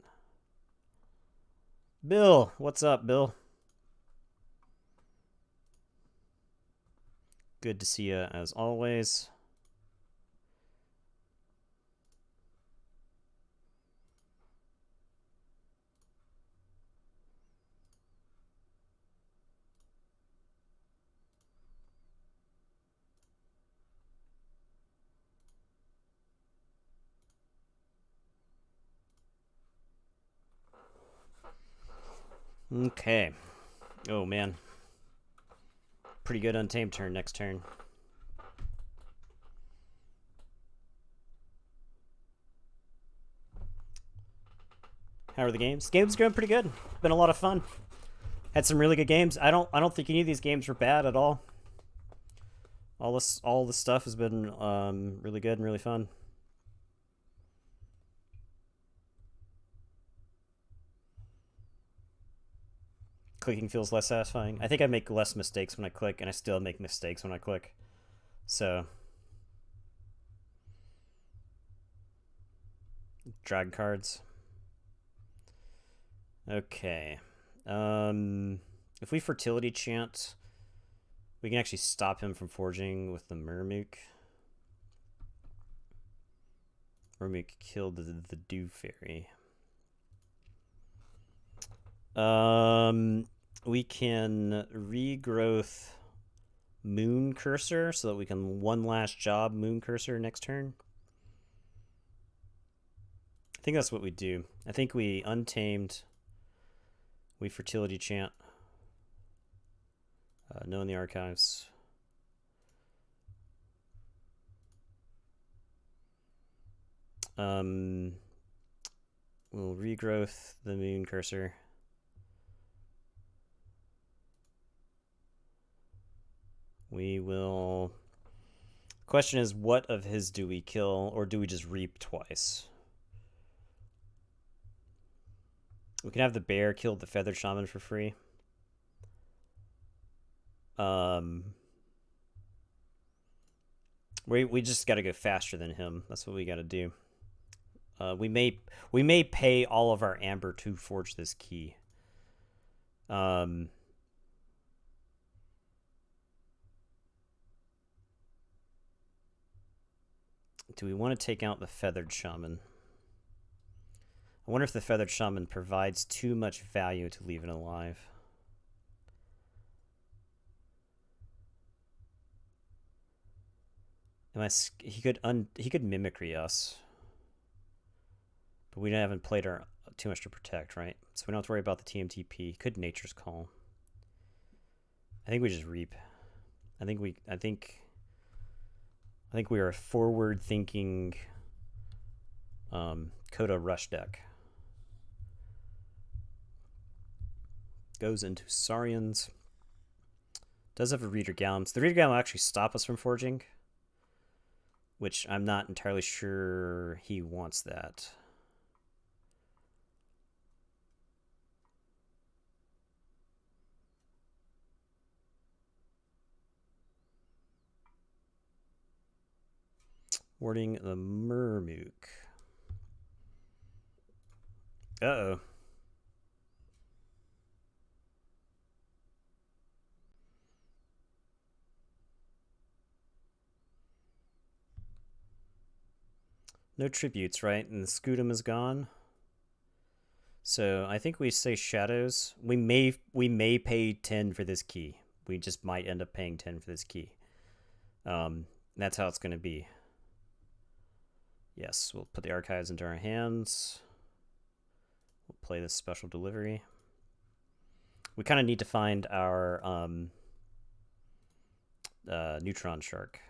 Bill, what's up, Bill? Good to see you as always. Okay. Oh, man. Pretty good Untamed turn next turn. How are the games? Games going pretty good. Been a lot of fun. Had some really good games. I don't think any of these games were bad at all. All this stuff has been really good and really fun. Clicking feels less satisfying. I think I make less mistakes when I click, and I still make mistakes when I click. So, drag cards. Okay. If we fertility chant, we can actually stop him from forging with the Murmuk. Murmuk killed the Dew Fairy. We can regrowth Moon Cursor so that we can one last job Moon Cursor next turn. I think that's what we do. I think we Untamed. We fertility chant. No in the archives. We'll regrowth the Moon Cursor. We will... Question is, what of his do we kill, or do we just reap twice? We can have the bear kill the feathered shaman for free. We just got to go faster than him. That's what we got to do. We may pay all of our amber to forge this key. Do we want to take out the feathered shaman? I wonder if the feathered shaman provides too much value to leave it alive. He could mimicry us, but we haven't played our too much to protect, right? So we don't have to worry about the TMTP. Could Nature's Call. I think we just reap. I think we are a forward-thinking Coda Rush deck. Goes into Saurians. Does have a Reader Gallums. The Reader Gallum will actually stop us from forging, which I'm not entirely sure he wants that. Warding the Murmuk. Uh-oh. No tributes, right? And the Scutum is gone. So I think we say Shadows. We may pay 10 for this key. We just might end up paying 10 for this key. That's how it's going to be. Yes, we'll put the archives into our hands. We'll play this special delivery. We kind of need to find our neutron shark.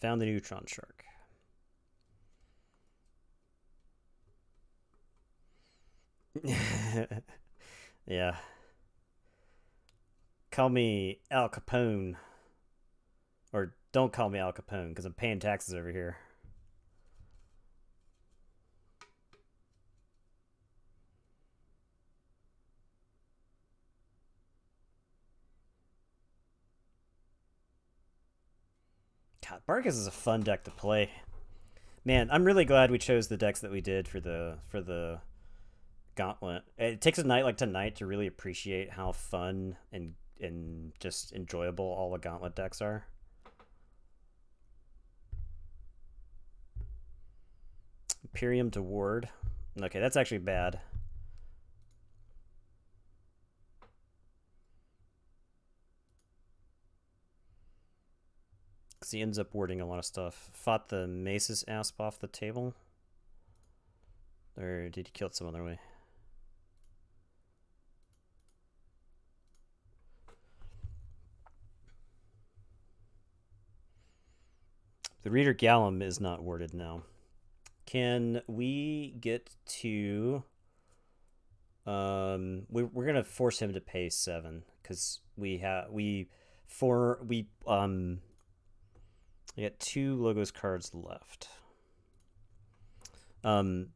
Found the neutron shark. Yeah. Call me Al Capone. Or don't call me Al Capone, because I'm paying taxes over here. God, Barkas is a fun deck to play. Man, I'm really glad we chose the decks that we did for the Gauntlet. It takes a night like tonight to really appreciate how fun and just enjoyable all the Gauntlet decks are. Imperium to ward. Okay, that's actually bad. Because he ends up warding a lot of stuff. Fought the Mace's asp off the table. Or did he kill it some other way? The Reader Gallum is not warded now. Can we get to... we're gonna force him to pay 7 because we got 2 logos cards left.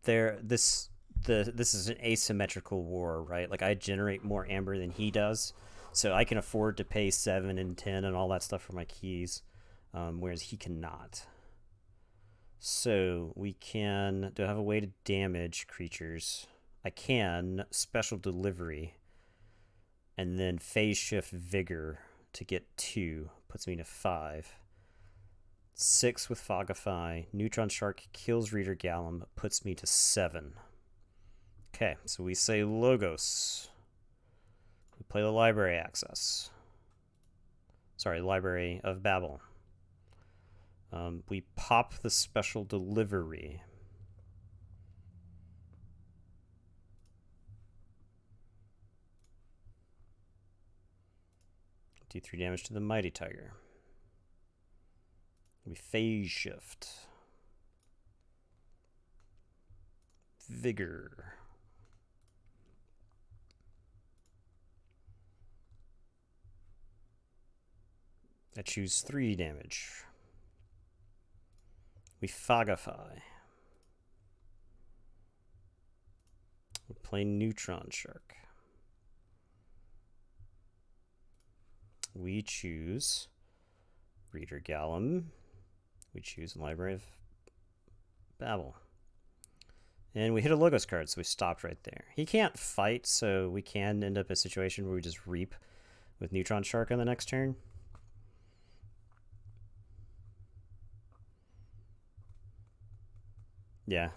This is an asymmetrical war, right? Like I generate more amber than he does, so I can afford to pay 7 and 10 and all that stuff for my keys, whereas he cannot. So we can... Do I have a way to damage creatures? I can special delivery, and then phase shift vigor to get 2 puts me to 5. 6 with Fogify. Neutron Shark kills Reader Gallum, puts me to 7. Okay, so we say Logos. We play the Library Access. Sorry, Library of Babel. We pop the special delivery. Do 3 damage to the Mighty Tiger. We phase shift. Vigor. I choose 3 damage. We Fogify. We play Neutron Shark. We choose Reader Gallum. We choose Library of Babel. And we hit a Logos card, so we stopped right there. He can't fight, so we can end up in a situation where we just reap with Neutron Shark on the next turn. Yeah.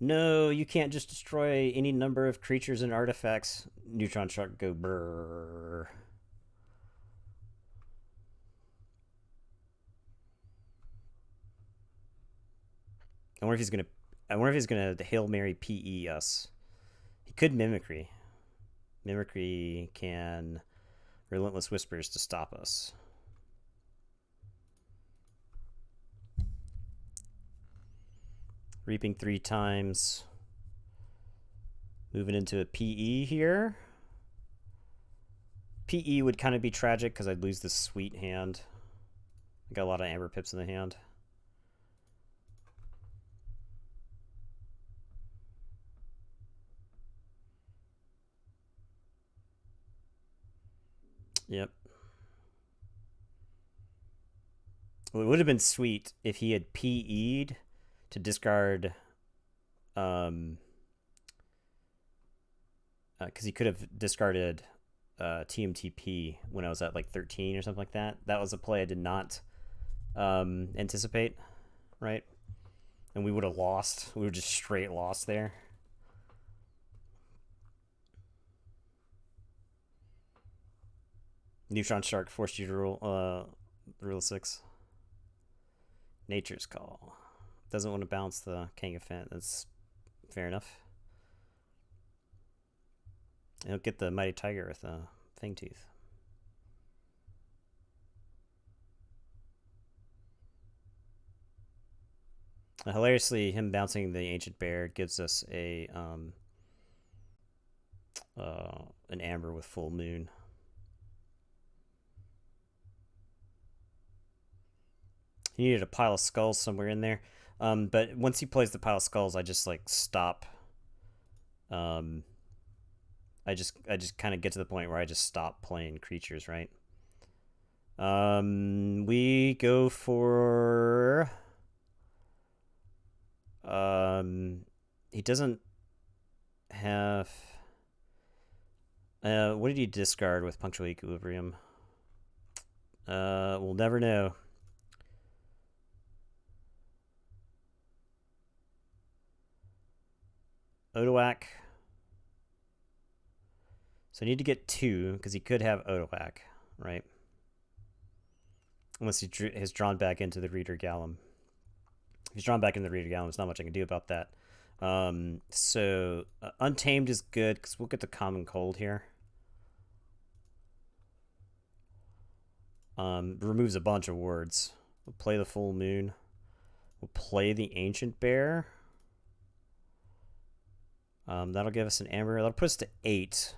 No, you can't just destroy any number of creatures and artifacts. Neutron Shark go brrr. I wonder if he's gonna Hail Mary PE us. He could Mimicry. Mimicry can Relentless Whispers to stop us. Reaping 3 times. Moving into a PE here. PE would kind of be tragic because I'd lose this sweet hand. I got a lot of Amber Pips in the hand. Yep. Well, it would have been sweet if he had PE'd to discard, because he could have discarded TMTP when I was at like 13 or something like that. That was a play I did not anticipate, right? And we would have lost. We were just straight lost there. Neutron Shark forced you to rule 6. Nature's Call. Doesn't want to bounce the King of Fent. That's fair enough. He'll get the Mighty Tiger with Fang Tooth. Hilariously, him bouncing the Ancient Bear gives us a an Amber with Full Moon. He needed a pile of skulls somewhere in there. But once he plays the pile of skulls, I just like stop. I just kind of get to the point where I just stop playing creatures, right? We go for he doesn't have what did he discard with Punctual Equilibrium? We'll never know. Odoak. So I need to get 2, because he could have Odoak, right? Unless he has drawn back into the Reader Gallum. If he's drawn back into the Reader Gallum, there's not much I can do about that. So Untamed is good, because we'll get the Common Cold here. Removes a bunch of words. We'll play the Full Moon. We'll play the Ancient Bear. That'll give us an Amber. That'll put us to 8.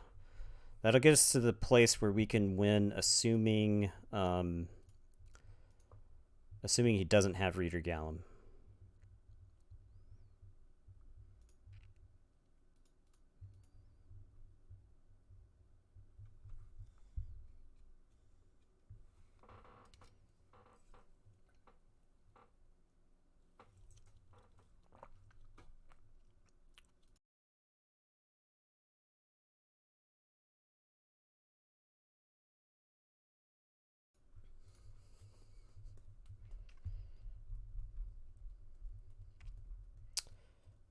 That'll get us to the place where we can win, assuming he doesn't have Reader Gallum.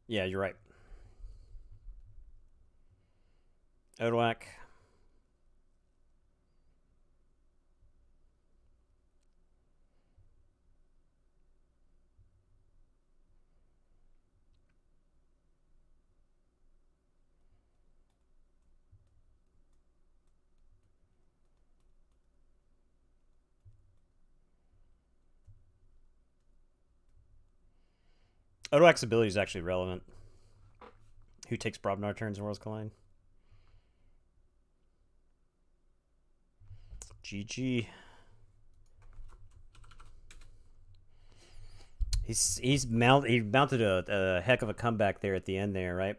Yeah, you're right. Odoak. Odoak's ability is actually relevant. Who takes Brobnar turns in Worlds Collide? GG. He mounted a heck of a comeback there at the end there, right?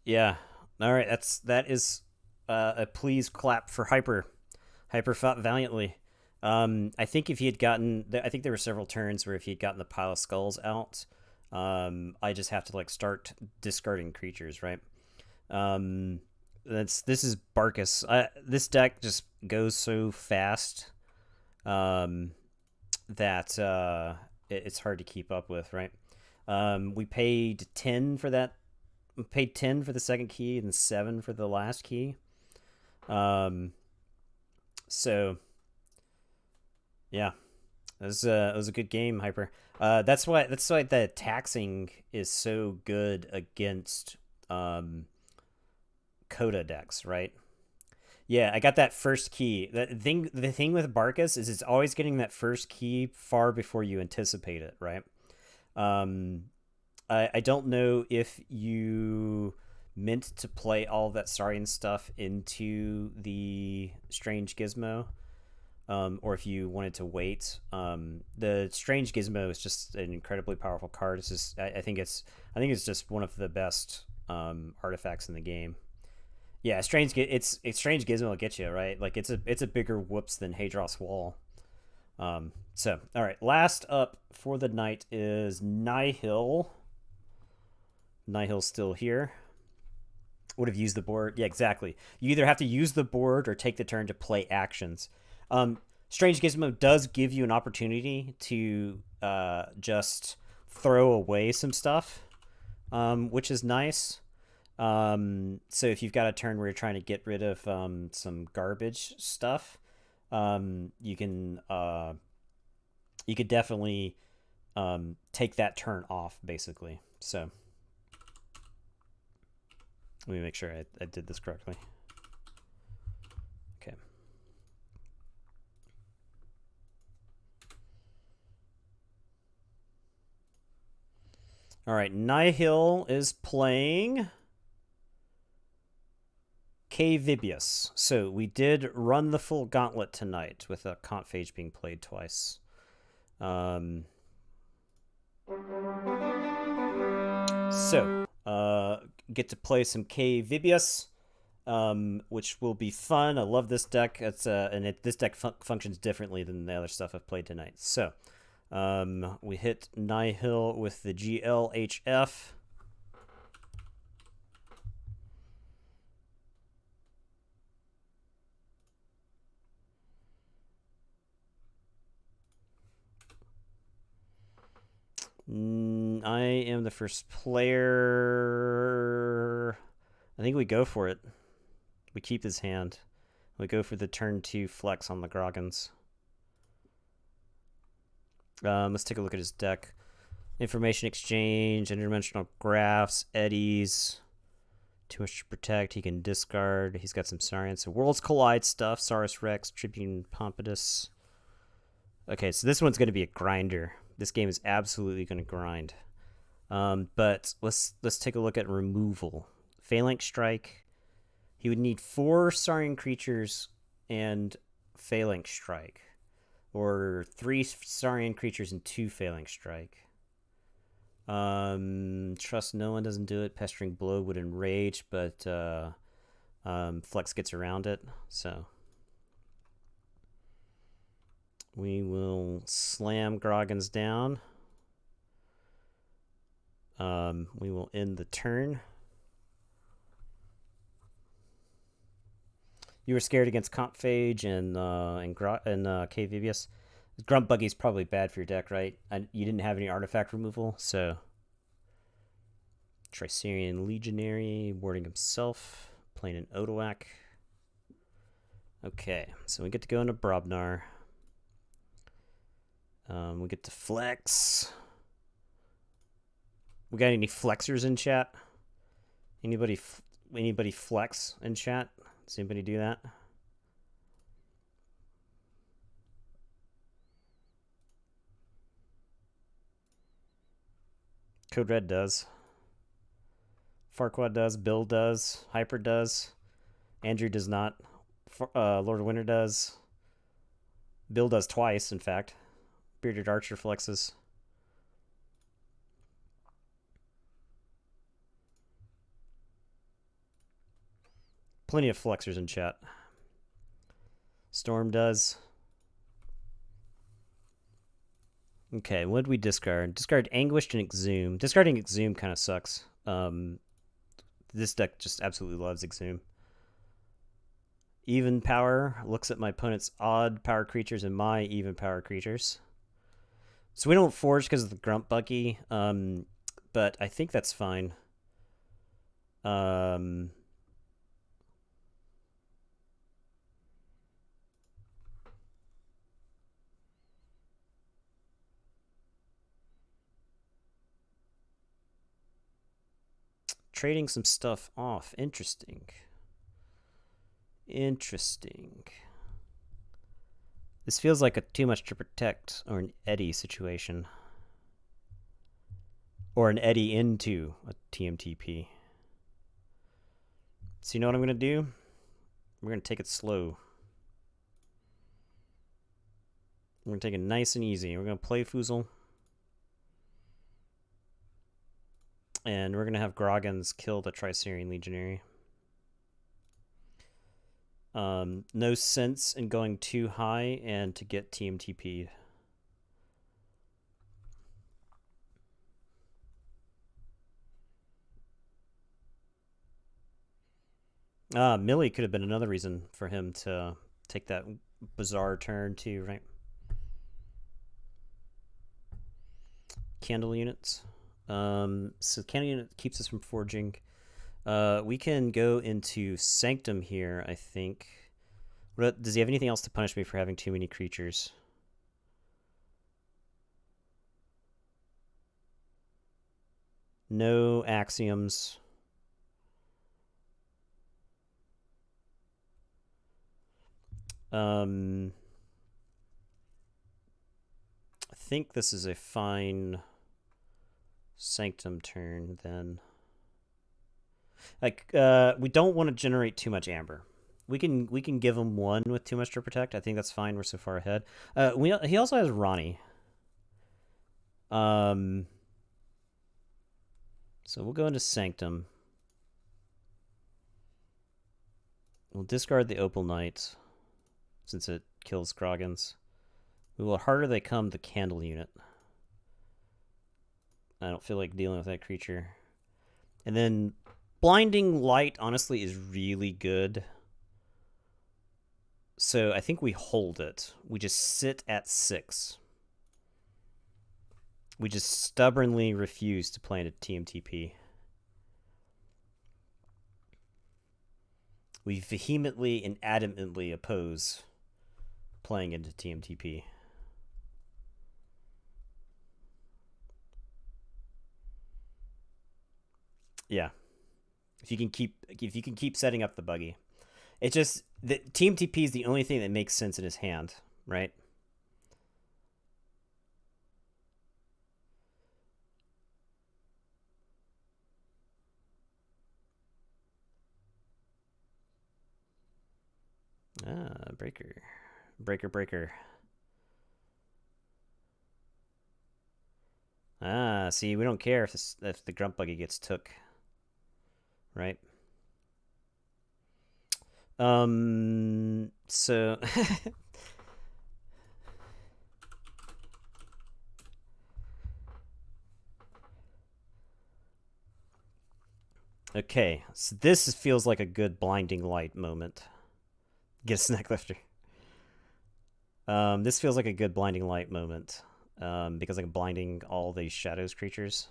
Yeah. All right, that is a please clap for Hyper. Hyper fought valiantly. I think if he had gotten, I think there were several turns where if he had gotten the pile of skulls out, I just have to like start discarding creatures, right? This is Barkus. This deck just goes so fast that it's hard to keep up with, right? We paid 10 for that. We paid 10 for the second key and 7 for the last key. So yeah, it was a good game, Hyper. That's why the taxing is so good against Coda decks, right? Yeah, I got that first key. The thing with Barkus is it's always getting that first key far before you anticipate it, right? I don't know if you meant to play all that Saurian stuff into the Strange Gizmo, or if you wanted to wait. The Strange Gizmo is just an incredibly powerful card. It's just I think it's just one of the best artifacts in the game. Yeah, Strange Strange Gizmo will get you, right? Like it's a bigger whoops than Hadros Wall. So all right, last up for the night is Nihil. Nihil's still here. Would have used the board. Yeah, exactly. You either have to use the board or take the turn to play actions. Strange Gizmo does give you an opportunity to just throw away some stuff, which is nice. So if you've got a turn where you're trying to get rid of some garbage stuff, you could definitely take that turn off, basically. So let me make sure I did this correctly. Okay. All right, Nihil is playing Keyforge. So we did run the full Gauntlet tonight with a Keyforge being played twice. Get to play some Keyforge, which will be fun. I love this deck. This deck functions differently than the other stuff I've played tonight. So, we hit Nihil with the GLHF. I am the first player. I think we go for it. We keep his hand. We go for the turn 2 flex on the Groggins. Let's take a look at his deck. Information exchange, interdimensional graphs, eddies. Too much to protect. He can discard. He's got some Saurians. So Worlds Collide stuff. Saurus Rex, Tribune Pompidus. Okay, so this one's going to be a grinder. This game is absolutely going to grind. But let's take a look at removal. Phalanx Strike. He would need 4 Saurian creatures and Phalanx Strike. Or 3 Saurian creatures and 2 Phalanx Strike. Trust no one doesn't do it. Pestering Blow would enrage, but Flex gets around it. So we will slam Groggins down. We will end the turn. You were scared against Compphage and Keyforge. Grunt Buggy's probably bad for your deck, right? You didn't have any artifact removal, so Tricerian Legionary, warding himself, playing an Odoak. Okay, so we get to go into Brobnar. We get to flex. We got any flexers in chat? Anybody flex in chat? Does anybody do that? Code Red does. Farquaad does. Bill does. Hyper does. Andrew does not. Lord of Winter does. Bill does twice, in fact. Bearded Archer flexes. Plenty of flexers in chat. Storm does. Okay, what did we discard? Discard Anguished and Exhume. Discarding Exhume kind of sucks. This deck just absolutely loves Exhume. Even power. Looks at my opponent's odd power creatures and my even power creatures. So we don't forge because of the Grunt Buggy, but I think that's fine. Trading some stuff off. Interesting. This feels like a too much to protect or an Eddy situation. Or an Eddy into a TMTP. So you know what I'm going to do? We're going to take it slow. We're going to take it nice and easy. We're going to play Foozle. And we're going to have Groggins kill the Tricerian Legionary. No sense in going too high and to get TMTP'd. Millie could have been another reason for him to take that bizarre turn too, right? Candle units. So candle unit keeps us from forging. We can go into Sanctum here, I think. Does he have anything else to punish me for having too many creatures? No axioms. I think this is a fine Sanctum turn then. Like, we don't want to generate too much amber. We can give him one with too much to protect. I think that's fine. We're so far ahead. He also has Ronnie. So we'll go into Sanctum. We'll discard the Opal Knight since it kills Groggins. We will harder they come the Candle unit. I don't feel like dealing with that creature. And then Blinding Light, honestly, is really good. So I think we hold it. We just sit at 6. We just stubbornly refuse to play into TMTP. We vehemently and adamantly oppose playing into TMTP. Yeah. If you can keep setting up the buggy. It just the TMTP is the only thing that makes sense in his hand, right? Breaker. Breaker. See, we don't care if the grunt buggy gets took, right? So okay, so this feels like a good blinding light moment. Get a snack lifter. This feels like a good blinding light moment. Because I'm blinding all these shadows creatures.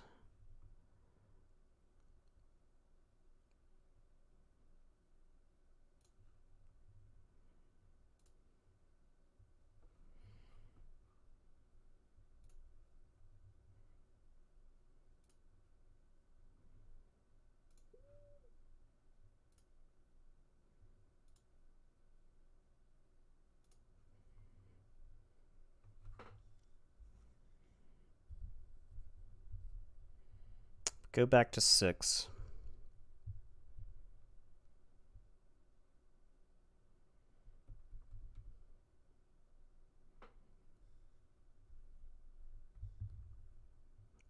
Go back to 6.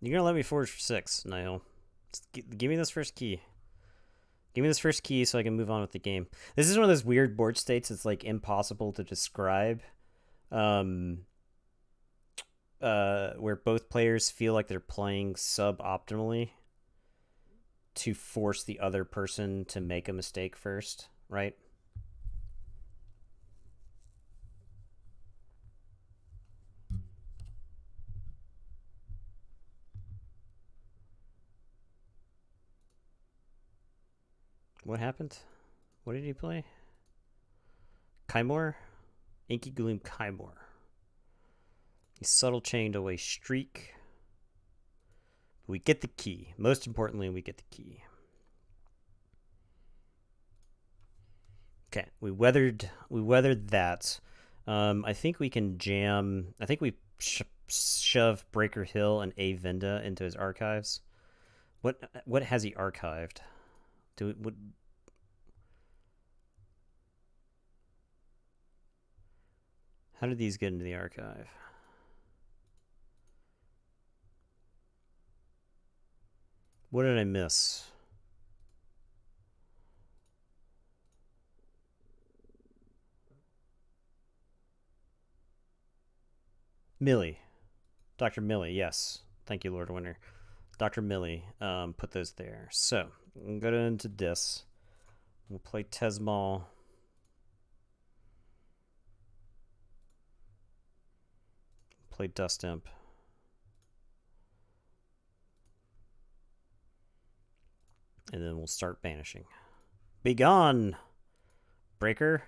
You're gonna let me forge for 6, Niall. Give me this first key. Give me this first key so I can move on with the game. This is one of those weird board states that's like impossible to describe. Where both players feel like they're playing suboptimally to force the other person to make a mistake first, right? What happened? What did he play? Kymor? Inky Gloom Kymor. He subtle chained away Streak. We get the key. Most importantly, we get the key. Okay, we weathered that. I think we can jam. I think we shove Breaker Hill and A Venda into his archives. What has he archived? How did these get into the archive? What did I miss? Millie. Dr. Millie, yes. Thank you, Lord Winter. Dr. Millie, put those there. So, I'm going to go into this. We'll play Tesmal. Play Dust Imp. And then we'll start banishing. Begone, Breaker.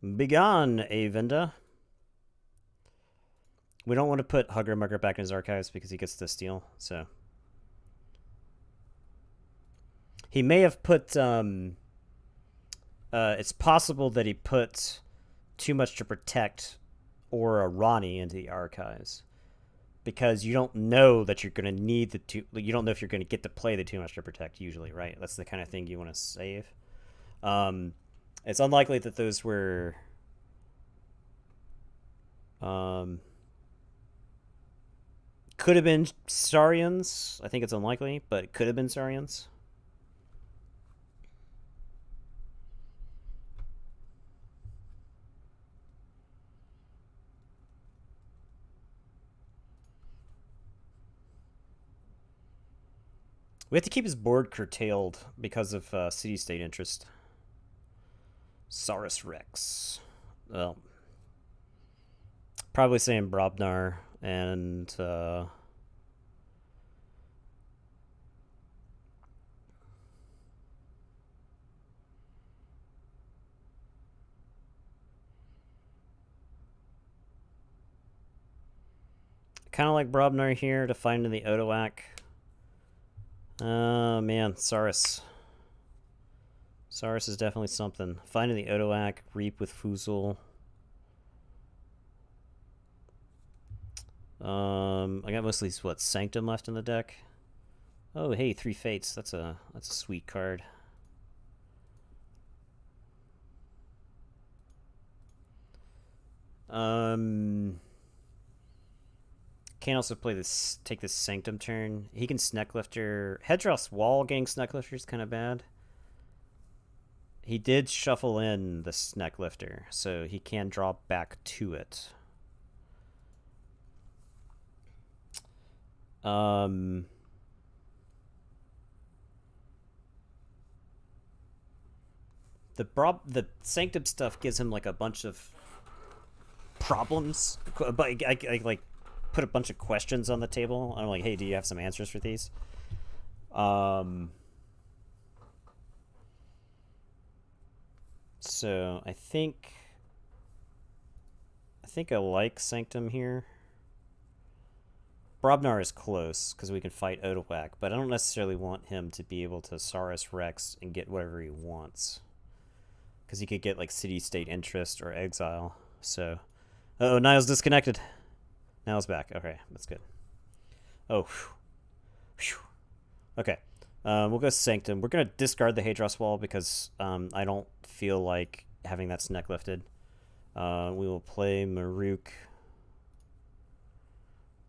Begone, Avenda. We don't want to put Hugger Mugger back in his archives because he gets to steal, so. He may have put, it's possible that he put too much to protect or a Ronnie into the archives. Because you don't know that you're going to need the two. You don't know if you're going to get to play the too much to protect usually, right? That's the kind of thing you want to save. It's unlikely that those were. Could have been Saurians. I think it's unlikely, but it could have been Saurians. We have to keep his board curtailed because of city-state interest. Saurus Rex. Well, probably saying Brobnar and kind of like Brobnar here to find in the Odoak. Oh man, Saurus. Saurus is definitely something. Finding the Odoak, Reap with Fusel. I got mostly what, Sanctum left in the deck. Oh hey, 3 Fates. That's a sweet card. Can also play this, take this Sanctum turn. He can Snecklifter. Hedros Wall getting Snecklifter is kind of bad. He did shuffle in the Snecklifter, so he can draw back to it. The Sanctum stuff gives him like a bunch of problems, but I like put a bunch of questions on the table. I'm like, hey, do you have some answers for these? So I think I like Sanctum here. Brobnar is close because we can fight Odoak, but I don't necessarily want him to be able to Saurus Rex and get whatever he wants. Because he could get like city-state interest or exile. So, oh, Niall's disconnected. Niall's back. Okay, that's good. Oh, whew. Okay. We'll go Sanctum. We're gonna discard the Hadros Wall because I don't feel like having that Sneck lifted. We will play Maruk.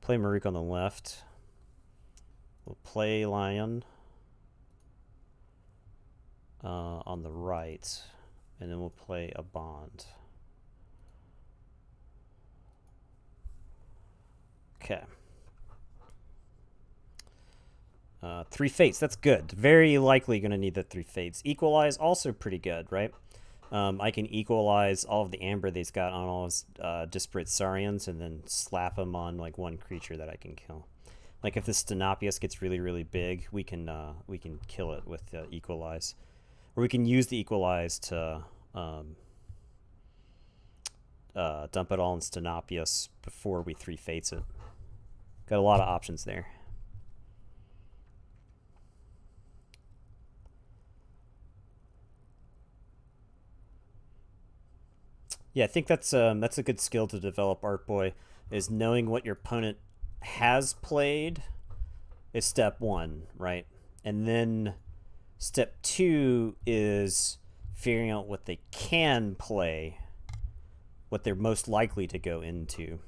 Play Maruk on the left. We'll play Lion on the right. And then we'll play a Bond. Okay. 3 Fates, that's good. Very likely going to need the 3 Fates. Equalize, also pretty good, right? I can equalize all of the amber that he's got on all his disparate Saurians and then slap him on like one creature that I can kill. Like if this Stenopius gets really, really big, we can kill it with equalize. Or we can use the equalize to dump it all in Stenopius before we 3 Fates it. Got a lot of options there. Yeah, I think that's a good skill to develop, Art Boy, is knowing what your opponent has played is step 1, right? And then step 2 is figuring out what they can play, what they're most likely to go into.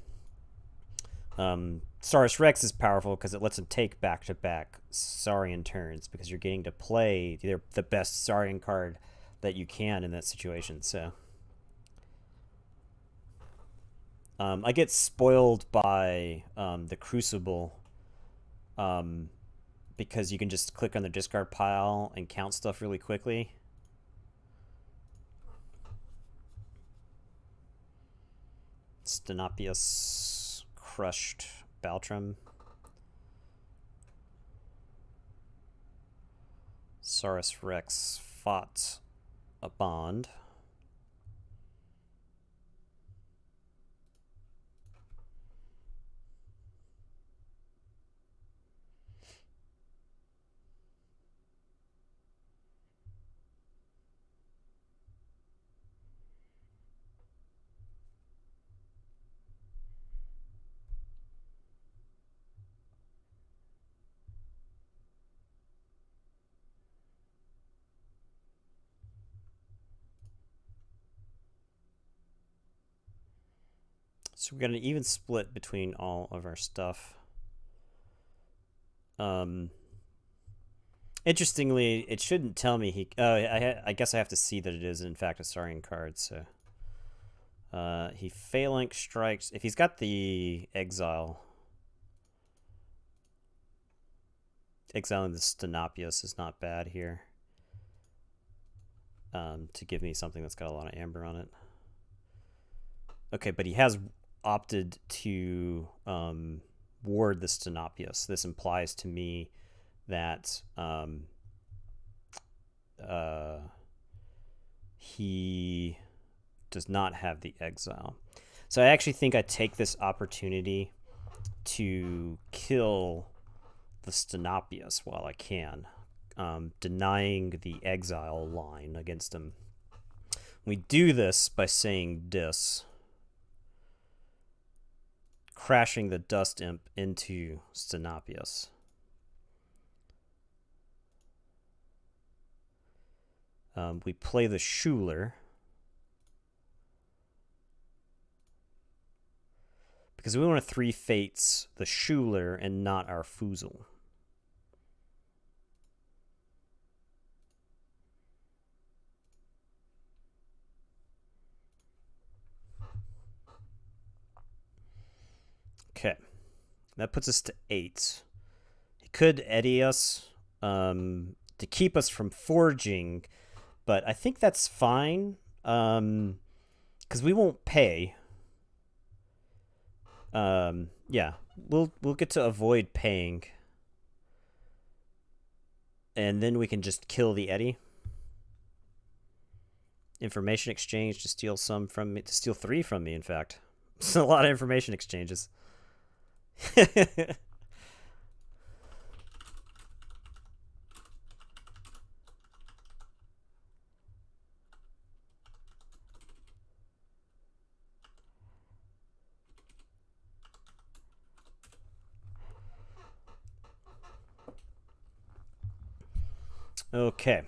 Saurus Rex is powerful because it lets them take back-to-back Saurian turns because you're getting to play the best Saurian card that you can in that situation, so... I get spoiled by the Crucible because you can just click on the discard pile and count stuff really quickly. Stenopius crushed Baltrum. Saurus Rex fought a bond. So we got an even split between all of our stuff. Interestingly, it shouldn't tell me he. I guess I have to see that it is in fact a Saurian card. So, he phalanx strikes. If he's got the exile, exiling the Stenopius is not bad here. To give me something that's got a lot of amber on it. Okay, but he has opted to ward the Stenopius. This implies to me that he does not have the exile. So I actually think I take this opportunity to kill the Stenopius while I can, denying the exile line against him. We do this by saying dis, crashing the Dust Imp into Stenopius. We play the Schuler because we want to 3 fates the Schuler and not our Fuzel. Okay, that puts us to 8. He could eddy us to keep us from forging, but I think that's fine because we won't pay. Yeah, we'll get to avoid paying, and then we can just kill the eddy. Information exchange to steal some from me, to steal 3 from me. In fact, it's a lot of information exchanges. Okay.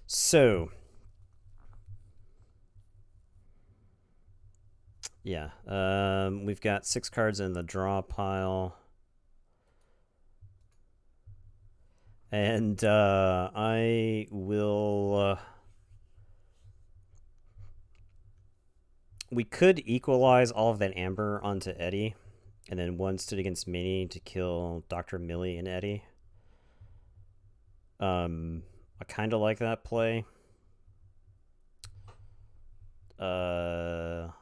So yeah, we've got 6 cards in the draw pile, and I will. We could equalize all of that amber onto Eddie, and then 1 stood against Mini to kill Dr. Millie and Eddie. I kind of like that play. Because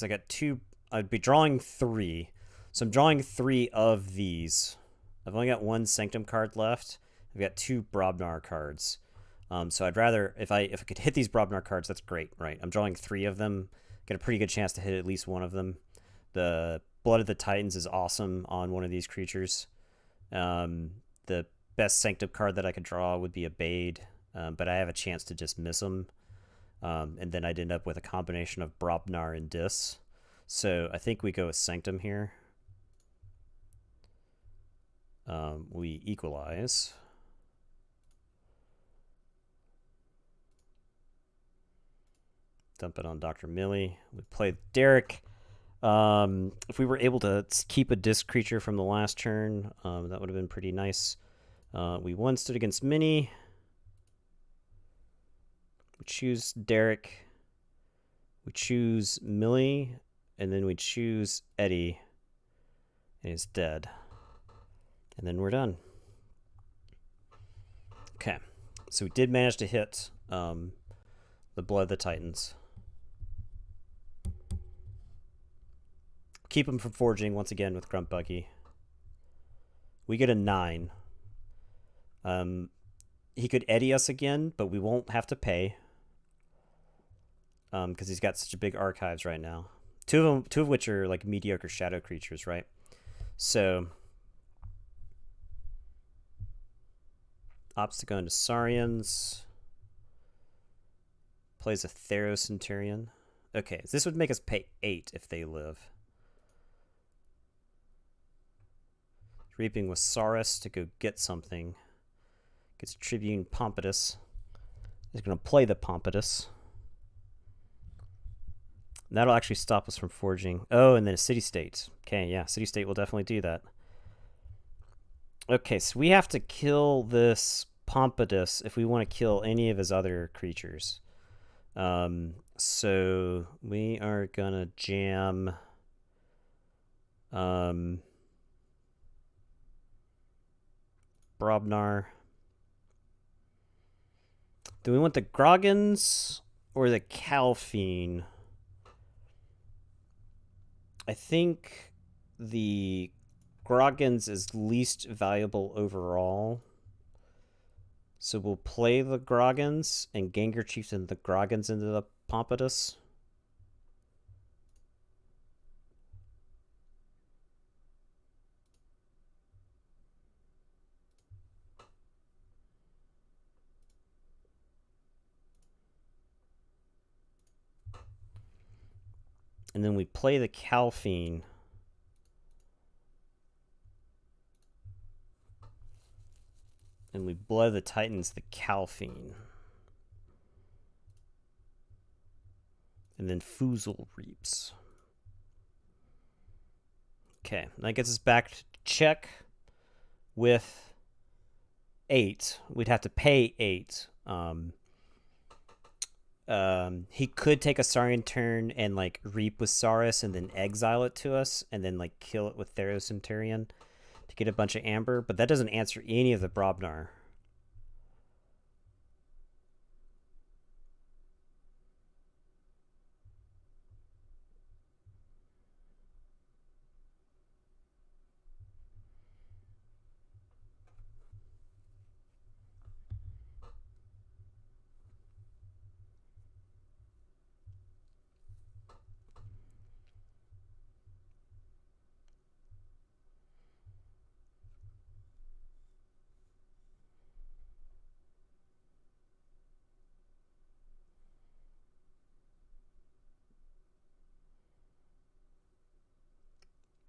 I got 2. I'd be drawing 3, so I'm drawing 3 of these. I've only got 1 Sanctum card left. I've got 2 Brobnar cards. So I'd rather, if I could hit these Brobnar cards, that's great, right? I'm drawing 3 of them. Get a pretty good chance to hit at least 1 of them. The Blood of the Titans is awesome on one of these creatures. The best Sanctum card that I could draw would be a Bade, but I have a chance to just miss them. And then I'd end up with a combination of Brobnar and Dis. So I think we go with Sanctum here. We equalize. Dump it on Dr. Millie. We play Derek. If we were able to keep a disc creature from the last turn, that would have been pretty nice. We 1 stood against Minnie. We choose Derek. We choose Millie. And then we choose Eddie. And he's dead. And then we're done. Okay. So we did manage to hit the Blood of the Titans. keep him from forging once again with Grunt Buggy. We get a 9. He could eddy us again, but we won't have to pay. Because he's got such a big archives right now. Two of which are like mediocre shadow creatures, right? So opts to go into Saurians. Plays a Theros Centurion. Okay, so this would make us pay 8 if they live. Reaping with Saurus to go get something. Gets Tribune Pompatus. He's going to play the Pompatus. That'll actually stop us from forging. Oh, and then a City State. Okay, yeah, City State will definitely do that. Okay, so we have to kill this Pompatus if we want to kill any of his other creatures. So we are gonna jam Brobnar. Do we want the Groggins or the Calphine? I think the Groggins is least valuable overall. So we'll play the Groggins and Gengar Chieftain the Groggins into the Pompatus. And then we play the Calphine. And we blow the Titans the Calphine. And then Foozle Reaps. Okay, that gets us back to check with 8. We'd have to pay 8. He could take a Saurian turn and like reap with Saurus and then exile it to us and then like kill it with Theros Centurion to get a bunch of amber, but that doesn't answer any of the Brobnar.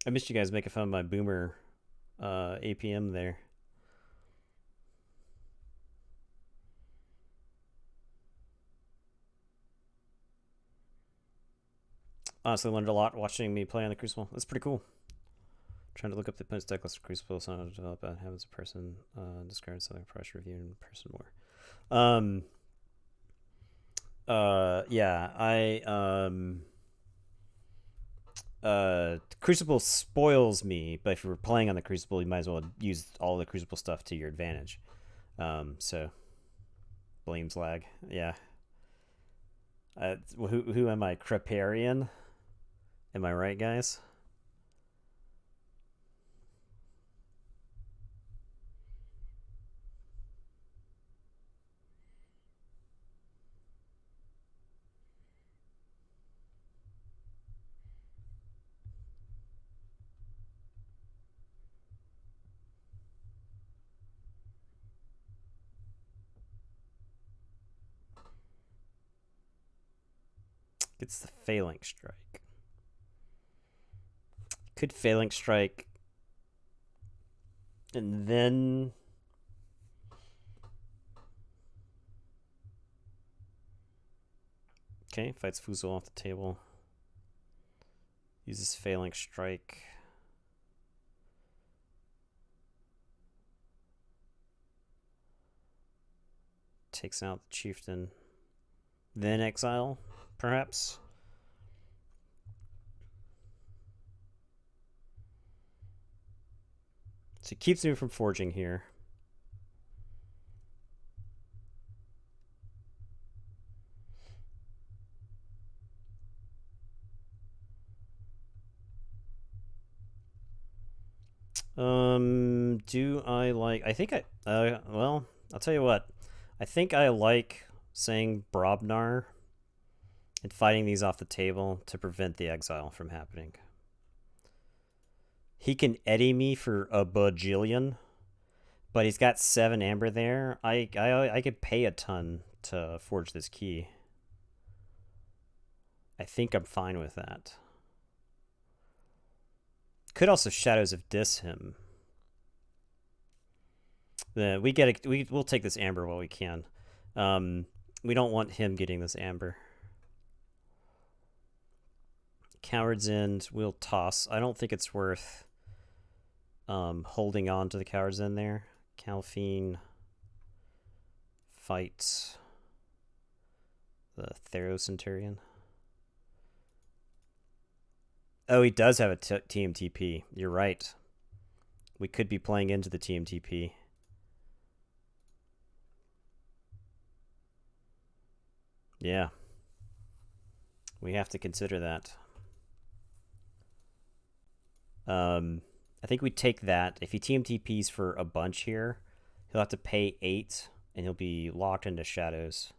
I missed you guys making fun of my boomer APM there. Honestly, learned a lot watching me play on the Crucible. That's pretty cool. Trying to look up the opponent's deck list for Crucible, so to develop a habits of person, discard something, price review in person more. Crucible spoils me, but if you were playing on the Crucible, you might as well use all the Crucible stuff to your advantage. So blames lag. Yeah. Who am I? Creparian? Am I right, guys? It's the Phalanx Strike. Could Phalanx Strike and then okay, fights Foozle off the table. Uses Phalanx Strike. Takes out the Chieftain. Then exile, perhaps. So it keeps me from forging here. Do I like... I think I... well, I'll tell you what. I think I like saying Brobnar and fighting these off the table to prevent the exile from happening. He can eddy me for a bajillion, but he's got 7 amber there. I could pay a ton to forge this key. I think I'm fine with that. Could also Shadows of Dis him. We'll take this amber while we can. We don't want him getting this amber. Coward's End, we'll toss. I don't think it's worth holding on to the Coward's End there. Calphine fights the Theros-Centurion. Oh, he does have a TMTP. You're right. We could be playing into the TMTP. Yeah. We have to consider that. I think we take that. If he TMTPs for a bunch here, he'll have to pay 8, and he'll be locked into Shadows.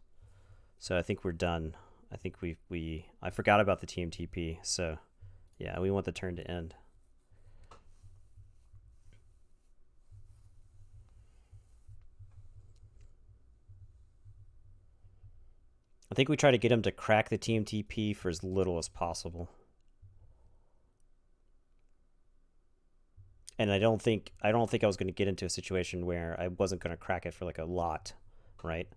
So I think we're done. I think I forgot about the TMTP, so yeah, we want the turn to end. I think we try to get him to crack the TMTP for as little as possible. And I don't think I was going to get into a situation where I wasn't going to crack it for like a lot, right?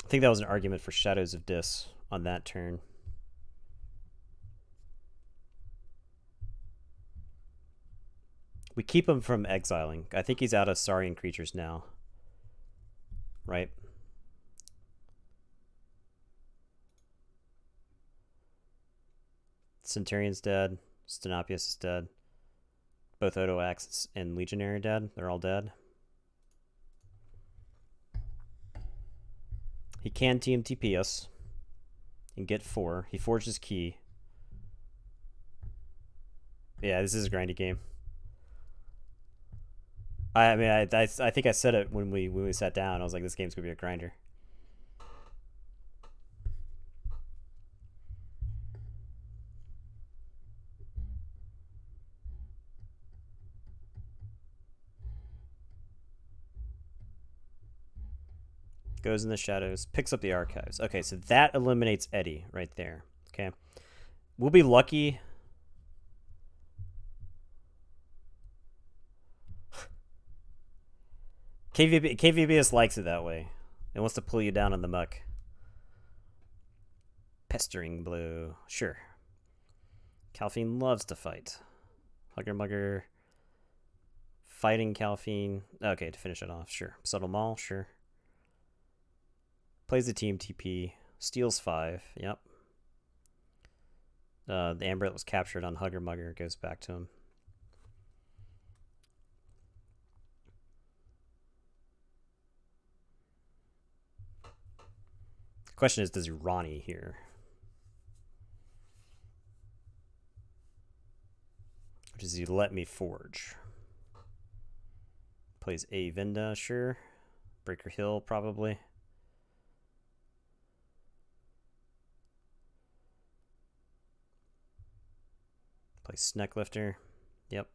I think that was an argument for Shadows of Dis on that turn. We keep him from exiling. I think he's out of Saurian creatures now. Right? Centurion's dead. Stenopius is dead. Both Odoax and Legionary are dead. They're all dead. He can TMTP us and get 4. He forged his key. Yeah, this is a grindy game. I mean, I think I said it when we sat down. I was like, this game's gonna be a grinder. Goes in the Shadows, picks up the Archives. Okay, so that eliminates Eddie right there. Okay, we'll be lucky. KVBS likes it that way. It wants to pull you down in the muck. Pestering Blow. Sure. Calphine loves to fight. Hugger Mugger. Fighting Calphine. Okay, to finish it off. Sure. Subtle Maul. Sure. Plays the TMTP. Steals 5. Yep. The Amber that was captured on Hugger Mugger goes back to him. The question is, does he Ronnie here? Or does he let me forge? Plays A Vinda, sure. Breaker Hill, probably. Plays Snecklifter. Yep.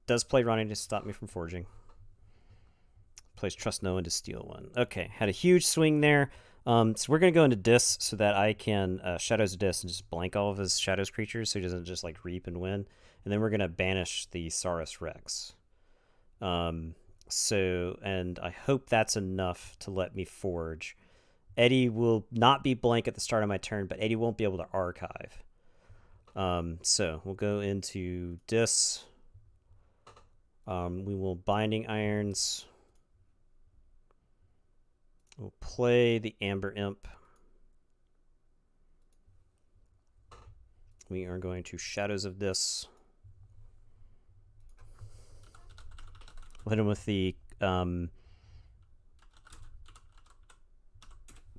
Does play Ronnie to stop me from forging. Plays Trust No One to steal 1. Okay, had a huge swing there. So we're going to go into Dis so that I can Shadows of Dis and just blank all of his Shadows creatures so he doesn't just like reap and win. And then we're going to banish the Saurus Rex. And I hope that's enough to let me forge. Eddie will not be blank at the start of my turn, but Eddie won't be able to archive. So we'll go into Dis. We will Binding Irons. We'll play the Amber Imp. We are going to Shadows of Dis. hit him with the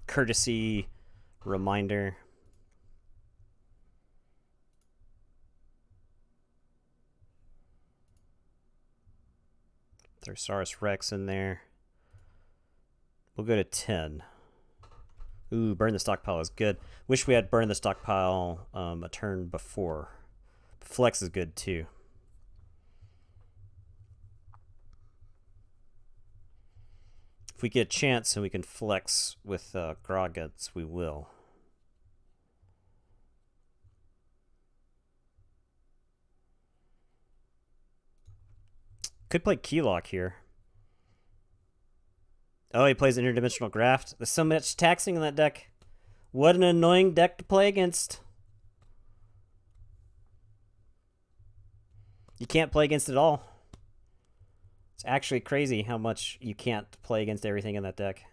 courtesy reminder. Thesaurus Rex in there. We'll go to 10. Ooh, burn the stockpile is good. Wish we had burned the stockpile a turn before. Flex is good too. If we get a chance and we can flex with Groggets, we will. Could play Keylock here. Oh, he plays Interdimensional Graft. There's so much taxing in that deck. What an annoying deck to play against. You can't play against it all. It's actually crazy how much you can't play against everything in that deck.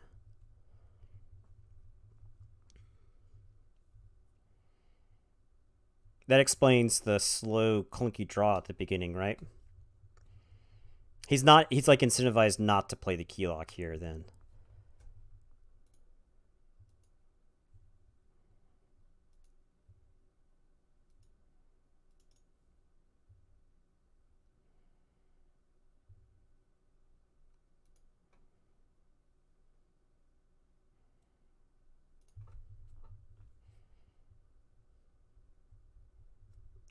That explains the slow, clunky draw at the beginning, right? He's like incentivized not to play the Keylock here then.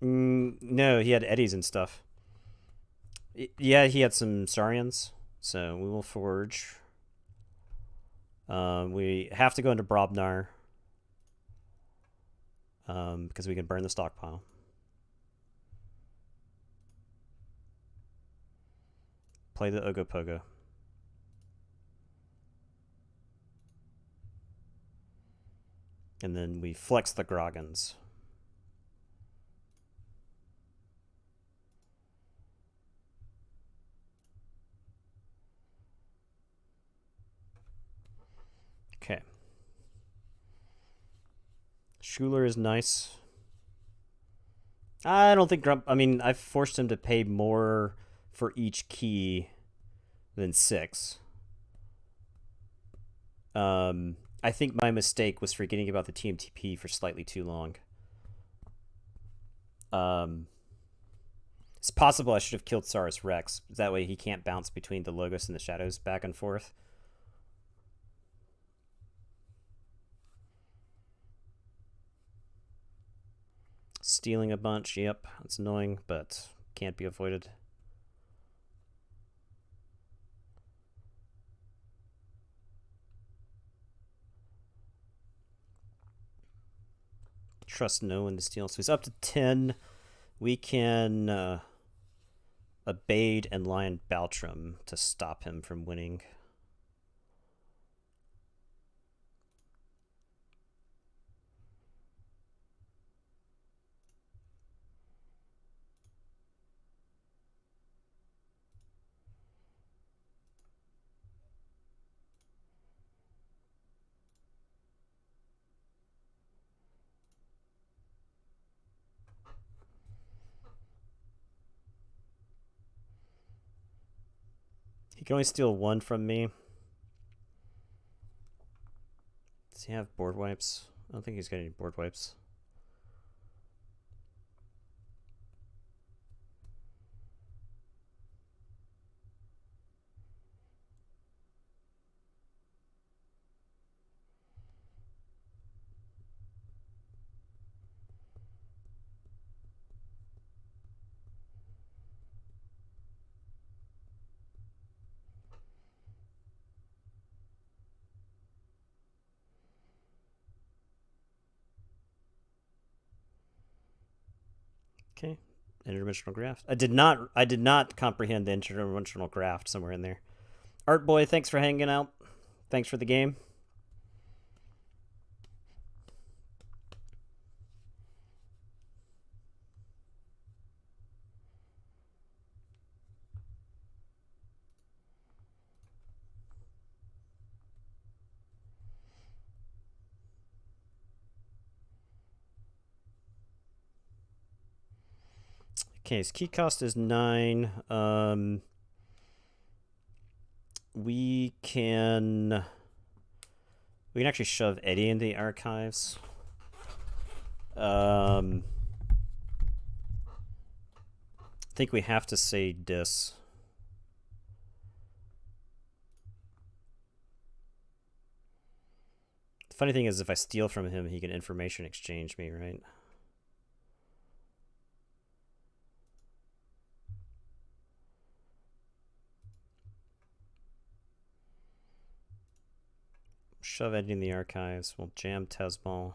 No, he had eddies and stuff. Yeah, he had some Saurians, so we will forge. We have to go into Brobnar because we can burn the stockpile. Play the Ogopogo. And then we flex the Groggins. Okay. Schuler is nice. I don't think Grump... I mean, I've forced him to pay more for each key than 6. I think my mistake was forgetting about the TMTP for slightly too long. It's possible I should have killed Saurus Rex. That way he can't bounce between the Logos and the Shadows back and forth. Stealing a bunch, yep, it's annoying, but can't be avoided. Trust no one to steal. So he's up to 10. We can Abade and Lion Baltram to stop him from winning. He can only steal 1 from me. Does he have board wipes? I don't think he's got any board wipes. Okay, interdimensional graft. I did not comprehend the interdimensional graft somewhere in there. Art Boy, thanks for hanging out. Thanks for the game. Okay, his key cost is 9. We can actually shove Eddie into the archives. I think we have to say dis. The funny thing is, if I steal from him, he can information exchange me, right? Shove Eddie in the archives. We'll jam Tesmal.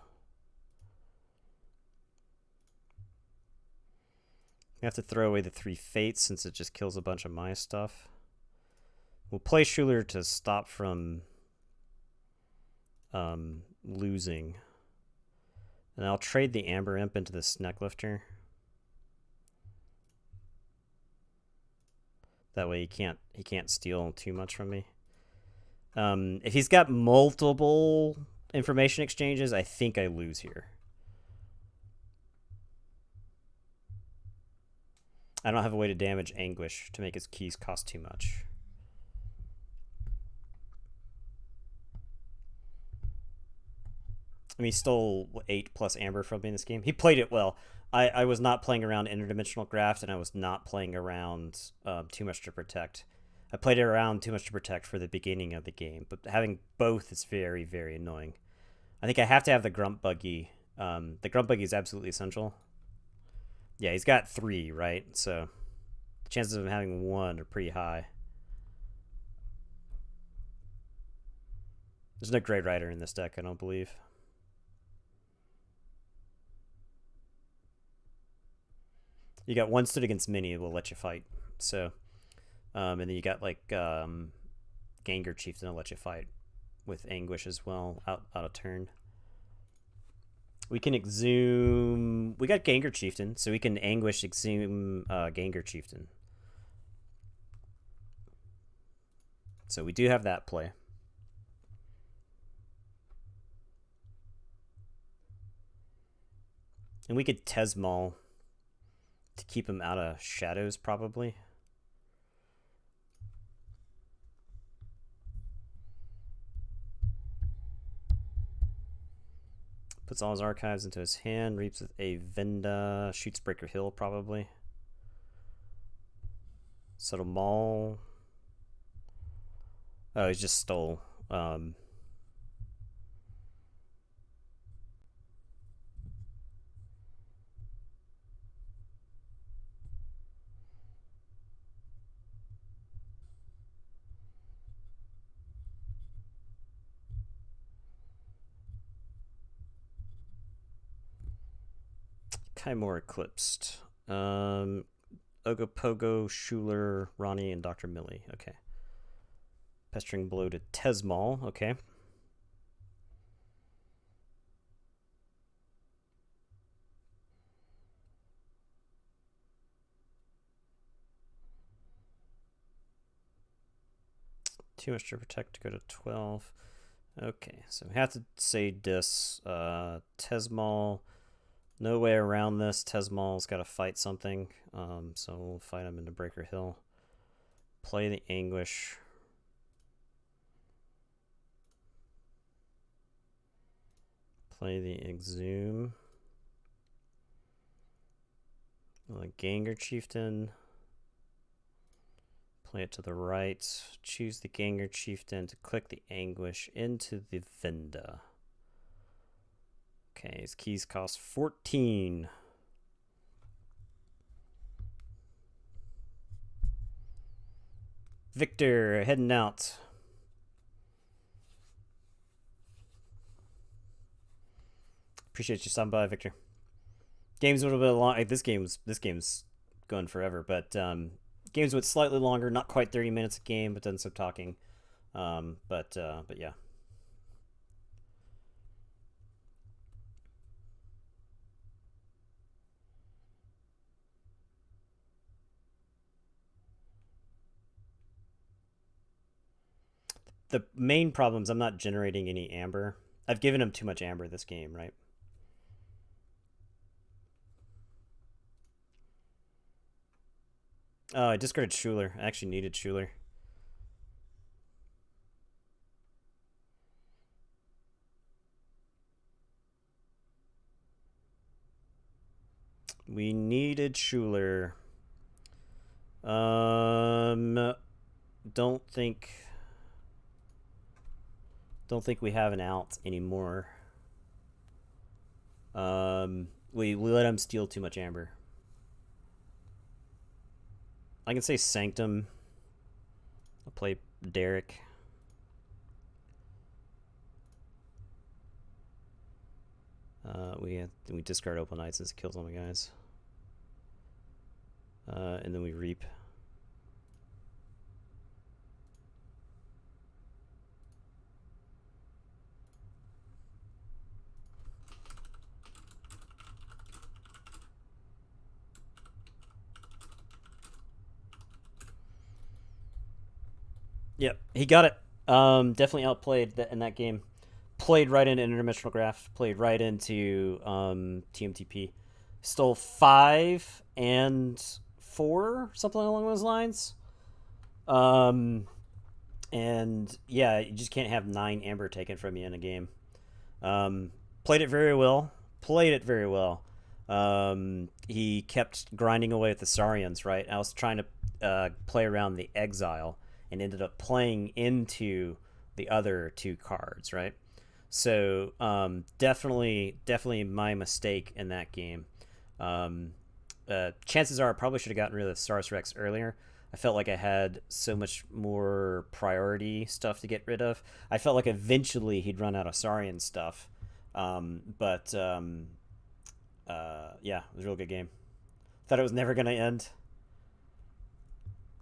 We have to throw away the 3 fates since it just kills a bunch of my stuff. We'll play Schuler to stop from losing. And I'll trade the Amber Imp into the Snecklifter. That way he can't steal too much from me. If he's got multiple information exchanges, I think I lose here. I don't have a way to damage Anguish to make his keys cost too much. I mean, he stole 8 plus Amber from me in this game. He played it well. I was not playing around Interdimensional Graft, and I was not playing around Too Much to Protect. I played it around Too Much to Protect for the beginning of the game, but having both is very, very annoying. I think I have to have the Grunt Buggy. The Grunt Buggy is absolutely essential. Yeah, he's got 3, right? So the chances of him having 1 are pretty high. There's no Grey Rider in this deck, I don't believe. You got 1 stood against Mini, it will let you fight. So, and then you got like Gengar Chieftain will let you fight with Anguish as well, out of turn. We can exhume. We got Gengar Chieftain, so we can Anguish exhume Gengar Chieftain. So we do have that play. And we could Tesmal to keep him out of shadows, probably. Puts all his archives into his hand, reaps with a Venda, shoots Breaker Hill, probably. Subtle Maul. Oh, he just stole. Kaimor Eclipsed. Ogopogo, Schuler, Ronnie, and Dr. Millie. Okay. Pestering Blow to Tesmal. Okay. Too much to protect to go to 12. Okay, so we have to say dis. Tesmal. No way around this. Tesmal's got to fight something. So we'll fight him into Breaker Hill. Play the Anguish. Play the Exhume. Gengar Chieftain. Play it to the right. Choose the Gengar Chieftain to click the Anguish into the Venda. Okay, his keys cost 14. Victor heading out. Appreciate you stopping by, Victor. Game's a little bit long. This game's going forever, but games went slightly longer, not quite 30 minutes a game, but done some talking. But yeah. The main problem is I'm not generating any amber. I've given him too much amber this game, right? Oh, I discarded Schuler. I actually needed Schuler. We needed Schuler. Um, don't think we have an out anymore. We let him steal too much amber. I can say Sanctum. I'll play Derek. We discard Opal Knight since it kills all my guys. And then we reap. Yep, he got it. Definitely outplayed in that game. Played right into interdimensional graph. Played right into TMTP. Stole 5 and 4, something along those lines. And yeah, you just can't have 9 amber taken from you in a game. Played it very well. He kept grinding away with the Saurians, right? I was trying to play around the exile and ended up playing into the other 2 cards, right? So definitely my mistake in that game. Chances are I probably should have gotten rid of the Saurus Rex earlier. I felt like I had so much more priority stuff to get rid of. I felt like eventually he'd run out of Saurian stuff. But yeah, it was a real good game. Thought it was never going to end.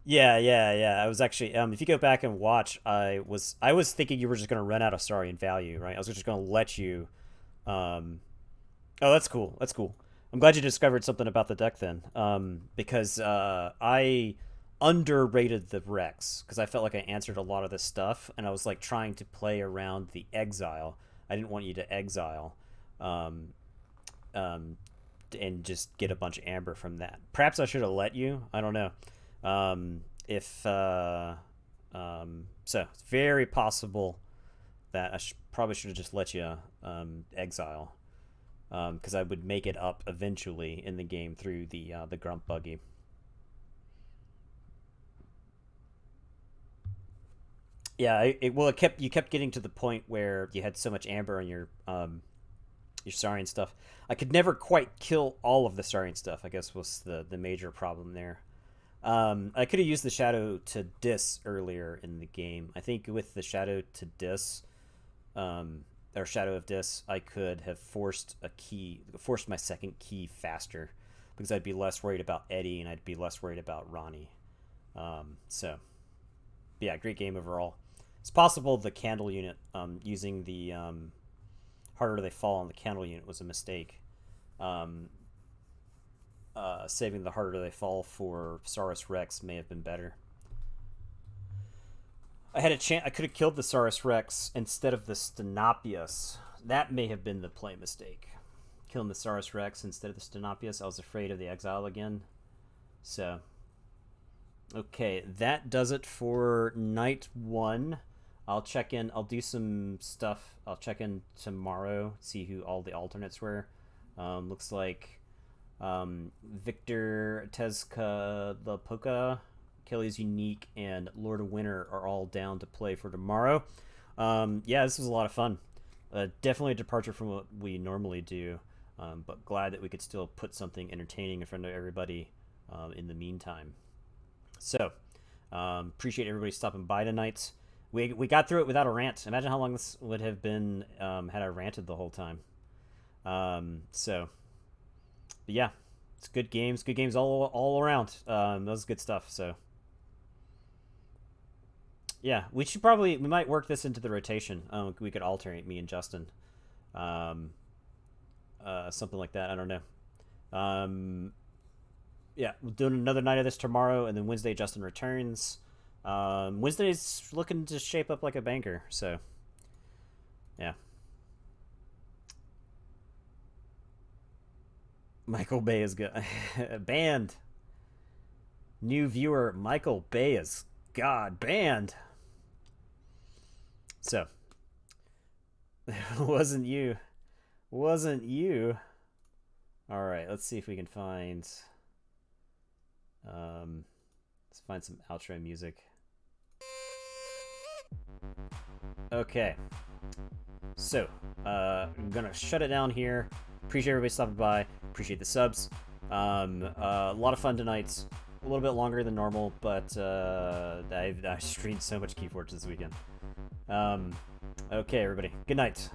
Yeah. I was actually, if you go back and watch, I was thinking you were just going to run out of Saurian value, right? I was just going to let you. Oh, that's cool. I'm glad you discovered something about the deck then, because I underrated the Rex because I felt like I answered a lot of this stuff, and I was like trying to play around the exile. I didn't want you to exile, um, and just get a bunch of amber from that. Perhaps I should have let you. I don't know. If so it's very possible that I probably should have just let you exile, because I would make it up eventually in the game through the Grump Buggy. Yeah, you kept getting to the point where you had so much amber on your Saurian stuff. I could never quite kill all of the Saurian stuff, I guess, was the major problem there. I could have used the Shadow to Dis earlier in the game. I think with the Shadow to Dis, or Shadow of Dis, I could have forced my second key faster, because I'd be less worried about Eddie and I'd be less worried about Ronnie. So, yeah, great game overall. It's possible the candle unit, using the harder they fall on the candle unit was a mistake. Saving the harder they fall for Saurus Rex may have been better. I had a chance. I could have killed the Saurus Rex instead of the Stenopius. That may have been the play mistake. Killing the Saurus Rex instead of the Stenopius. I was afraid of the exile again. So, okay, that does it for night 1. I'll check in. I'll do some stuff. I'll check in tomorrow, see who all the alternates were. Looks like Victor, Tezca, the Poca, Kelly's Unique, and Lord of Winter are all down to play for tomorrow. Yeah, this was a lot of fun. Definitely a departure from what we normally do, but glad that we could still put something entertaining in front of everybody in the meantime. So, appreciate everybody stopping by tonight. We got through it without a rant. Imagine how long this would have been had I ranted the whole time. So, but yeah, it's good games all around. That was good stuff. So, yeah, we might work this into the rotation. We could alternate me and Justin, something like that. I don't know. Yeah, we'll do another night of this tomorrow, and then Wednesday Justin returns. Wednesday's looking to shape up like a banker. So, yeah. Michael Bay is good. Banned. New viewer, Michael Bay is God banned. So, wasn't you. All right, let's see if we can find. Let's find some outro music. Okay. So, I'm gonna shut it down here. Appreciate everybody stopping by. Appreciate the subs. A lot of fun tonight. A little bit longer than normal, but I streamed so much Keyforge this weekend. Okay, everybody. Good night.